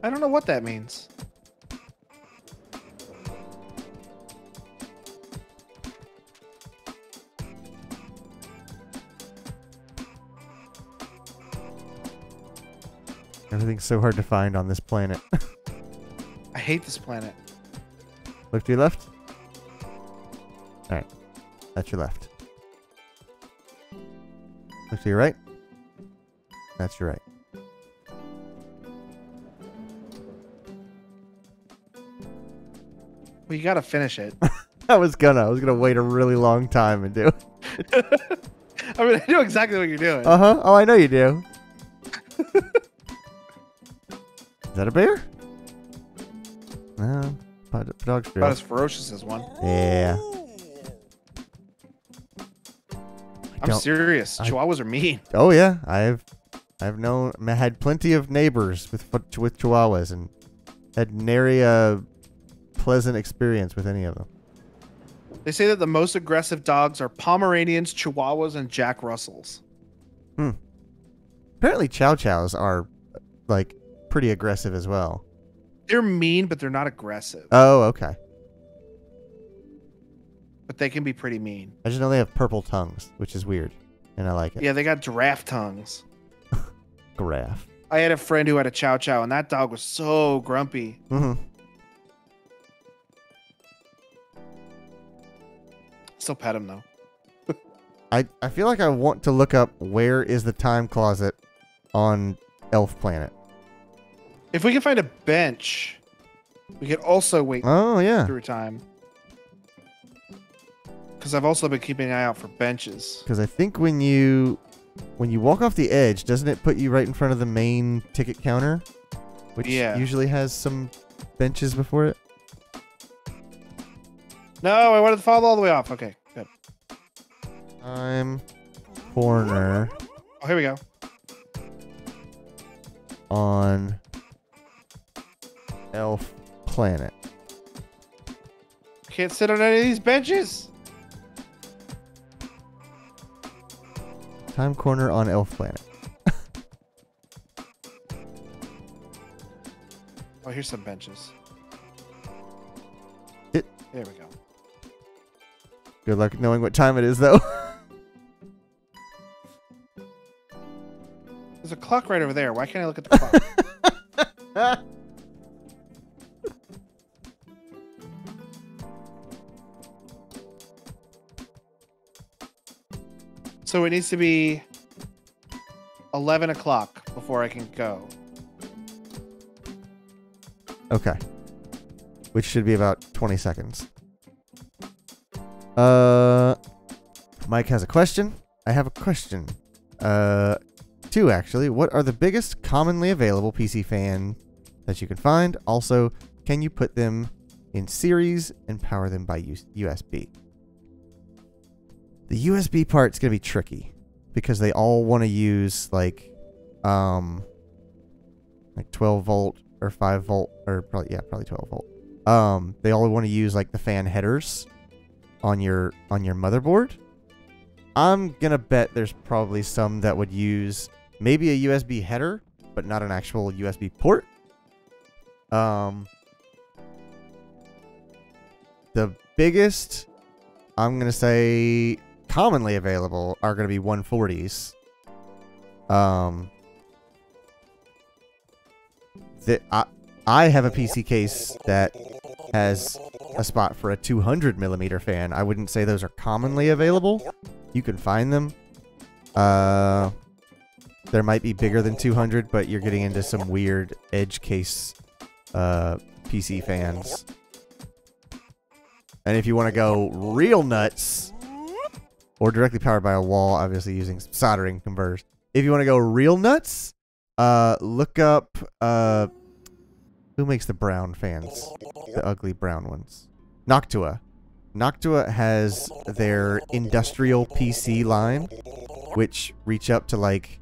I don't know what that means. Everything's so hard to find on this planet. I hate this planet. Look to your left. Alright. That's your left. Look to your right. That's your right. Well, you gotta finish it. I was gonna wait a really long time and do it. I mean, I know exactly what you're doing. Uh-huh. Oh, I know you do. Is that a bear? No. Dog's About girl. as ferocious as one. Yeah. I'm don't- serious. I- Chihuahuas are mean. Oh yeah, I've had plenty of neighbors with Chihuahuas and had nary a pleasant experience with any of them. They say that the most aggressive dogs are Pomeranians, Chihuahuas, and Jack Russells. Apparently, Chow Chows are like pretty aggressive as well. They're mean, but they're not aggressive. Oh, okay. But they can be pretty mean. I just know they have purple tongues, which is weird, and I like it. Yeah, they got giraffe tongues. Giraffe. I had a friend who had a Chow Chow, and that dog was so grumpy. Mm-hmm. Still pet him though. I feel like I want to look up where is the time closet on Elf Planet. If we can find a bench, we could also wait Oh yeah. through time. Because I've also been keeping an eye out for benches. Because I think when you walk off the edge, doesn't it put you right in front of the main ticket counter, which usually has some benches before it? No, I wanted to follow all the way off. Okay, good. Time corner Oh, here we go. on Elf Planet. Can't sit on any of these benches. Time corner on Elf Planet. Oh, here's some benches. There we go. Good luck knowing what time it is, though. There's a clock right over there. Why can't I look at the clock? So it needs to be 11 o'clock before I can go. Okay. Which should be about 20 seconds. Mike has a question. I have a question. Two, actually. What are the biggest commonly available PC fan that you can find? Also, can you put them in series and power them by USB? The USB part's going to be tricky because they all want to use like 12 volt or 5 volt or probably 12 volt. They all want to use like the fan headers on your motherboard. I'm going to bet there's probably some that would use maybe a USB header, but not an actual USB port. The biggest, I'm going to say, commonly available are going to be 140s. I have a PC case that has a spot for a 200 millimeter fan. I wouldn't say those are commonly available. You can find them. There might be bigger than 200, but you're getting into some weird edge case PC fans. And if you want to go real nuts, or directly powered by a wall, obviously using soldering converters. If you want to go real nuts, look up who makes the brown fans, the ugly brown ones. Noctua. Noctua has their industrial PC line, which reach up to like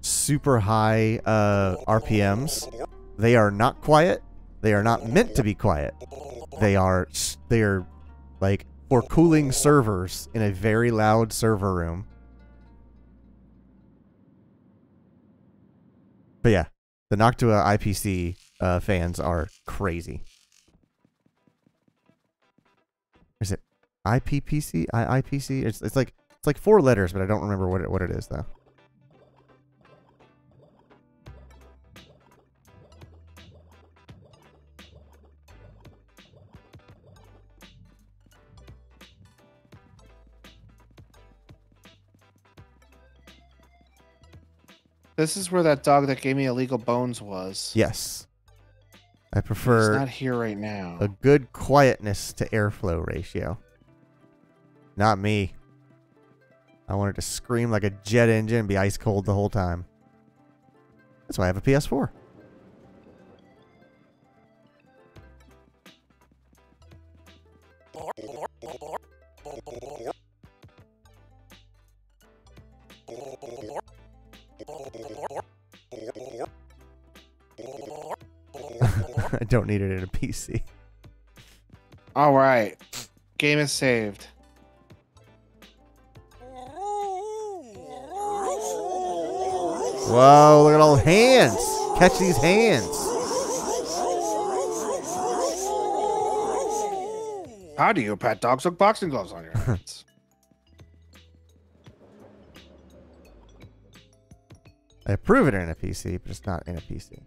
super high RPMs. They are not quiet. They are not meant to be quiet. They are like for cooling servers in a very loud server room. But yeah, the Noctua IPC fans are crazy. Is it IPPC? IPC? It's like 4 letters, but I don't remember what it is though. This is where that dog that gave me illegal bones was. Yes. I prefer It's not here right now. a good quietness to airflow ratio. Not me. I wanted to scream like a jet engine and be ice cold the whole time. That's why I have a PS4. I don't need it in a PC. All right. Game is saved. Whoa, look at all the hands. Catch these hands. How do you pet dogs with boxing gloves on your hands? I approve it in a PC, but it's not in a PC.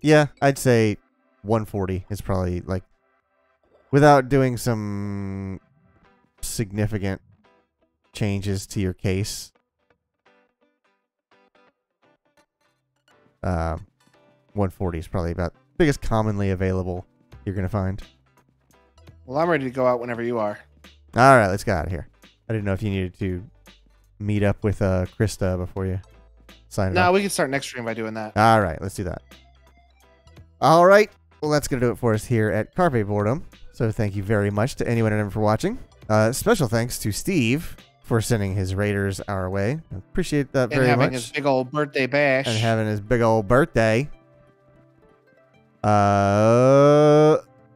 Yeah, I'd say 140 is probably like, without doing some significant changes to your case. 140 is probably about the biggest commonly available you're gonna find. Well, I'm ready to go out whenever you are. All right, let's get out of here. I didn't know if you needed to meet up with Krista before you sign it No, off. we can start next stream by doing that. All right, let's do that. All right, well, that's going to do it for us here at Carpe Boredom. So thank you very much to anyone and everyone for watching. Special thanks to Steve for sending his raiders our way. I appreciate that And very having much. his big old birthday bash. And having his big old birthday.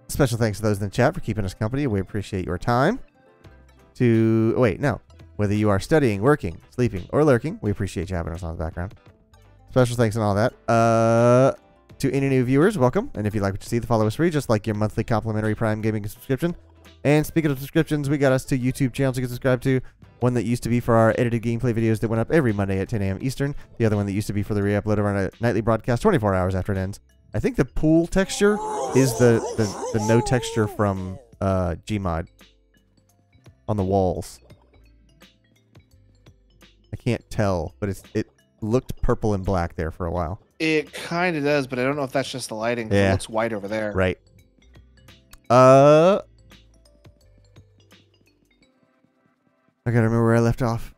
Special thanks to those in the chat for keeping us company. We appreciate your time. Whether you are studying, working, sleeping, or lurking, we appreciate you having us on the background. Special thanks and all that. To any new viewers, welcome. And if you like what you see, the follow us free, just like your monthly complimentary Prime Gaming subscription. And speaking of subscriptions, we got us 2 YouTube channels you can subscribe to. One that used to be for our edited gameplay videos that went up every Monday at 10 a.m. Eastern. The other one that used to be for the re-upload of our nightly broadcast 24 hours after it ends. I think the pool texture is the no texture from Gmod on the walls. I can't tell, but it looked purple and black there for a while. It kind of does, but I don't know if that's just the lighting. Yeah. It looks white over there. Right. I gotta remember where I left off.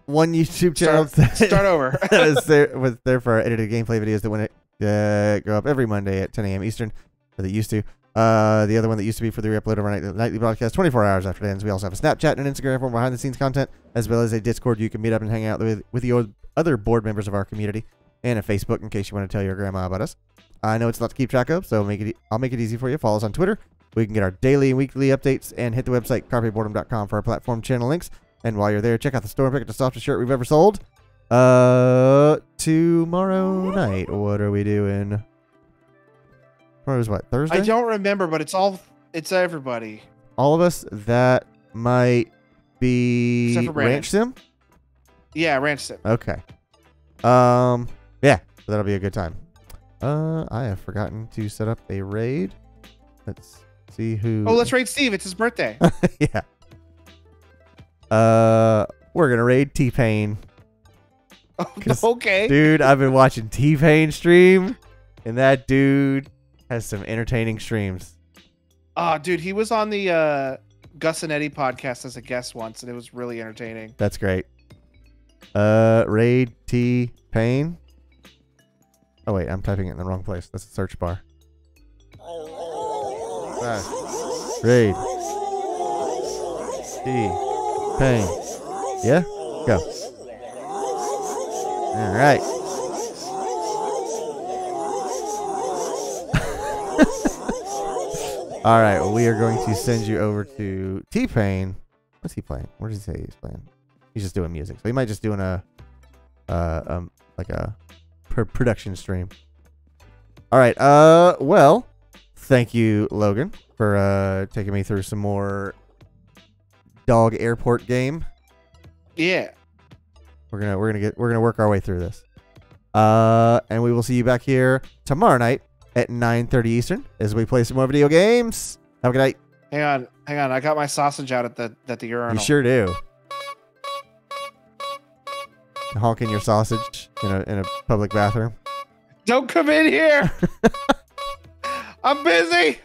One YouTube channel Start over. was there for our edited gameplay videos that went go up every Monday at 10 a.m. Eastern, or they used to. The other one that used to be for the re-upload of our nightly broadcast 24 hours after it ends. We also have a Snapchat and an Instagram for behind-the-scenes content, as well as a Discord you can meet up and hang out with the other board members of our community, and a Facebook in case you want to tell your grandma about us. I know it's a lot to keep track of, so I'll make it easy for you. Follow us on Twitter. We can get our daily and weekly updates, and hit the website carpeboredom.com for our platform channel links. And while you're there, check out the store and pick up the softest shirt we've ever sold. Tomorrow night, what are we doing? Tomorrow's what, Thursday? I don't remember, but it's everybody. All of us, that might be Except for Brandon. Ranch Sim? Yeah, Ranch Sim. Okay. Yeah, so that'll be a good time. I have forgotten to set up a raid. Let's see who... Oh, let's raid Steve. It's his birthday. Yeah. We're gonna raid T-Pain. Okay. Dude, I've been watching T-Pain stream, and that dude has some entertaining streams. Oh, dude, he was on the Gus and Eddie podcast as a guest once, and it was really entertaining. That's great. Raid T-Pain. Oh wait, I'm typing it in the wrong place. That's the search bar. Raid T-Pain. Yeah? Go. All right. All right. Well, we are going to send you over to T-Pain. What's he playing? Where does he say he's playing? He's just doing music. So he might just doing a production stream. All right. Well, thank you, Logan, for taking me through some more Dog Airport game. Yeah. We're gonna work our way through this. And we will see you back here tomorrow night at 9:30 Eastern as we play some more video games. Have a good night. Hang on. I got my sausage out at the urinal. You sure do. Honking your sausage in a public bathroom. Don't come in here. I'm busy.